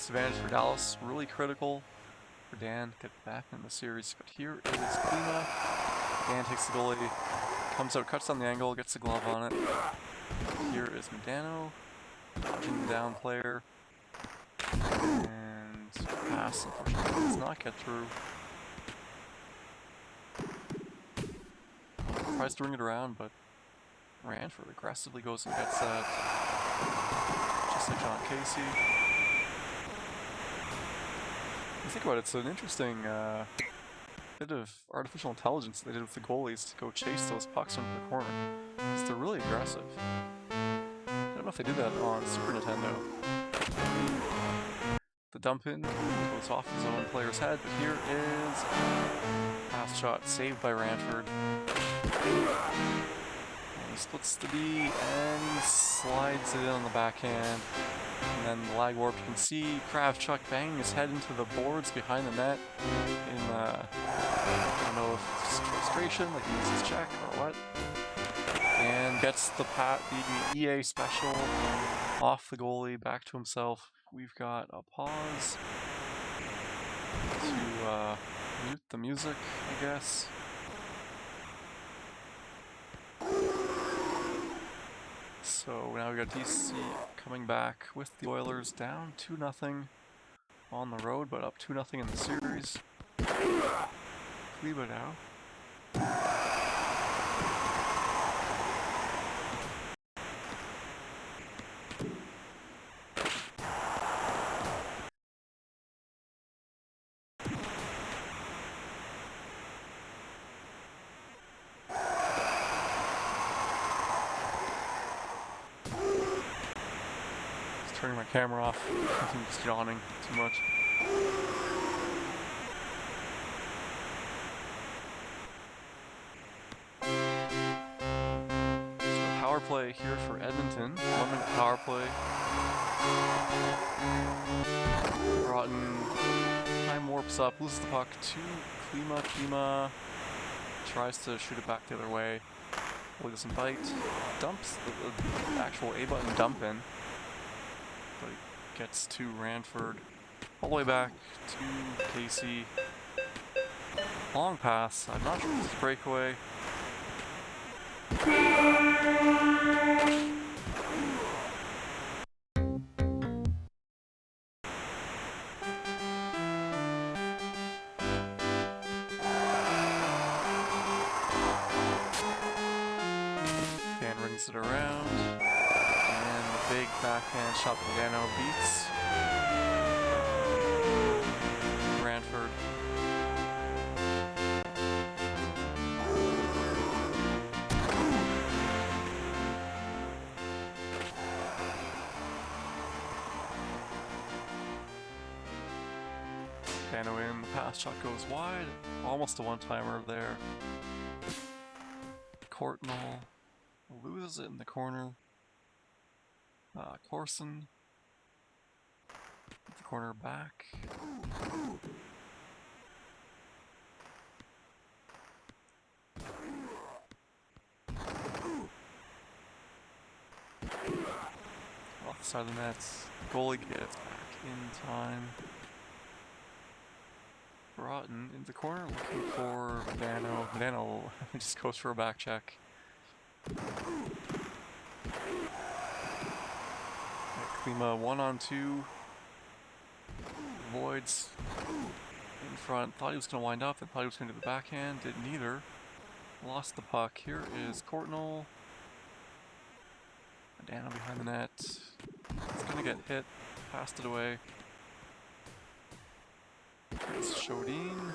Advantage for Dallas, really critical for Dan to get back in the series. But here it is Klima. Dan takes the goalie, comes out, cuts on the angle, gets the glove on it. Here is Medano, dodging the down player, and pass unfortunately does not get through. Tries to ring it around, but Ranford aggressively goes and gets that, just like John Casey. Think about it, it's an interesting bit of artificial intelligence they did with the goalies to go chase those pucks into the corner. Because they're really aggressive. I don't know if they did that on Super Nintendo. The dump in goes off his own player's head, but here is a pass shot saved by Ranford. And he splits the D and he slides it in on the backhand. And then the lag warp, you can see Kravchuk banging his head into the boards behind the net in, I don't know if it's frustration, like he needs his check or what. And gets the EA special off the goalie, back to himself. We've got a pause to mute the music, I guess. So now we got DC coming back with the Oilers down 2-0 on the road, but up 2-0 in the series. Kleba now. Turning my camera off. I'm just yawning too much. So power play here for Edmonton. 1 minute power play. Broughton time warps up, loses the puck to Klima. Klima tries to shoot it back the other way. Really doesn't bite. Dumps the actual A button dump in. But it gets to Ranford. All the way back to Casey. Long pass. I'm not sure if this is breakaway. Dan rings it around. And the big backhand shot from Dano beats Ranford. Dano in, the pass shot goes wide. Almost a one-timer there. Courtnall loses it in the corner. Corson. The corner back. Off the side of the nets. Goalie gets back in time. Broughton in the corner looking for Dano. Dano just goes for a back check. Klima 1-on-2. Voids in front. Thought he was going to wind up and thought he was going to do the backhand. Didn't either. Lost the puck. Here is Courtnall. Dano behind the net. It's going to get hit. Passed it away. Here's Shodin.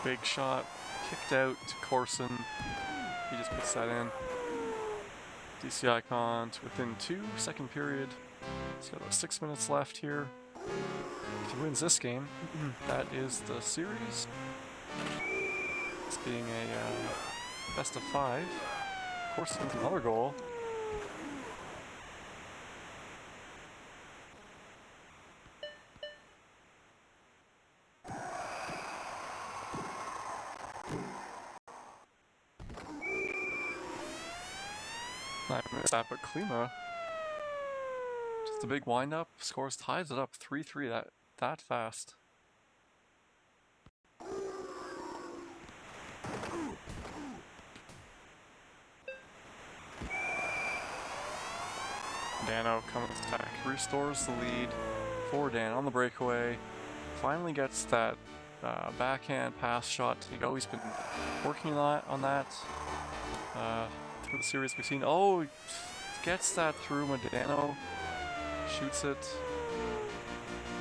Big shot, kicked out to Corson. He just puts that in. DC icon to within 2, second period. He's got about 6 minutes left here. If he wins this game, that is the series. This being a best of 5. Corson with another goal. I missed that, but Klima, just a big wind-up, scores, ties it up 3-3 that fast. Dano comes back, restores the lead for Dan on the breakaway. Finally gets that backhand pass shot. He's always been working on that. Through the series we've seen. Oh, gets that through. Dano shoots it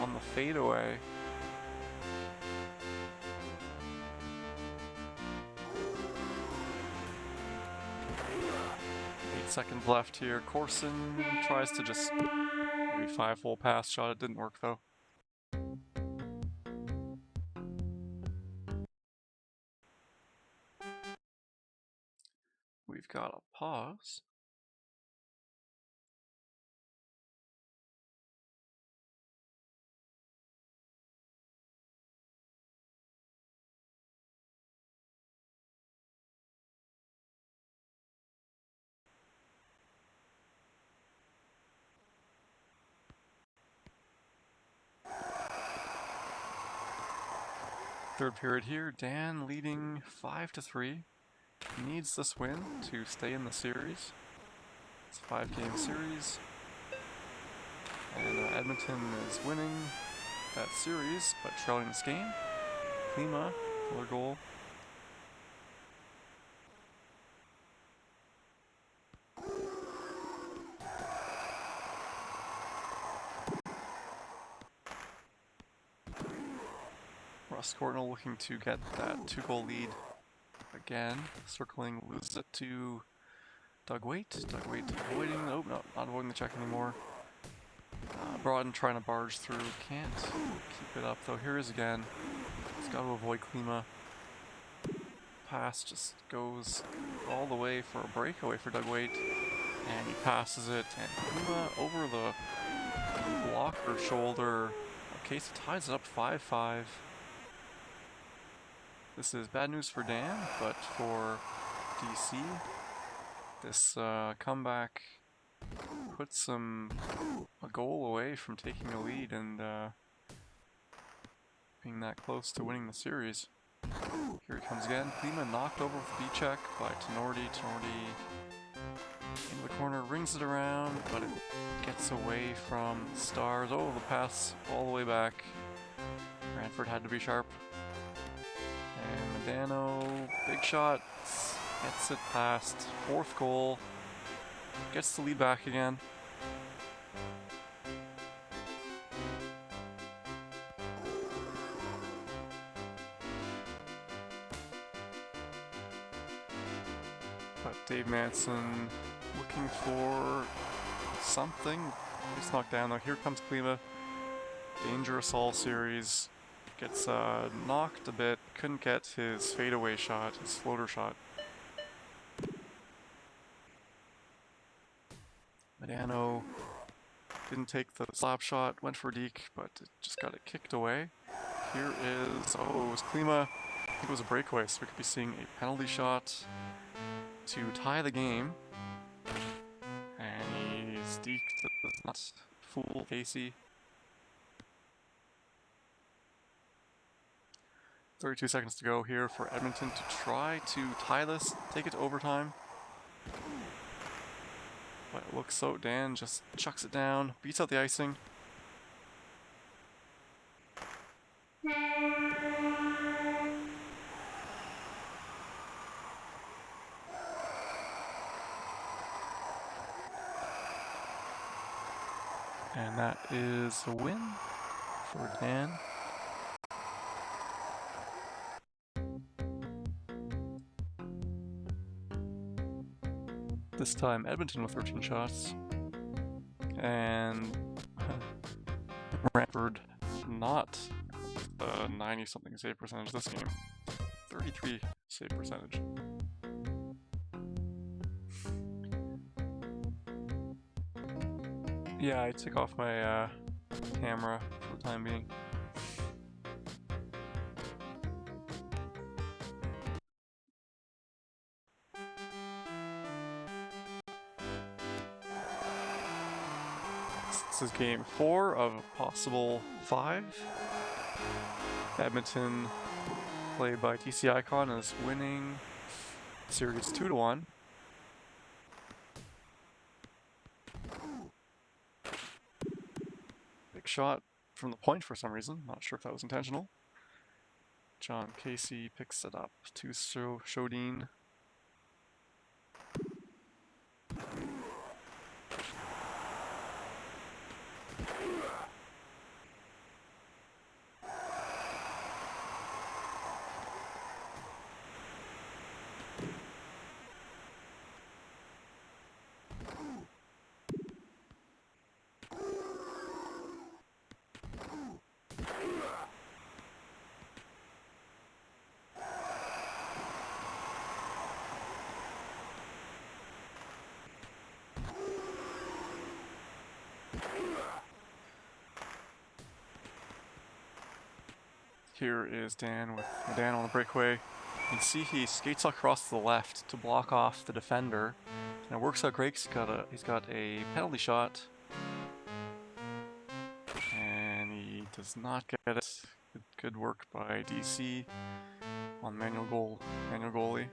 on the fadeaway. 8 seconds left here. Corson tries to just maybe 5-hole pass shot. It didn't work though. We've got a pause. Third period here, Dan leading 5-3. Needs this win to stay in the series. It's a 5-game series. And Edmonton is winning that series, but trailing this game. Klima, another goal. Russ Courtnall looking to get that 2-goal lead again. Circling, loses it to Doug Waite. Doug Waite avoiding, oh no, not avoiding the check anymore. Broaden trying to barge through. Can't keep it up though. Here is again. He's got to avoid Klima. Pass just goes all the way for a breakaway for Doug Waite. And he passes it. And Klima over the blocker shoulder. Okay, so ties it up 5-5. This is bad news for Dan, but for DC, this comeback puts them a goal away from taking a lead and being that close to winning the series. Here he comes again. Klima knocked over with the B-check by Tenorti. Tenorti into the corner, rings it around, but it gets away from Stars. Oh, the pass all the way back. Ranford had to be sharp. And Medano, big shot, gets it past. Fourth goal, gets the lead back again. But Dave Manson looking for something. He's knocked down though. Here comes Klima. Dangerous all series. Gets knocked a bit. Couldn't get his fadeaway shot, his floater shot. Medano didn't take the slap shot, went for Deke, but it just got it kicked away. Here is, oh, it was Klima. I think it was a breakaway, so we could be seeing a penalty shot to tie the game. And he's Deke does not fool Casey. 32 seconds to go here for Edmonton to try to tie this, take it to overtime. But it looks so, Dan just chucks it down, beats out the icing. And that is a win for Dan. This time Edmonton with 13 shots, and Ranford not 90-something save percentage this game, 33 save percentage. Yeah, I took off my camera for the time being. This is game 4 of a possible 5. Edmonton, played by TC Icon, is winning series 2-1. Big shot from the point for some reason. Not sure if that was intentional. John Casey picks it up to Shodin. Here is Dan with Dan on the breakaway. You can see he skates across to the left to block off the defender. And it works out great because he's got a penalty shot. And he does not get it. Good work by DC on manual goalie.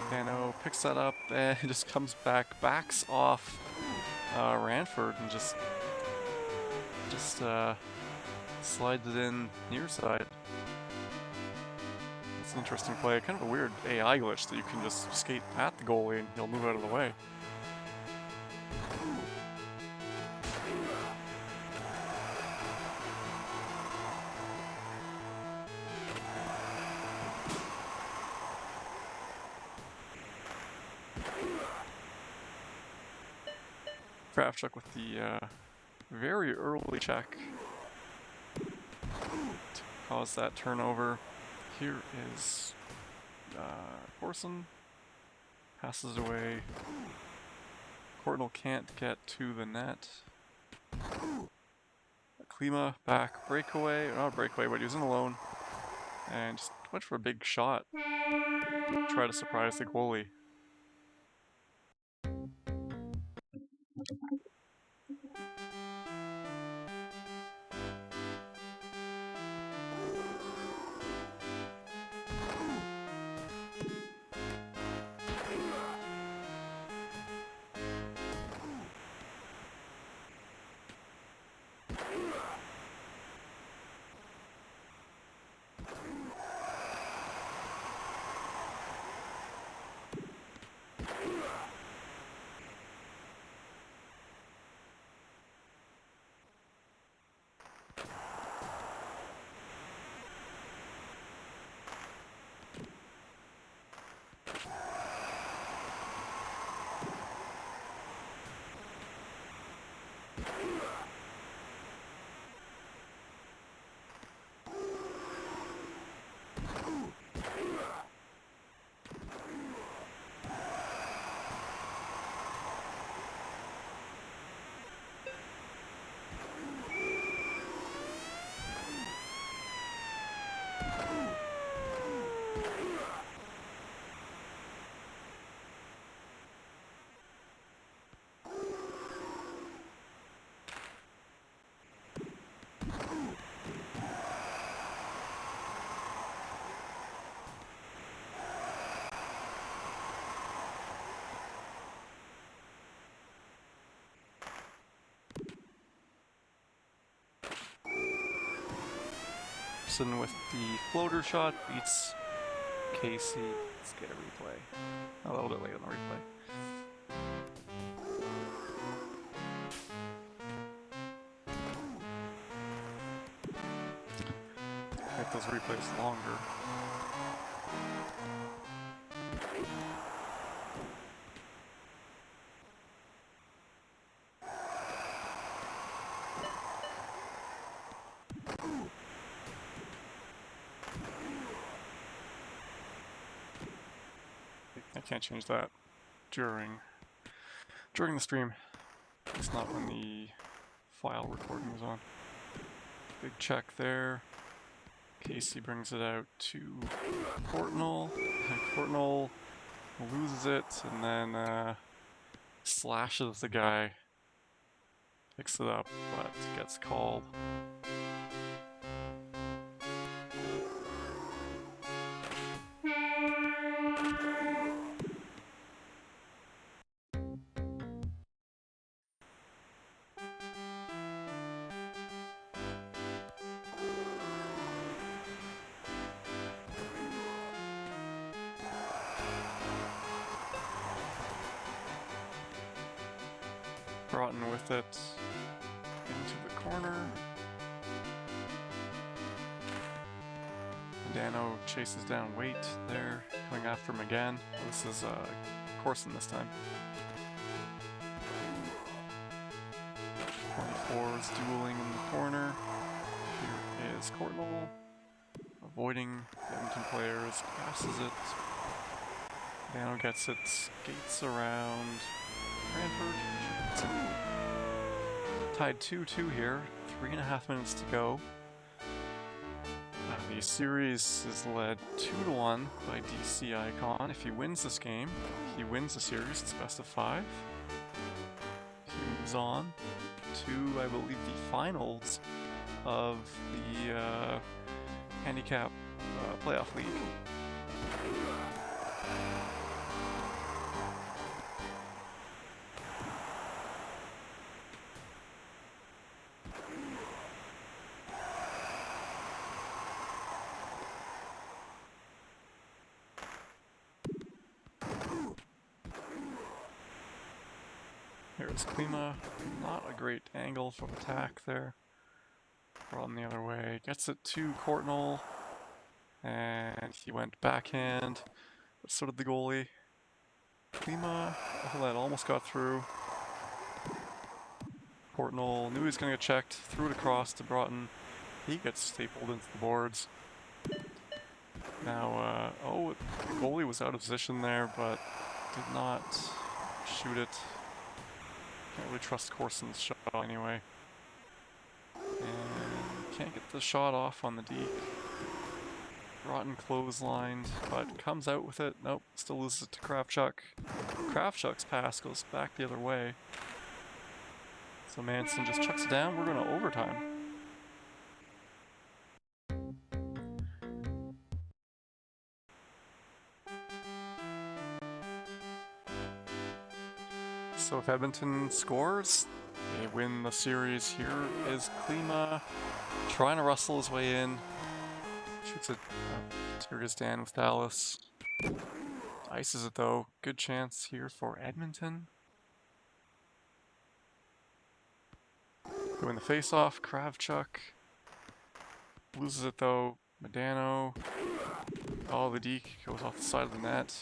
Dano picks that up and just comes back, backs off Ranford and just slides it in near side. It's an interesting play. Kind of a weird AI glitch that you can just skate at the goalie and he'll move out of the way. Kravchuk with the very early check to cause that turnover. Here is Corson. Passes away. Courtnall can't get to the net. Klima back, breakaway, not breakaway, but he was in alone. And just went for a big shot. Try to surprise the goalie. With the floater shot beats Casey. Let's get a replay. A little bit late on the replay. Make those replays longer. I can't change that during the stream. It's not when the file recording is on. Big check there. Casey brings it out to Courtnall. And Courtnall loses it and then slashes the guy. Picks it up, but gets called. Broughton with it into the corner. Dano chases down Waite there, coming after him again. This is Corson this time. 24's dueling in the corner. Here is Courtnall, avoiding Edmonton players, passes it. Dano gets it, skates around Cranford. Tied 2-2 here, 3.5 minutes to go. The series is led 2-1 by DC Icon. If he wins this game, he wins the series. It's best of 5. He moves on to, I believe, the finals of the handicap playoff league. Here's Klima, not a great angle for attack there. Brought the other way, gets it to Courtnall, and he went backhand, but so did the goalie. Klima, oh, that almost got through. Portnoy knew he was going to get checked, threw it across to Broughton. He gets stapled into the boards. Now, oh, the goalie was out of position there, but did not shoot it. Can't really trust Corson's shot anyway. And can't get the shot off on the D. Broughton clotheslined, but comes out with it. Nope, still loses it to Kravchuk. Kravchuk's pass goes back the other way. So Manson just chucks it down. We're going to overtime. So if Edmonton scores, they win the series. Here is Klima trying to wrestle his way in. Shoots it. Here is Dan with Dallas. Ices it though. Good chance here for Edmonton. Win the face-off. Kravchuk loses it though. Medano. Oh, the deke goes off the side of the net.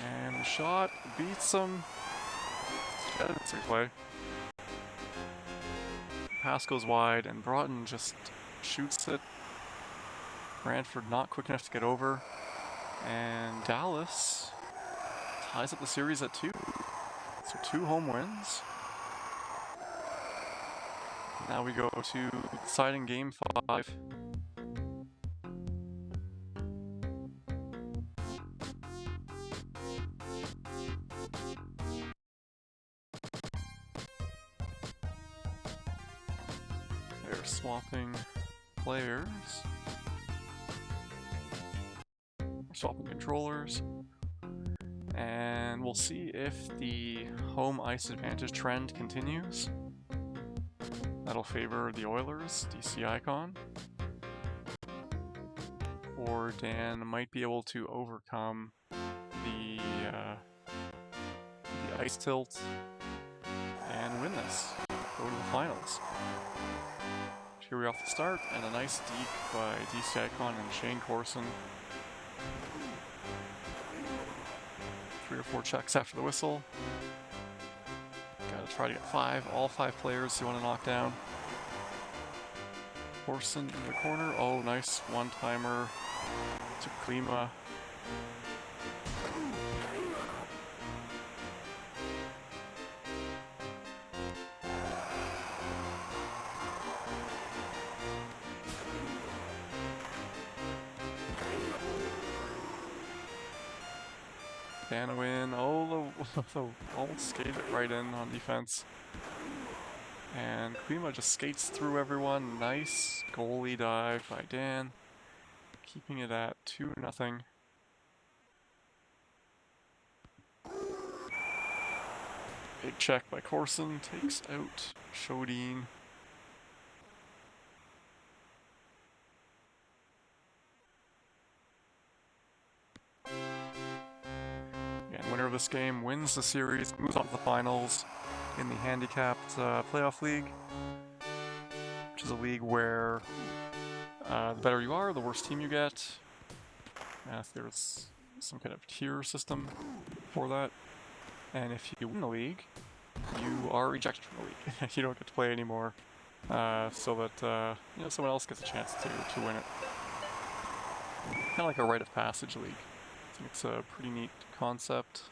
And the shot beats him. That's a play. Pass goes wide, and Broughton just shoots it. Brantford not quick enough to get over. And Dallas ties up the series at 2. So 2 home wins. Now we go to deciding game 5. They're swapping players. Swapping controllers. And we'll see if the home ice advantage trend continues. That'll favor the Oilers, DC icon. Or Dan might be able to overcome the ice tilt and win this. Go to the finals. Here we off the start, and a nice deke by DC icon and Shane Corson. 3 or 4 checks after the whistle. Gotta try to get 5, all 5 players you want to knock down. Corson in the corner. Oh, nice one-timer to Klima. Dano in. Oh, the almost skated it right in on defense. And Klima just skates through everyone. Nice goalie dive by Dan. Keeping it at 2-0. Big check by Corson. Takes out Shodin. Again, winner of this game wins the series, moves on to the finals in the handicapped playoff league, which is a league where the better you are, the worse team you get. If there's some kind of tier system for that. And if you win the league, you are ejected from the league. You don't get to play anymore, so that someone else gets a chance to win it. Kind of like a rite of passage league. I think it's a pretty neat concept.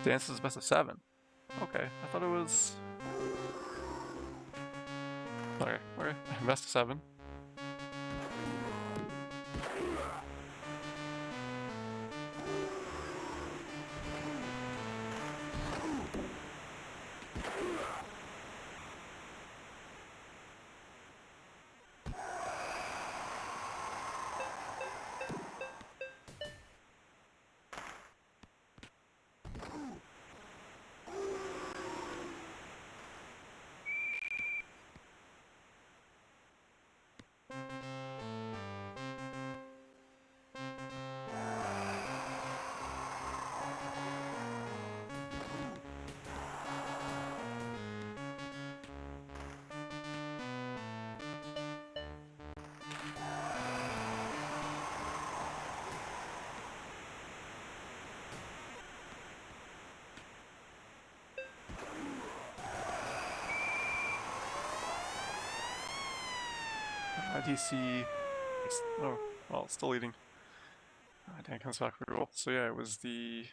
Dance is best of 7. Okay, I thought it was... Okay, best of 7. DC. Oh, well, still leading. Dan comes back pretty well. So yeah, it was the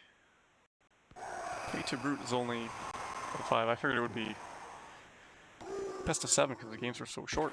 Pay to Brute is only 5. I figured it would be best of 7 because the games were so short.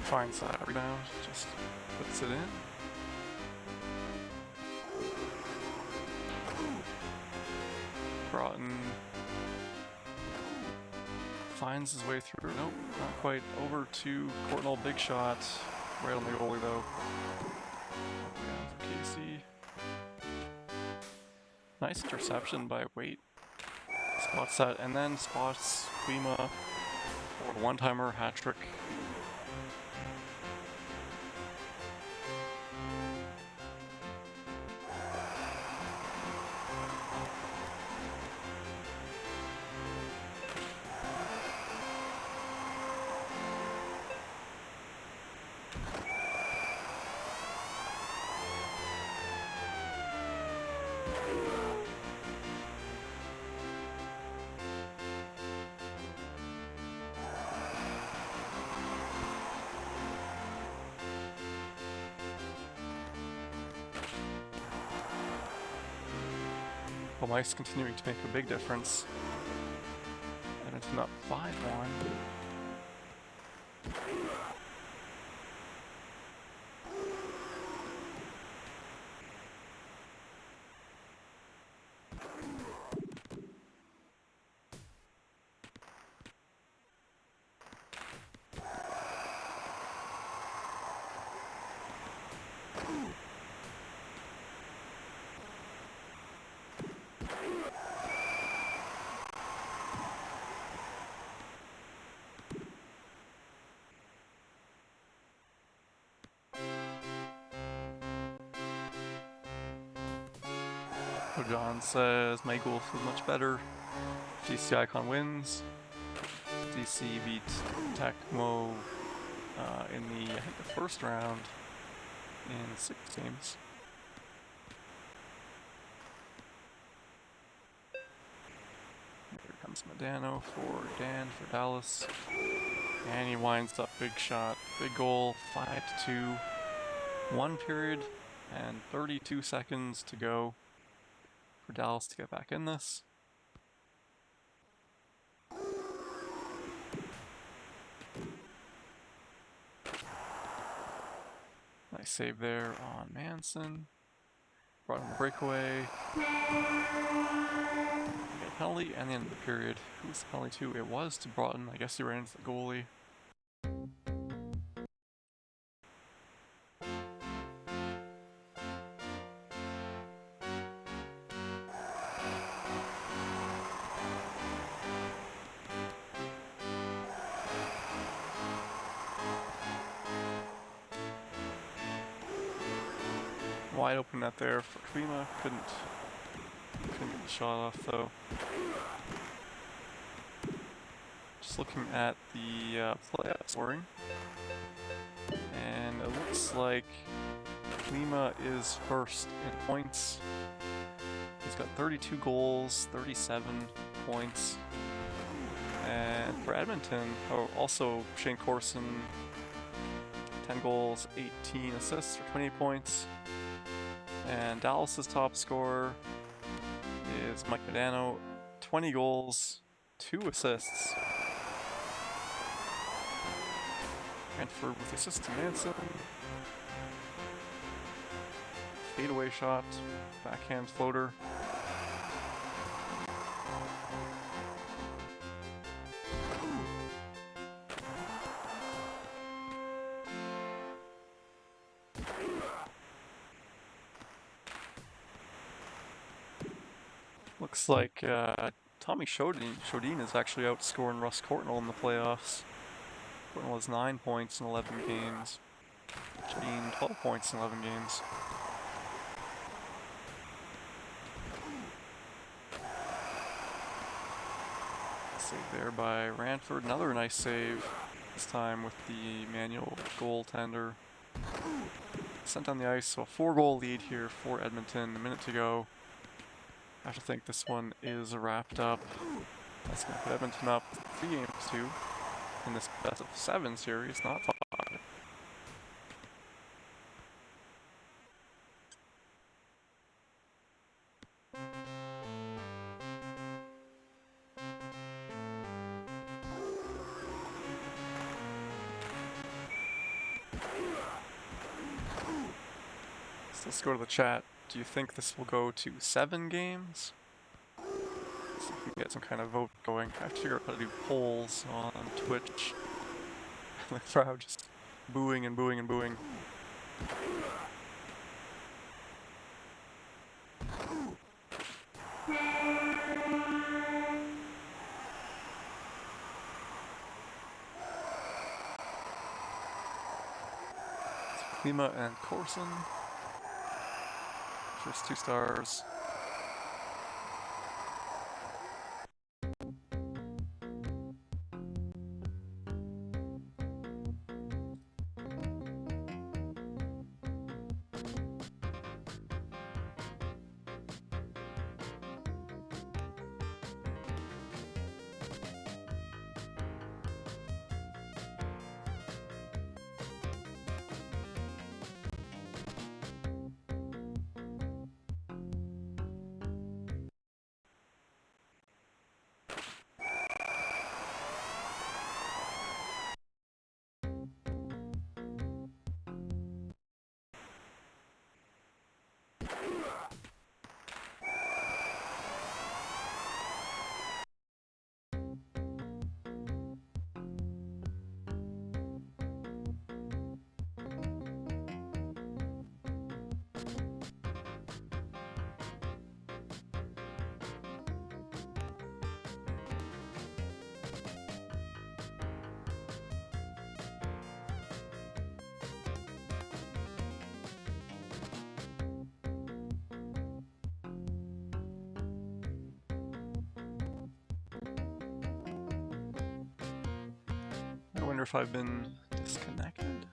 Finds that rebound, just puts it in. Broughton finds his way through. Nope, not quite. Over to Courtnall, big shot. Right on the goalie though. Yeah, for Casey. Nice interception by Waite. Spots that, and then spots Klima for a one-timer hat trick. Well, Mike's continuing to make a big difference. Edmonton up 5-1. John says my goal feels much better. GC Icon wins. DC beat Tecmo in the, I think, the first round in 6 games. Here comes Medano for Dan for Dallas. And he winds up, big shot, big goal, 5-2. 1 period and 32 seconds to go for Dallas to get back in this. Nice save there on Manson. Brought him a breakaway. Get a penalty and the end of the period. Who was the penalty to? It was to Broughton. I guess he ran into the goalie. Wide open net there for Klima. Couldn't get the shot off though. Just looking at the playoff scoring, and it looks like Klima is first in points. He's got 32 goals, 37 points. And for Edmonton, also Shane Corson, 10 goals, 18 assists for 20 points. And Dallas's top scorer is Mike Medano, 20 goals, 2 assists. Transferred with assist to Manson. Fadeaway shot, backhand floater. Looks like Tommy Shodin is actually outscoring Russ Courtnall in the playoffs. Courtnall has 9 points in 11 games. Shodin 12 points in 11 games. Save there by Ranford. Another nice save. This time with the manual goaltender. Sent on the ice, so a 4-goal lead here for Edmonton. A minute to go. I have to think this one is wrapped up. That's going to put Edmonton up 3 games to in this best of 7 series, not 5. So let's go to the chat. Do you think this will go to 7 games? So we can get some kind of vote going. I have to figure out how to do polls on Twitch. The crowd just booing and booing and booing. Klima and Corson. First 2 stars. I wonder if I've been disconnected.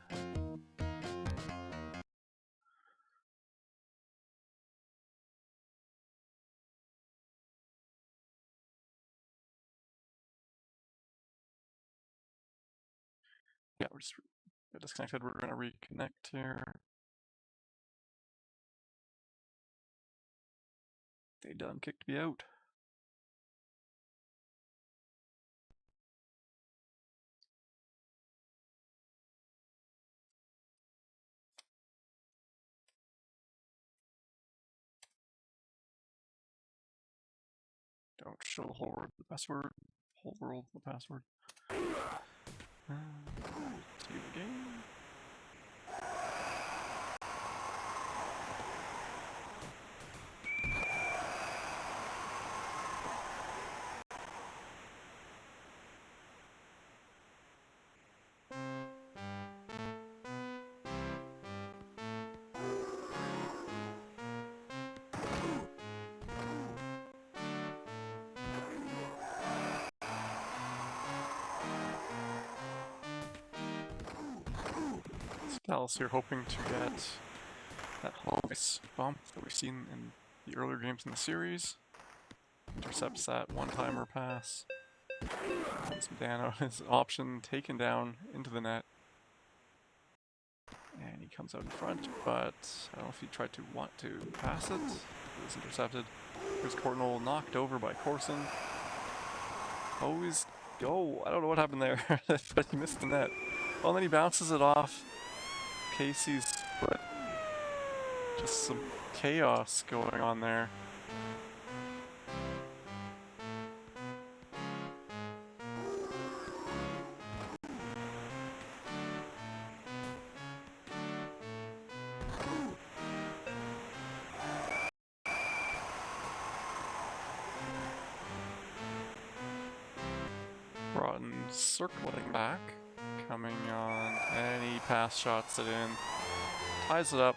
Yeah, we're just disconnected. We're gonna reconnect here. They done kicked me out. Don't show the whole world the password. Whole world the password. Save the game. Dallas here hoping to get that home ice bump that we've seen in the earlier games in the series. Intercepts that one-timer pass. Dano, his option taken down into the net. And he comes out in front, but I don't know if he tried to want to pass it. It was intercepted. Here's Courtnall knocked over by Corson. Always, I don't know what happened there, but he missed the net. Well, and then he bounces it off Casey's foot. Just some chaos going on there. Broughton circling back, coming on, and he pass shots it in, ties it up.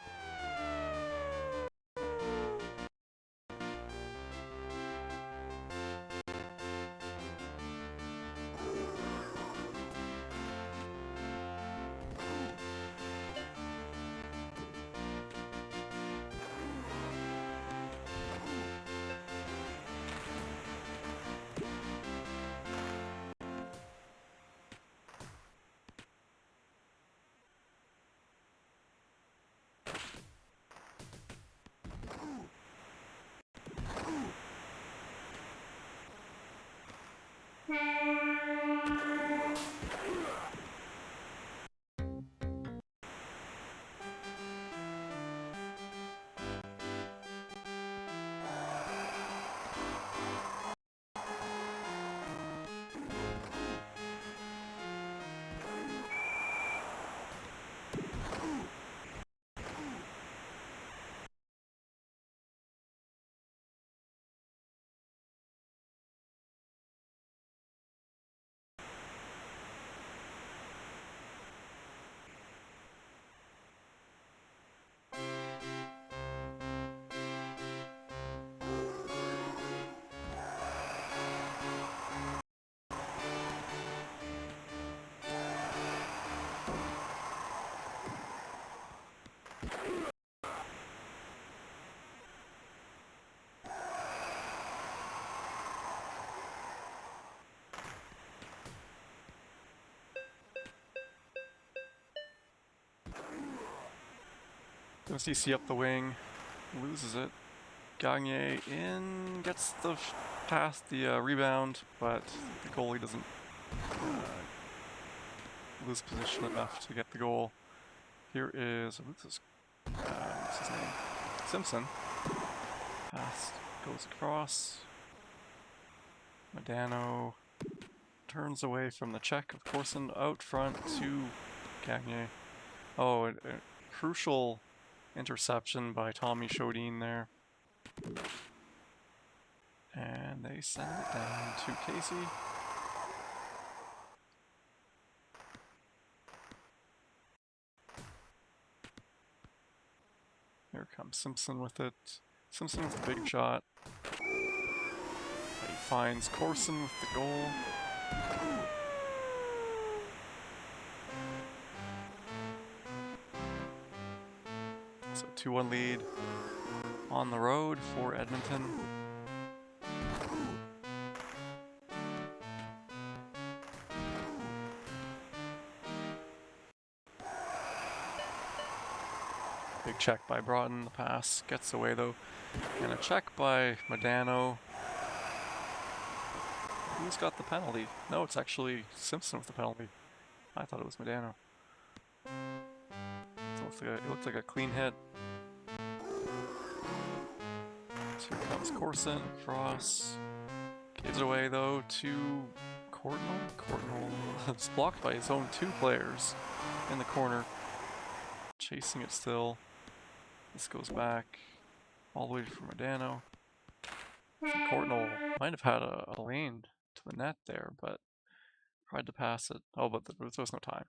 Gonna CC up the wing, loses it. Gagne in, gets the past the rebound, but the goalie doesn't lose position enough to get the goal. Here is what's his name? Simpson. Pass goes across. Modano turns away from the check of Corson out front to Gagne. Oh, a crucial interception by Tommy Shodin there. And they send it down to Casey. Here comes Simpson with it. Simpson with a big shot. But he finds Corson with the goal. So 2-1 lead on the road for Edmonton. Big check by Broughton, the pass gets away though. And a check by Modano. Who's got the penalty? No, it's actually Simpson with the penalty. I thought it was Modano. So it looked like a clean hit. So here comes Corson across. Gives it away though to Courtnall. Courtnall is blocked by his own 2 players in the corner. Chasing it still. This goes back all the way for Modano. Courtnall might have had a lane to the net there, but tried to pass it. Oh, but there was no time.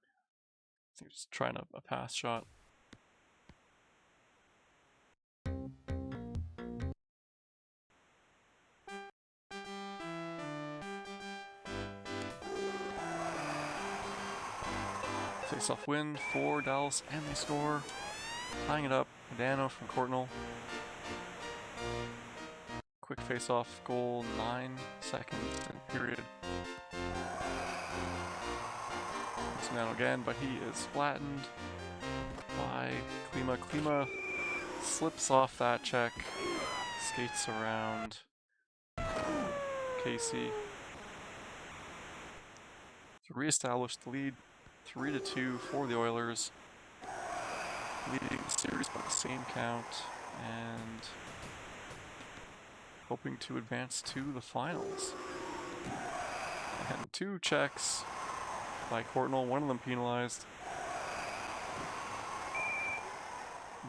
He was trying a pass shot. Face-off win for Dallas, and they score. Tying it up, Modano from Courtnall. Quick face-off goal, 9 seconds in period. It's Modano again, but he is flattened by Klima. Klima slips off that check, skates around Casey to reestablish the lead, 3-2 for the Oilers, leading the series by the same count and hoping to advance to the finals. And 2 checks by Courtnall, one of them penalized.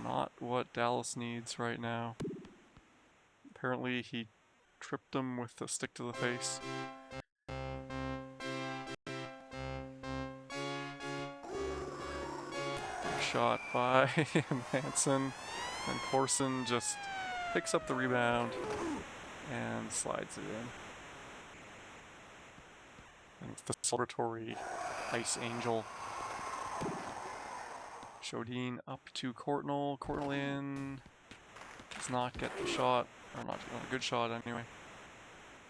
Not what Dallas needs right now. Apparently he tripped him with a stick to the face. shot by Manson, and Corson just picks up the rebound and slides it in. And it's the celebratory Ice Angel. Shodin up to Courtnall. Courtnall in. Does not get the shot. Or not a good shot anyway.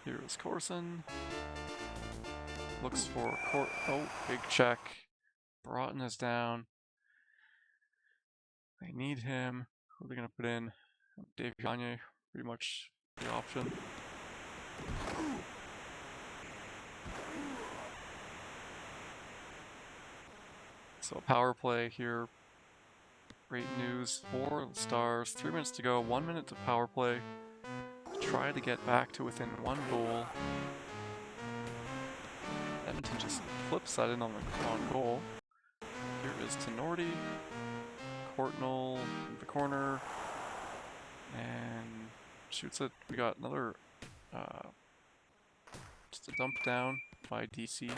Here is Corson. Looks for oh, big check. Broughton is down. They need him. Who are they going to put in? Dave Gagne, pretty much the option. So power play here. Great news for the Stars. 3 minutes to go, 1 minute to power play. Try to get back to within 1 goal. Edmonton just flips that in on goal. Here is Tenorti. Courtnall in the corner. And shoots it. We got another just a dump down by DC.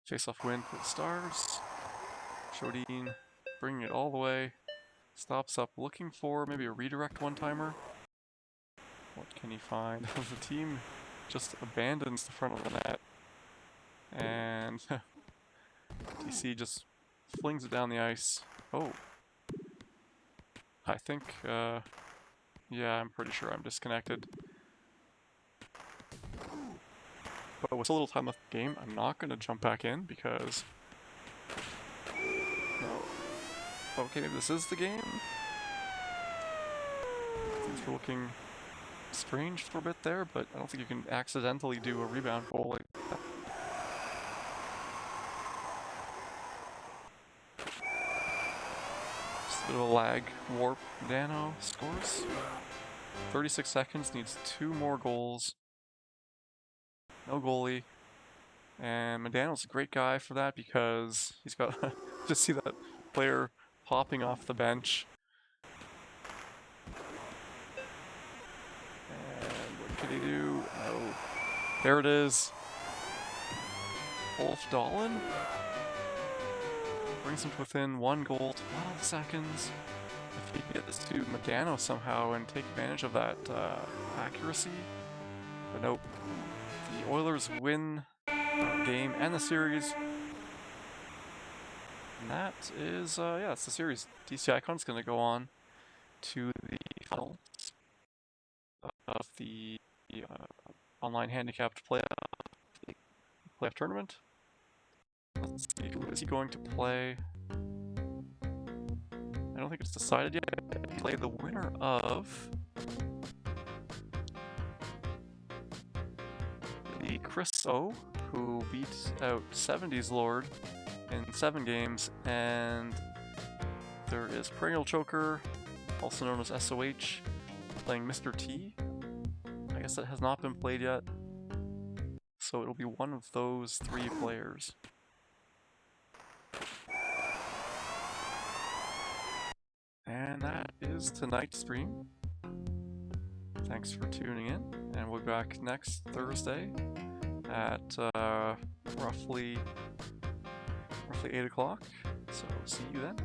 Face-off win for the Stars. Shodin bringing it all the way. Stops up looking for maybe a redirect one-timer. What can he find? The team just abandons the front of the net. And DC just flings it down the ice. Oh. I think, yeah, I'm pretty sure I'm disconnected. But with a little time left in the game, I'm not going to jump back in because... No. Okay, maybe this is the game? Things were looking strange for a bit there, but I don't think you can accidentally do a rebound goal like that. Just a bit of a lag warp. Dano scores. 36 seconds, needs 2 more goals. No goalie. And Medano's a great guy for that because he's got just see that player popping off the bench. And what could he do? Oh, there it is. Ulf Dahlin brings him to within 1 goal, 12 seconds. If he can get this to Medano somehow and take advantage of that accuracy. But nope. The Oilers win the game and the series. And that is, yeah, it's the series. DC Icon's going to go on to the finals of the online handicapped playoff tournament. Let's see, who is he going to play? I don't think it's decided yet. Play the winner of the Chris O, who beat out 70s Lord in 7 games, and there is Perennial Choker, also known as SoH, playing Mr. T. I guess that has not been played yet, so it'll be one of those 3 players. And that is tonight's stream. Thanks for tuning in, and we'll be back next Thursday at roughly 8 o'clock. So see you then.